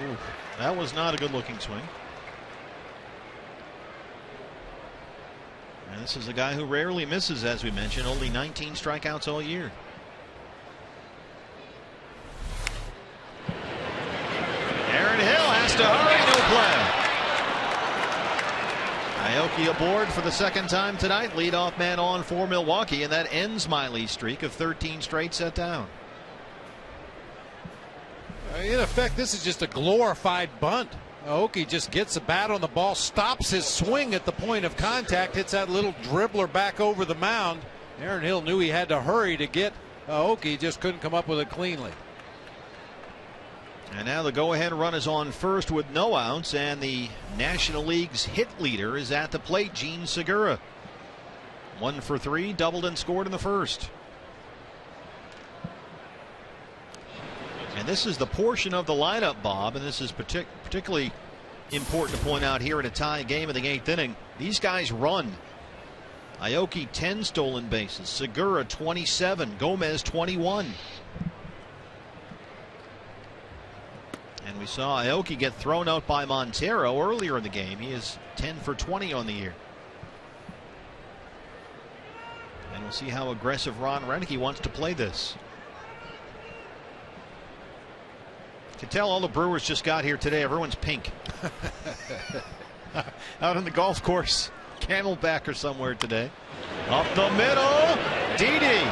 Ooh, that was not a good looking swing. And this is a guy who rarely misses, as we mentioned, only 19 strikeouts all year. Aaron Hill has to hurry, no play. Aoki aboard for the 2nd time tonight. Leadoff man on for Milwaukee, and that ends Miley's streak of 13 straight set down. In effect, this is just a glorified bunt. Aoki just gets the bat on the ball, stops his swing at the point of contact, hits that little dribbler back over the mound. Aaron Hill knew he had to hurry to get Aoki, just couldn't come up with it cleanly. And now the go-ahead run is on first with no outs, and the National League's hit leader is at the plate, Gene Segura. 1 for 3, doubled and scored in the 1st. And this is the portion of the lineup, Bob, and this is particularly important to point out here in a tie game in the 8th inning. These guys run. Aoki 10 stolen bases, Segura 27, Gomez 21. And we saw Aoki get thrown out by Montero earlier in the game. He is 10 for 20 on the year. And we'll see how aggressive Ron Renneke wants to play this. You can tell all the Brewers just got here today. Everyone's pink. Out on the golf course, Camelback or somewhere today. Up the middle, Didi.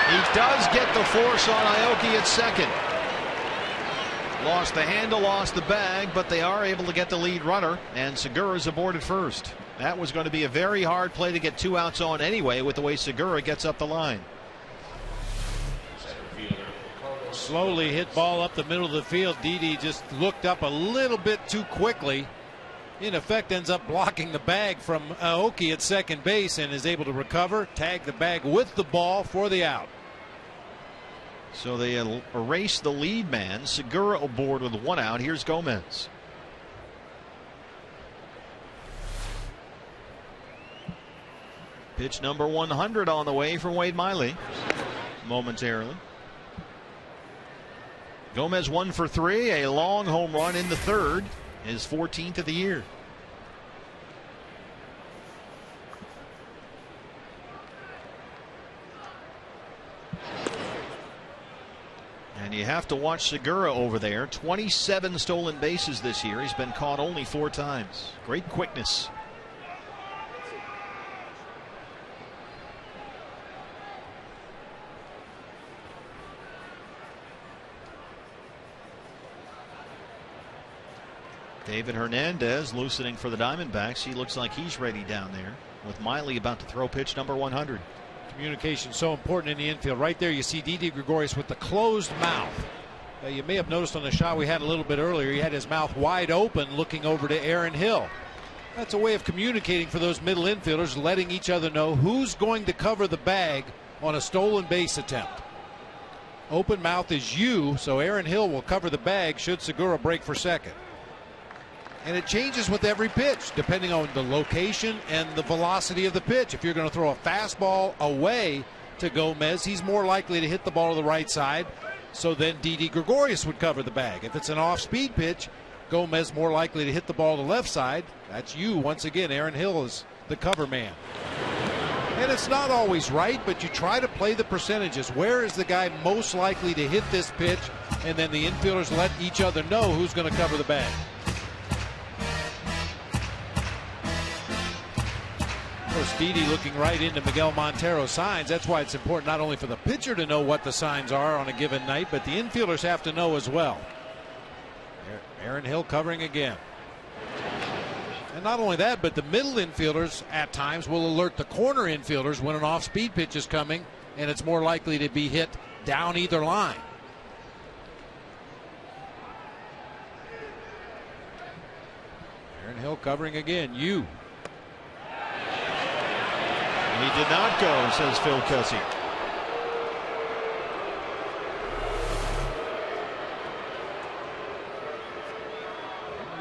He does get the force on Aoki at 2nd. Lost the handle, lost the bag, but they are able to get the lead runner, and Segura's aboard at 1st. That was going to be a very hard play to get 2 outs on anyway with the way Segura gets up the line. Slowly hit ball up the middle of the field. Didi just looked up a little bit too quickly. In effect, ends up blocking the bag from Aoki at 2nd base and is able to recover, tag the bag with the ball for the out. So they erase the lead man. Segura aboard with 1 out. Here's Gomez. Pitch number 100 on the way from Wade Miley momentarily. Gomez 1 for 3, a long home run in the 3rd, his 14th of the year. And you have to watch Segura over there. 27 stolen bases this year. He's been caught only 4 times. Great quickness. David Hernandez loosening for the Diamondbacks. He looks like he's ready down there with Miley about to throw pitch number 100. Communication so important in the infield. Right there you see Didi Gregorius with the closed mouth. You may have noticed on the shot we had a little bit earlier, he had his mouth wide open looking over to Aaron Hill. That's a way of communicating for those middle infielders, letting each other know who's going to cover the bag on a stolen base attempt. Open mouth is you, so Aaron Hill will cover the bag should Segura break for 2nd. And it changes with every pitch depending on the location and the velocity of the pitch. If you're going to throw a fastball away to Gomez, he's more likely to hit the ball to the right side. So then Didi Gregorius would cover the bag. If it's an off-speed pitch, Gomez more likely to hit the ball to the left side. That's you once again. Aaron Hill is the cover man. And it's not always right, but you try to play the percentages. Where is the guy most likely to hit this pitch? And then the infielders let each other know who's going to cover the bag. Of course, Didi looking right into Miguel Montero's signs. That's why it's important not only for the pitcher to know what the signs are on a given night, but the infielders have to know as well. Aaron Hill covering again. And not only that, but the middle infielders at times will alert the corner infielders when an off-speed pitch is coming, and it's more likely to be hit down either line. Aaron Hill covering again. You. He did not go, says Phil Cussy.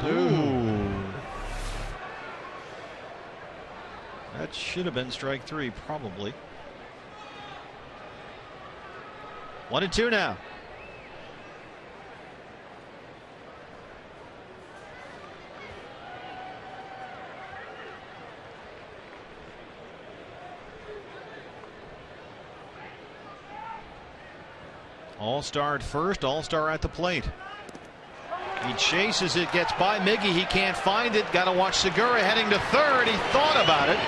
Ooh. That should have been strike 3, probably. 1-2 now. All-Star at first, All-Star at the plate. He chases it, gets by Miggy. He can't find it. Got to watch Segura heading to third. He thought about it,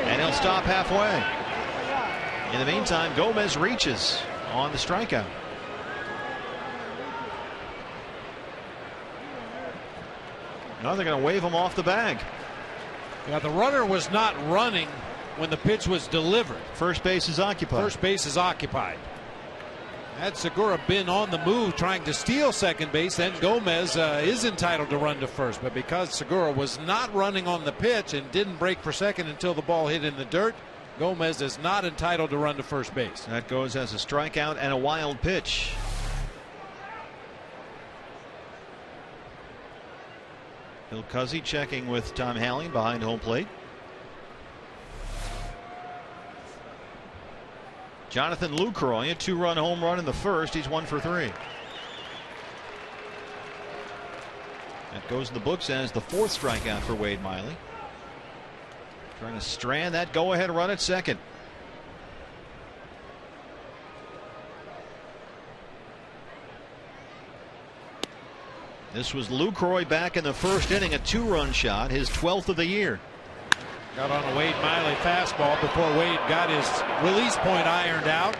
and he'll stop halfway. In the meantime, Gomez reaches on the strikeout. Now they're going to wave him off the bag. Yeah, the runner was not running when the pitch was delivered. First base is occupied. First base is occupied. Had Segura been on the move trying to steal second base, then Gomez is entitled to run to first. But because Segura was not running on the pitch and didn't break for second until the ball hit in the dirt, Gomez is not entitled to run to first base. That goes as a strikeout and a wild pitch. Phil Cussy checking with Tom Halling behind home plate. Jonathan Lucroy, a 2-run home run in the first. He's 1 for 3. That goes in the books as the 4th strikeout for Wade Miley. Trying to strand that go-ahead run at second. This was Lucroy back in the first inning, a 2-run shot, his 12th of the year. Got on a Wade Miley fastball before Wade got his release point ironed out.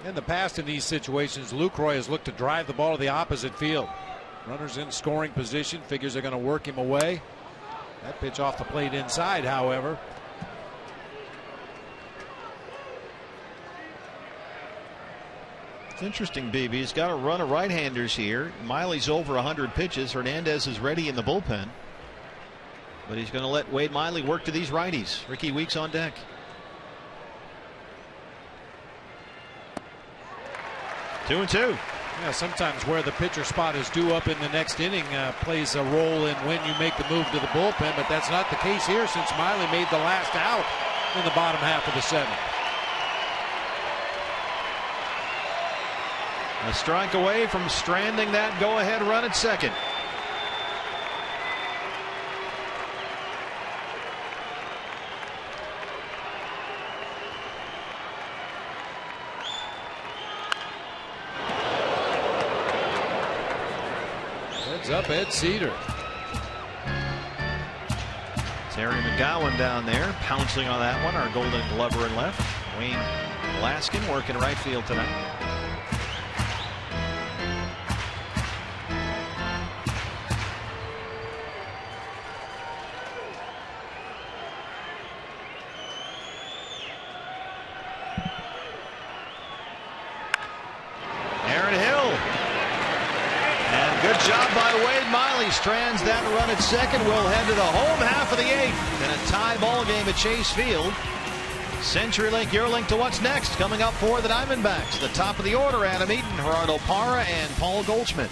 In the past in these situations, Lucroy has looked to drive the ball to the opposite field. Runners in scoring position, figures they're going to work him away. That pitch off the plate inside, however. It's interesting, BB. He's got a run of right-handers here. Miley's over 100 pitches. Hernandez is ready in the bullpen. But he's going to let Wade Miley work to these righties. Ricky Weeks on deck. Two and two. Yeah, sometimes where the pitcher spot is due up in the next inning plays a role in when you make the move to the bullpen, but that's not the case here since Miley made the last out in the bottom half of the 7th. A strike away from stranding that go-ahead run at second. Heads up, Ed Cedar. Terry McGowan down there pouncing on that one. Our Golden Glover in left. Wayne Laskin working right field tonight. Job by Wade Miley, strands that run at second. We'll head to the home half of the 8th in a tie ball game at Chase Field. CenturyLink, your link to what's next coming up for the Diamondbacks. The top of the order, Adam Eaton, Gerardo Parra, and Paul Goldschmidt.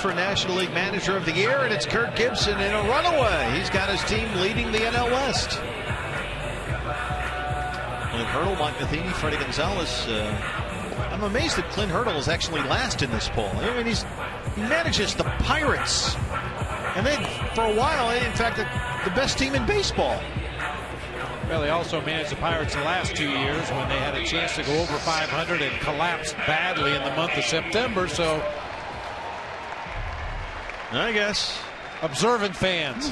for National League Manager of the Year, and it's Kirk Gibson in a runaway. He's got his team leading the NL West. Clint Hurdle, Mike Matheny, Freddie Gonzalez. I'm amazed that Clint Hurdle is actually last in this poll. I mean, he manages the Pirates, and then for a while, in fact, the best team in baseball. Well, he also managed the Pirates the last 2 years when they had a chance to go over 500 and collapsed badly in the month of September. So, I guess. Observant fans.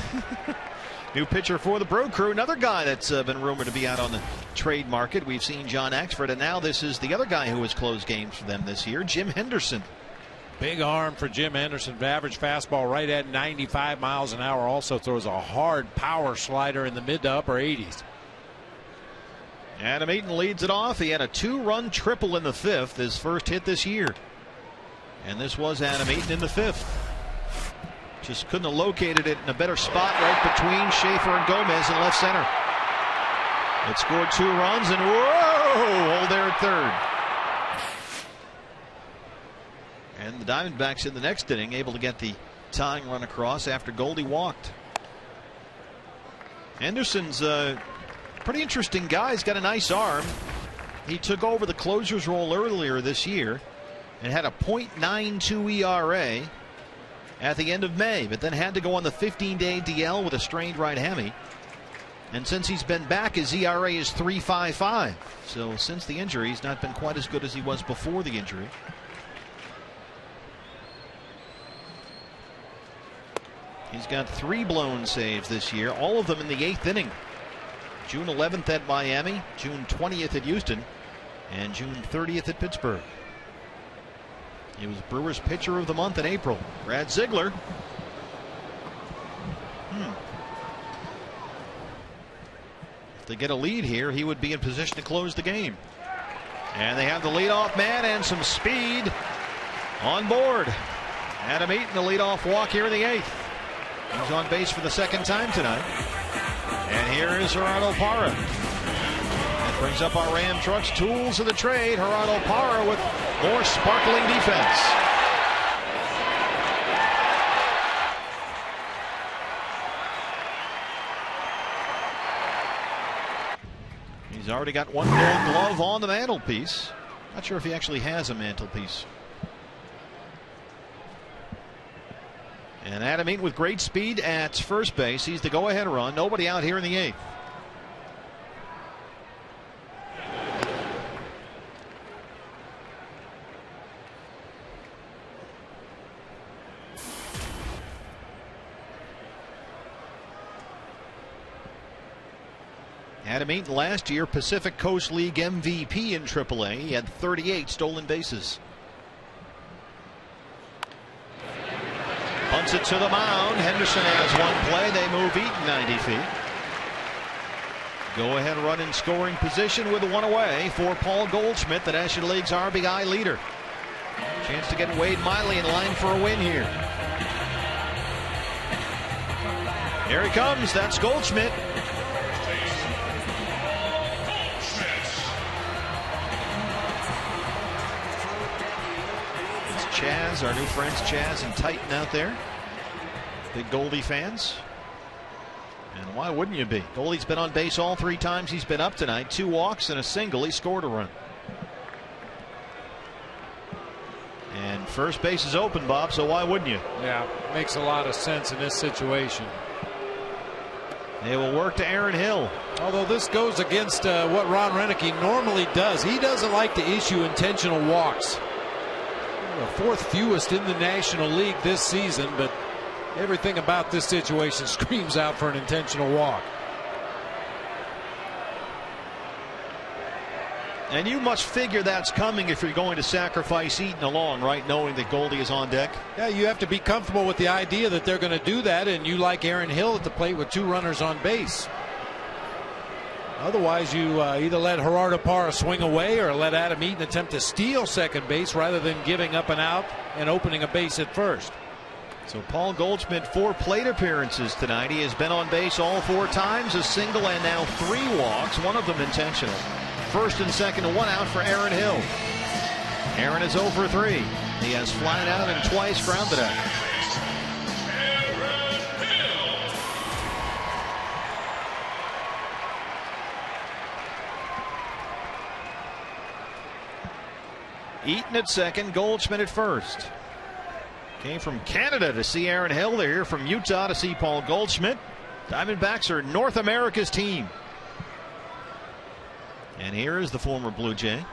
New pitcher for the Brew Crew. Another guy that's been rumored to be out on the trade market. We've seen John Axford, and now this is the other guy who has closed games for them this year, Jim Henderson. Big arm for Jim Henderson. Average fastball right at 95 miles an hour. Also throws a hard power slider in the mid to upper 80s. Adam Eaton leads it off. He had a 2-run triple in the 5th, his first hit this year. And this was Adam Eaton in the 5th. Just couldn't have located it in a better spot right between Schaefer and Gomez in left center. It scored 2 runs, and whoa, hold there at third. And the Diamondbacks in the next inning able to get the tying run across after Goldie walked. Henderson's pretty interesting guy. He's got a nice arm. He took over the closer's role earlier this year and had a .92 ERA at the end of May, but then had to go on the 15-day DL with a strained right hammy. And since he's been back, his ERA is 3.55. So since the injury, he's not been quite as good as he was before the injury. He's got 3 blown saves this year, all of them in the 8th inning. June 11th at Miami, June 20th at Houston, and June 30th at Pittsburgh. He was Brewers Pitcher of the Month in April. Brad Ziegler. If they get a lead here, he would be in position to close the game. And they have the leadoff man and some speed on board. Adam Eaton, the leadoff walk here in the 8th. He's on base for the 2nd time tonight. And here is Gerardo Parra. That brings up our Ram Trucks tools of the trade. Gerardo Parra with more sparkling defense. He's already got 1 gold glove on the mantelpiece. Not sure if he actually has a mantelpiece. And Adam Eaton with great speed at first base. He's the go-ahead run. Nobody out here in the 8th. Adam Eaton last year Pacific Coast League MVP in AAA. He had 38 stolen bases. Punts it to the mound. Henderson has 1 play. They move Eaton 90 feet. Go ahead run in scoring position with 1 away for Paul Goldschmidt, the National League's RBI leader. Chance to get Wade Miley in line for a win here. Here he comes. That's Goldschmidt. Chaz, our new friends Chaz and Titan out there. Big Goldie fans. And why wouldn't you be? Goldie's been on base all 3 times he's been up tonight. 2 walks and a single. He scored a run. And first base is open, Bob, so why wouldn't you? Yeah, makes a lot of sense in this situation. They will work to Aaron Hill. Although this goes against what Ron Renicky normally does. He doesn't like to issue intentional walks. The 4th fewest in the National League this season, but everything about this situation screams out for an intentional walk. And you must figure that's coming if you're going to sacrifice Eaton along, right? Knowing that Goldie is on deck. Yeah, you have to be comfortable with the idea that they're going to do that, and you like Aaron Hill at the plate with 2 runners on base. Otherwise, you either let Gerardo Parra swing away or let Adam Eaton attempt to steal second base rather than giving up and out and opening a base at first. So Paul Goldschmidt, 4 plate appearances tonight. He has been on base all 4 times, a single and now 3 walks, 1 of them intentional. First and second, 1 out for Aaron Hill. Aaron is 0 for 3. He has flied out and twice grounded out. Eaton at second, Goldschmidt at first. Came from Canada to see Aaron Hill. They're here from Utah to see Paul Goldschmidt. Diamondbacks are North America's team. And here is the former Blue Jay.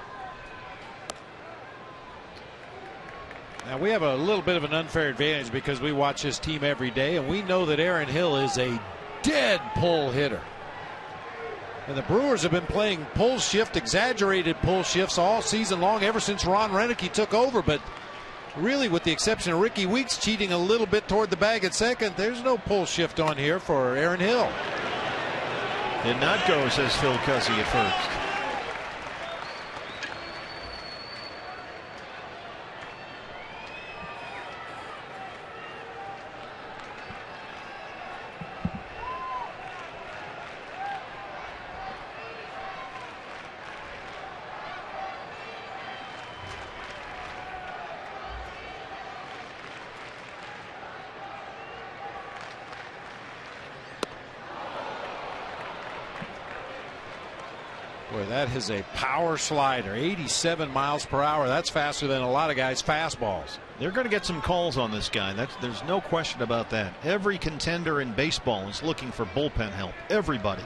Now we have a little bit of an unfair advantage because we watch this team every day, and we know that Aaron Hill is a dead pull hitter. And the Brewers have been playing pull shift, exaggerated pull shifts all season long, ever since Ron Renicky took over. But really, with the exception of Ricky Weeks cheating a little bit toward the bag at second, there's no pull shift on here for Aaron Hill. Did not go, says Phil Cuzzy at first. Boy, that is a power slider, 87 miles per hour. That's faster than a lot of guys' fastballs. They're going to get some calls on this guy. There's no question about that. Every contender in baseball is looking for bullpen help. Everybody.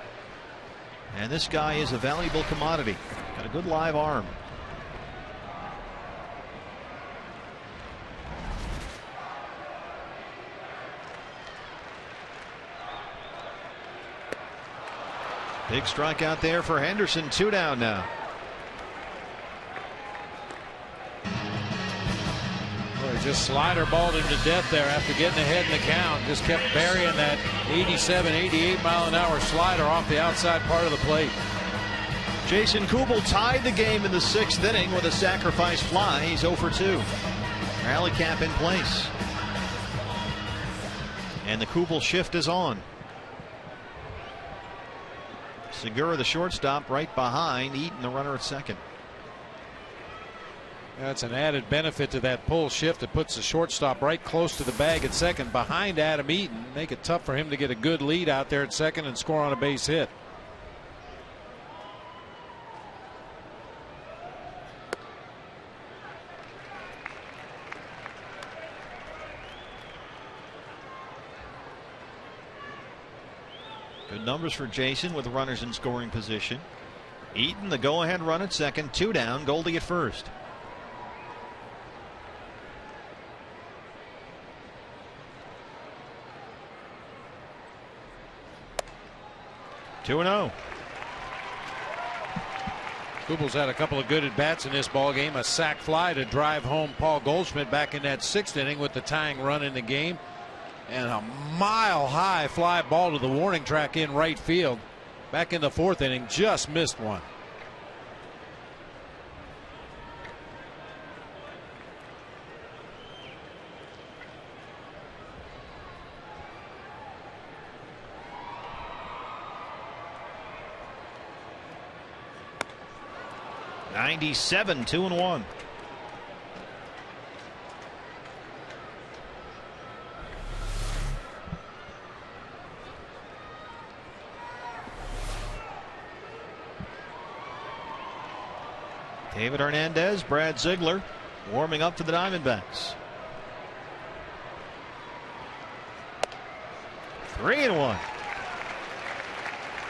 And this guy is a valuable commodity. Got a good live arm. Big strikeout there for Henderson. 2 down now. Boy, just slider balled him to death there after getting ahead in the count. Just kept burying that 87, 88 mile an hour slider off the outside part of the plate. Jason Kubel tied the game in the 6th inning with a sacrifice fly. He's 0 for 2. Rally cap in place. And the Kubel shift is on. Segura, the shortstop, right behind Eaton, the runner at second. That's an added benefit to that pull shift. It puts the shortstop right close to the bag at second behind Adam Eaton. Make it tough for him to get a good lead out there at second and score on a base hit. Good numbers for Jason with runners in scoring position. Eaton, the go-ahead run at second, 2 down. Goldie at first. Two and 0. Kubel's had a couple of good at-bats in this ball game. A sac fly to drive home Paul Goldschmidt back in that 6th inning with the tying run in the game. And a mile-high fly ball to the warning track in right field. Back in the 4th inning, just missed one. '97, 2 and 1. David Hernandez, Brad Ziegler warming up for the Diamondbacks. 3 and 1.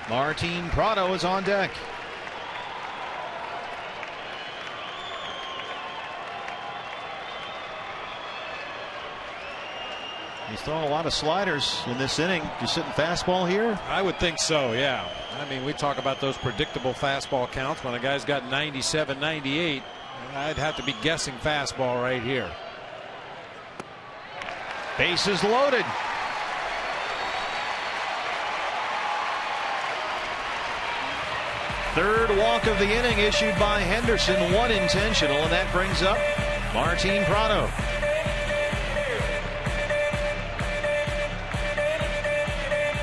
Martin Prado is on deck. He's thrown a lot of sliders in this inning. You sitting fastball here? I would think so, yeah. I mean, we talk about those predictable fastball counts. When a guy's got 97, 98, I'd have to be guessing fastball right here. Bases loaded. Third walk of the inning issued by Henderson, 1 intentional, and that brings up Martin Prado.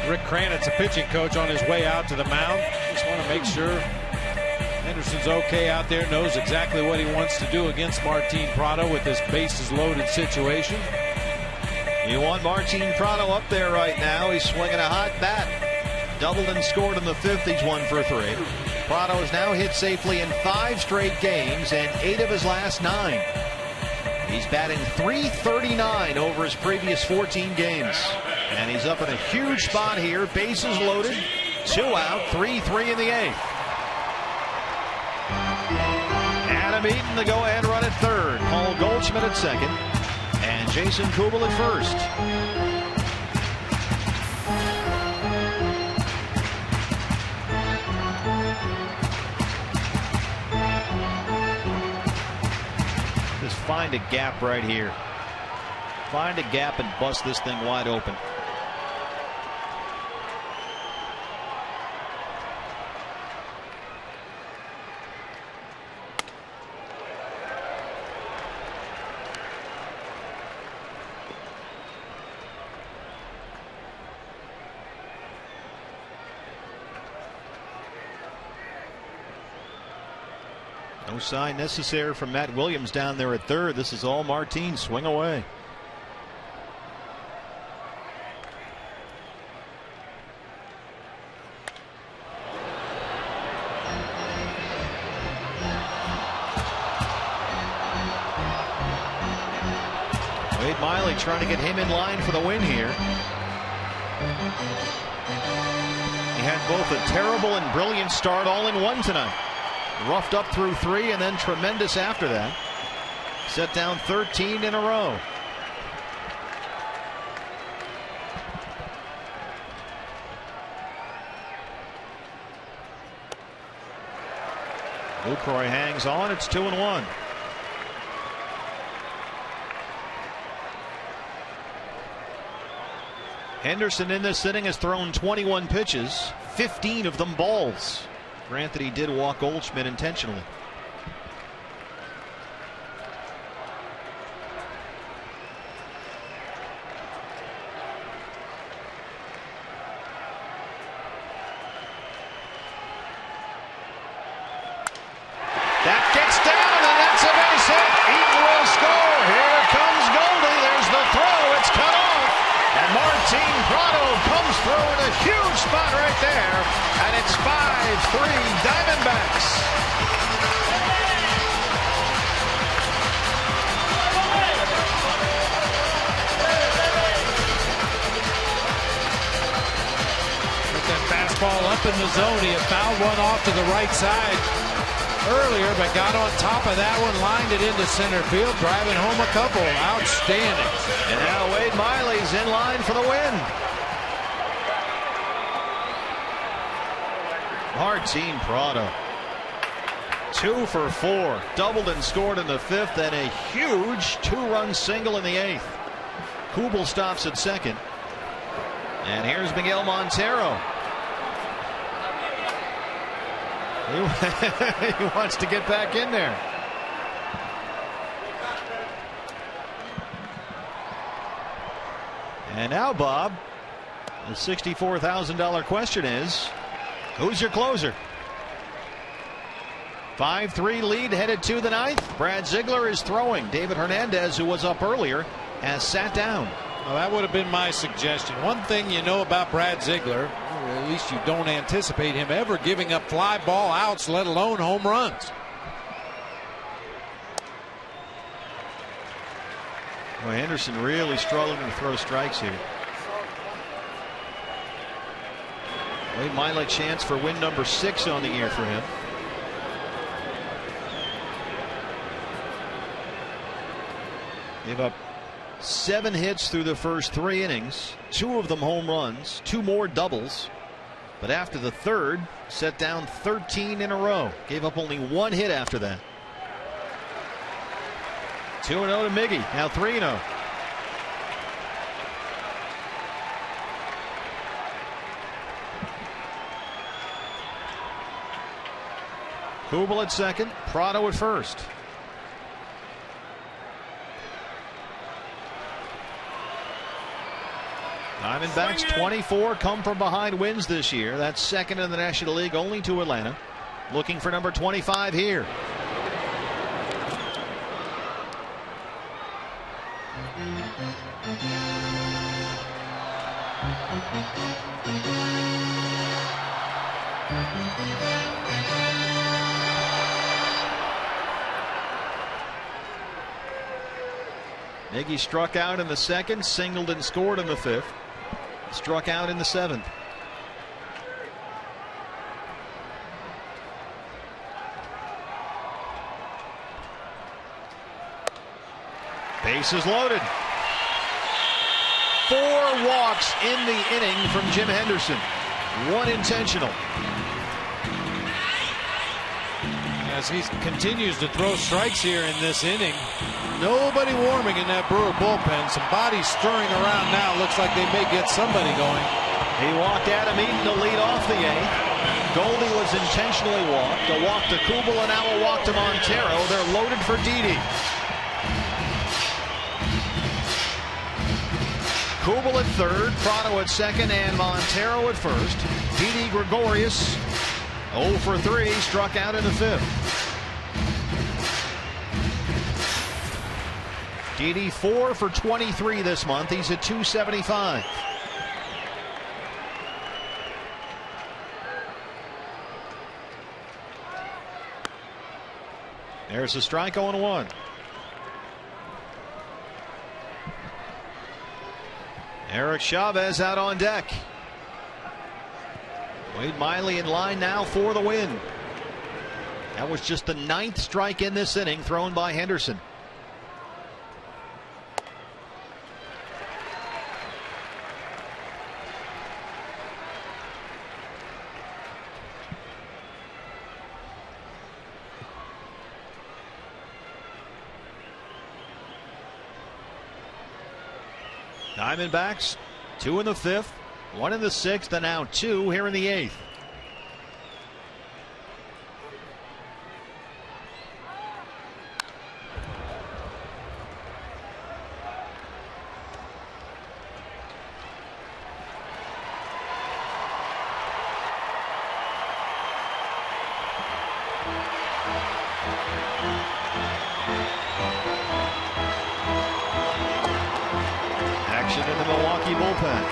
Rick Kranitz, a pitching coach, on his way out to the mound. Just want to make sure Henderson's okay out there, knows exactly what he wants to do against Martin Prado with this bases loaded situation. You want Martin Prado up there right now. He's swinging a hot bat. Doubled and scored in the 5th. He's 1 for 3. Prado has now hit safely in 5 straight games and 8 of his last 9. He's batting .339 over his previous 14 games. And he's up in a huge spot here. Bases loaded. 2 out. 3-3 in the 8th. Adam Eaton, the go-ahead run at third. Paul Goldschmidt at second. And Jason Kubel at first. Just find a gap right here. Find a gap and bust this thing wide open. No sign necessary from Matt Williams down there at third. This is all Martin. Swing away. Wade Miley trying to get him in line for the win here. He had both a terrible and brilliant start all in one tonight. Roughed up through 3 and then tremendous after that. Set down 13 in a row. Lucroy hangs on. It's 2-1. Henderson in this inning has thrown 21 pitches, 15 of them balls. Granted, he did walk Goldschmidt intentionally. That gets down, and that's a base hit. Eaton will score. Here comes Goldie. There's the throw. It's cut off. And Martin Prado comes through in a huge spot right there. And it's 5-3 Diamondbacks. With that fastball up in the zone, he had fouled one off to the right side earlier, but got on top of that one, lined it into center field, driving home a couple. Outstanding. And now Wade Miley's in line for the win. Martin Prado, 2 for 4, doubled and scored in the 5th, and a huge 2-run single in the 8th. Kubel stops at second, and here's Miguel Montero. He wants to get back in there. And now, Bob, the $64,000 question is, who's your closer? 5-3 lead headed to the 9th. Brad Ziegler is throwing. David Hernandez, who was up earlier, has sat down. Well, that would have been my suggestion. One thing you know about Brad Ziegler, or at least you don't anticipate him ever giving up fly ball outs, let alone home runs. Well, Henderson really struggling to throw strikes here. Wade Miley chance for win number 6 on the year for him. Gave up 7 hits through the first 3 innings, 2 of them home runs, 2 more doubles. But after the 3rd, set down 13 in a row. Gave up only 1 hit after that. 2-0 to Miggy, now 3-0. Kubel at second, Prado at first. Diamondbacks 24 come from behind wins this year. That's second in the National League, only to Atlanta. Looking for number 25 here. Miggy struck out in the second, singled and scored in the fifth, struck out in the seventh. Bases loaded. 4 walks in the inning from Jim Henderson. 1 intentional. As he continues to throw strikes here in this inning, nobody warming in that Brewer bullpen. Some bodies stirring around now. Looks like they may get somebody going. He walked Adam Eaton to lead off the 8th. Goldie was intentionally walked. A walk to Kubel and now a walk to Montero. They're loaded for Didi. Kubel at third, Prado at second, and Montero at first. Didi Gregorius 0 for 3, struck out in the fifth. Didi 4 for 23 this month. He's at 275. There's a strike, 0-1. Eric Chavez out on deck. Wade Miley in line now for the win. That was just the 9th strike in this inning thrown by Henderson. Diamondbacks 2 in the 5th, 1 in the 6th, and now 2 here in the 8th. Action in the Milwaukee bullpen.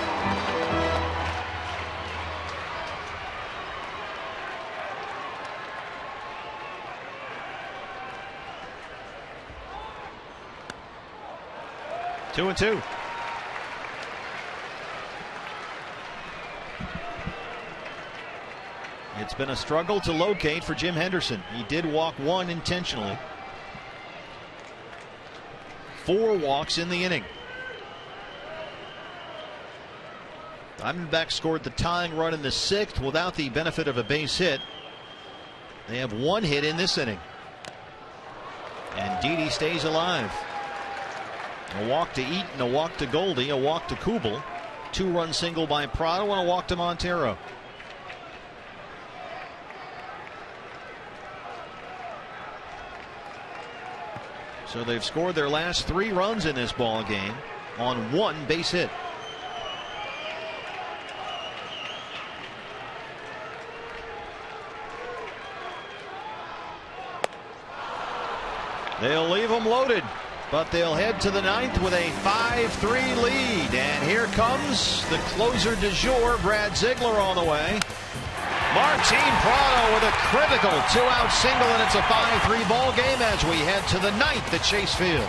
Two and two. It's been a struggle to locate for Jim Henderson. He did walk 1 intentionally. 4 walks in the inning. Diamondbacks scored the tying run in the 6th without the benefit of a base hit. They have 1 hit in this inning. And Didi stays alive. A walk to Eaton, a walk to Goldie, a walk to Kubel, 2-run single by Prado, and a walk to Montero. So they've scored their last 3 runs in this ball game on 1 base hit. They'll leave them loaded, but they'll head to the 9th with a 5-3 lead. And here comes the closer du jour, Brad Ziegler, on the way. Martin Prado with a critical 2-out single, and it's a 5-3 ball game as we head to the 9th at Chase Field.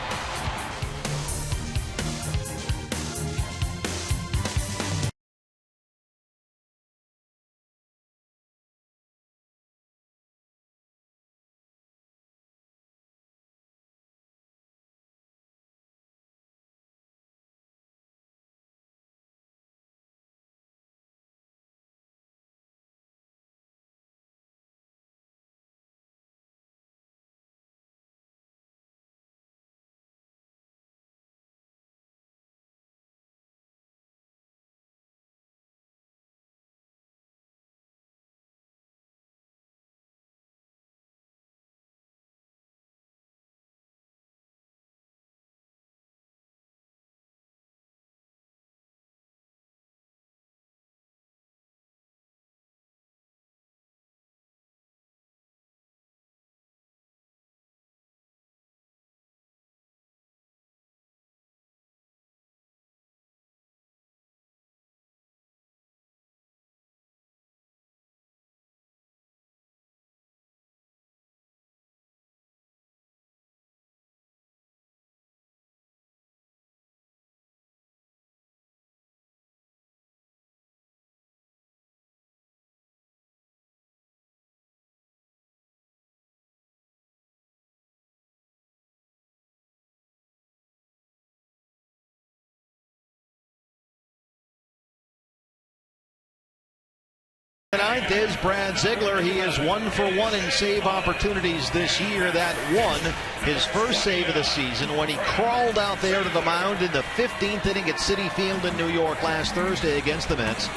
Ninth is Brad Ziegler. He is 1 for 1 in save opportunities this year. That one, his first save of the season when he crawled out there to the mound in the 15th inning at Citi Field in New York last Thursday against the Mets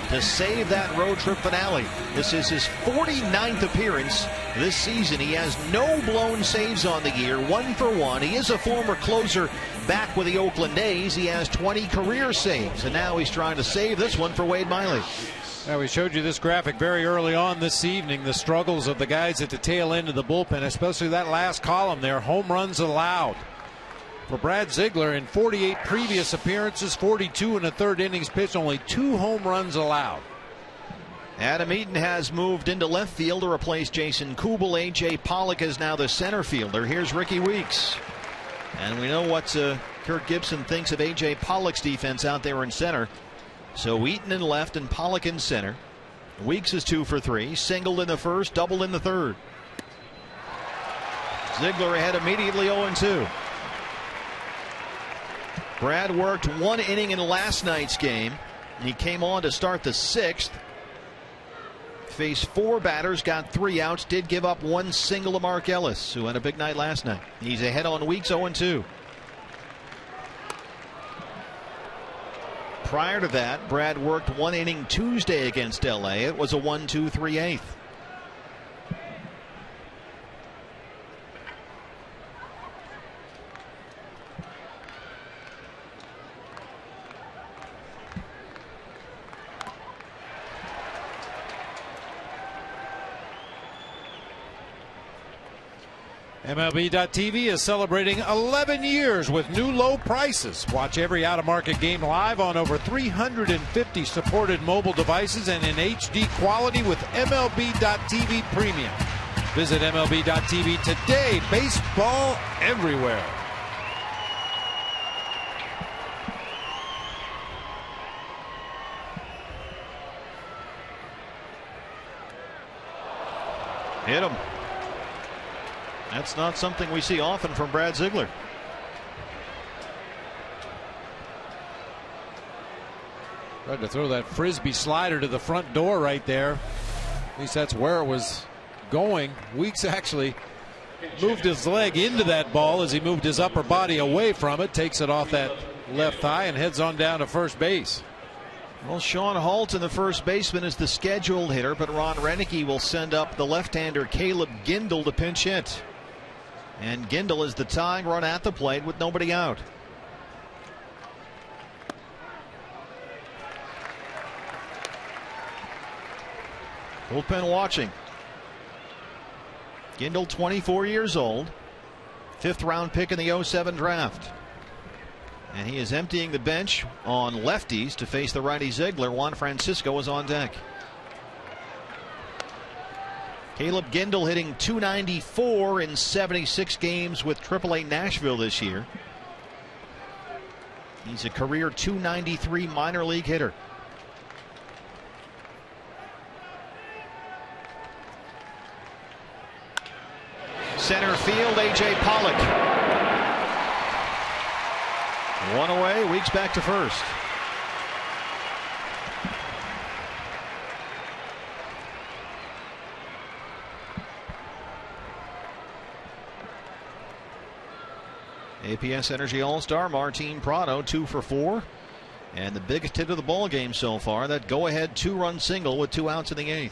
to save that road trip finale. This is his 49th appearance this season. He has no blown saves on the year, 1 for 1. He is a former closer back with the Oakland A's. He has 20 career saves, and now he's trying to save this one for Wade Miley. Now, we showed you this graphic very early on this evening, the struggles of the guys at the tail end of the bullpen, especially that last column there, home runs allowed. For Brad Ziegler, in 48 previous appearances, 42 in the third innings pitched, only 2 home runs allowed. Adam Eaton has moved into left field to replace Jason Kubel. A.J. Pollock is now the center fielder. Here's Ricky Weeks. And we know what Kirk Gibson thinks of A.J. Pollock's defense out there in center. So Eaton in left and Pollock in center. Weeks is 2 for 3. Singled in the first, doubled in the third. Ziegler ahead immediately 0-2. Brad worked 1 inning in last night's game. He came on to start the 6th. Faced 4 batters, got 3 outs, did give up 1 single to Mark Ellis, who had a big night last night. He's ahead on Weeks 0-2. Prior to that, Brad worked 1 inning Tuesday against LA. It was a 1-2 3/8. MLB.TV is celebrating 11 years with new low prices. Watch every out-of-market game live on over 350 supported mobile devices and in HD quality with MLB.TV Premium. Visit MLB.TV today. Baseball everywhere. Hit him. That's not something we see often from Brad Ziegler. Tried to throw that frisbee slider to the front door right there. At least that's where it was going. Weeks actually moved his leg into that ball as he moved his upper body away from it. Takes it off that left thigh and heads on down to first base. Well, Sean Halton, the first baseman, is the scheduled hitter, but Ron Renicky will send up the left-hander Caleb Gindel to pinch hit. And Gindel is the tying run at the plate with nobody out. Bullpen watching. Gindel, 24 years old, 5th round pick in the 07 draft. And he is emptying the bench on lefties to face the righty Ziegler. Juan Francisco is on deck. Caleb Gindel hitting .294 in 76 games with AAA Nashville this year. He's a career .293 minor league hitter. Center field, A.J. Pollock. 1 away, Weeks back to first. APS Energy All-Star Martin Prado 2 for 4. And the biggest hit of the ball game so far, that go-ahead 2-run single with 2 outs in the 8th.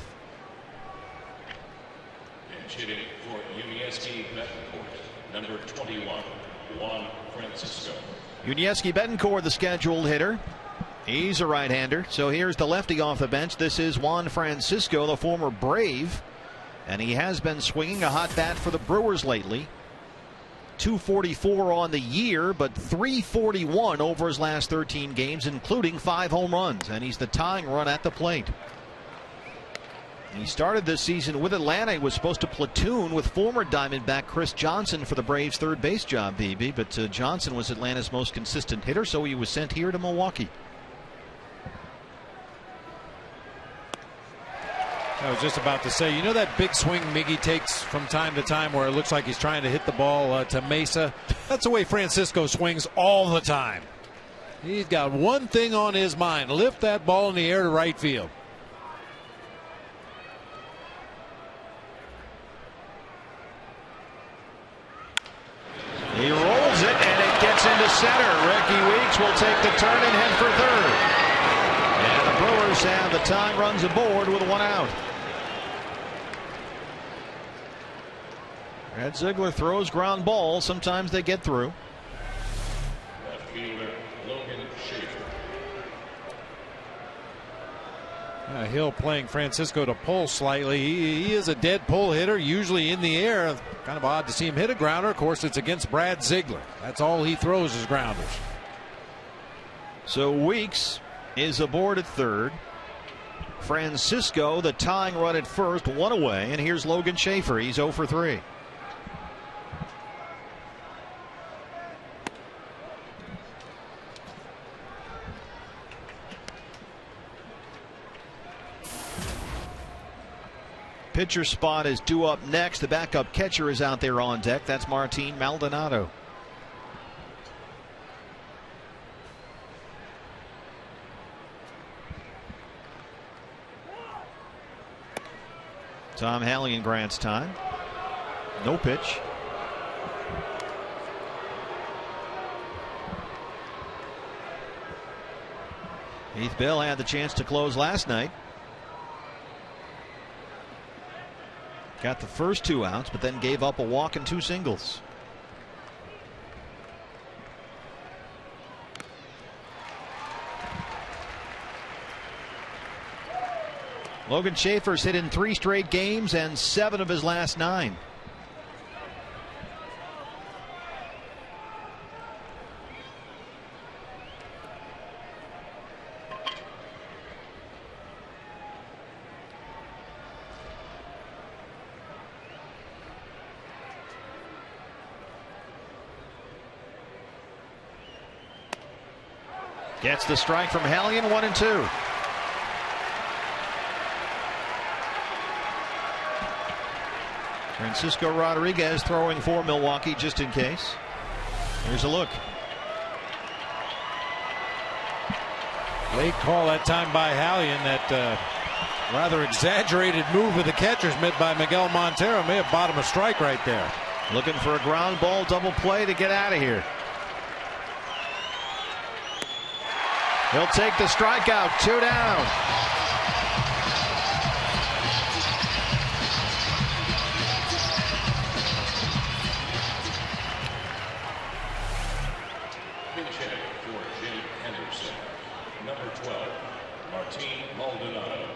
Hitting for Unieski Betancourt, number 21, Juan Francisco. Unieski Betancourt, the scheduled hitter. He's a right-hander. So here's the lefty off the bench. This is Juan Francisco, the former Brave. And he has been swinging a hot bat for the Brewers lately. .244 on the year, but .341 over his last 13 games, including 5 home runs. And he's the tying run at the plate. He started this season with Atlanta. He was supposed to platoon with former Diamondback Chris Johnson for the Braves' third base job, BB. But Johnson was Atlanta's most consistent hitter, so he was sent here to Milwaukee. I was just about to say, you know that big swing Miggy takes from time to time where it looks like he's trying to hit the ball to Mesa? That's the way Francisco swings all the time. He's got one thing on his mind: lift that ball in the air to right field. He rolls it, and it gets into center. Ricky Weeks will take the turn and head for third. And the Brewers have the tying runs aboard with one out. Brad Ziegler throws ground balls. Sometimes they get through. Left fielder Logan Schaefer. Hill playing Francisco to pull slightly. He is a dead pull hitter, usually in the air. Kind of odd to see him hit a grounder. Of course, it's against Brad Ziegler. That's all he throws is grounders. So Weeks is aboard at third. Francisco, the tying run at first, one away. And here's Logan Schaefer. He's 0 for 3. Pitcher spot is due up next. The backup catcher is out there on deck. That's Martin Maldonado. Tom Hallion grants time. No pitch. Heath Bell had the chance to close last night. Got the first 2 outs, but then gave up a walk and 2 singles. Logan Schaefer's hit in 3 straight games and 7 of his last 9. Gets the strike from Hallion, 1-2. Francisco Rodriguez throwing for Milwaukee just in case. Here's a look. Late call that time by Hallion. That rather exaggerated move of the catcher's made by Miguel Montero may have bought him a strike right there. Looking for a ground ball double play to get out of here. He'll take the strikeout. 2 down. Pitch hitter for Jake Henderson. Number 12, Martin Maldonado.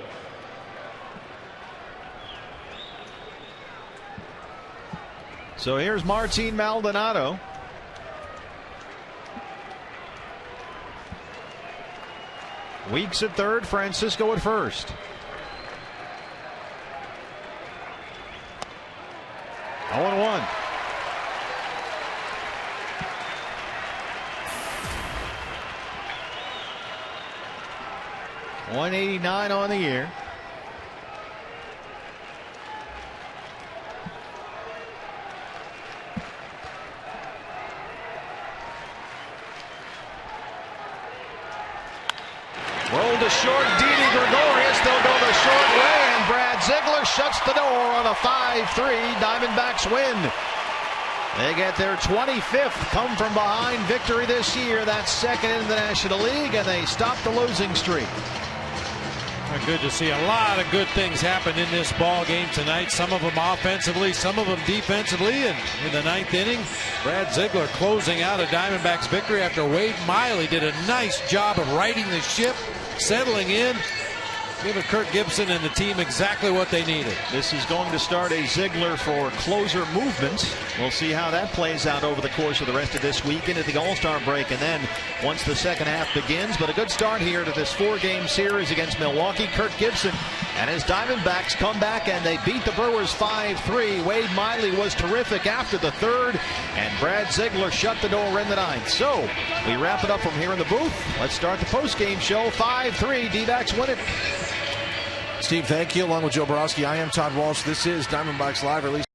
So here's Martin Maldonado. Weeks at third, Francisco at first. 0-1. .189 on the year. Rolled to short, Didi Gregorius. They'll go the short way, and Brad Ziegler shuts the door on a 5-3 Diamondbacks win. They get their 25th come from behind victory this year. That's second in the National League, and they stop the losing streak. Good to see a lot of good things happen in this ball game tonight. Some of them offensively, some of them defensively. And in the 9th inning, Brad Ziegler closing out a Diamondbacks victory after Wade Miley did a nice job of righting the ship, settling in, giving Kirk Gibson and the team exactly what they needed. This is going to start a Ziegler for closer movement. We'll see how that plays out over the course of the rest of this week into the All-Star break, and then once the second half begins. But a good start here to this 4-game series against Milwaukee. Kirk Gibson and his Diamondbacks come back and they beat the Brewers 5-3. Wade Miley was terrific after the 3rd, and Brad Ziegler shut the door in the 9th. So we wrap it up from here in the booth. Let's start the post-game show. 5-3, D-backs win it. Steve, thank you. Along with Joe Borowski, I am Todd Walsh. This is Diamondbacks Live, released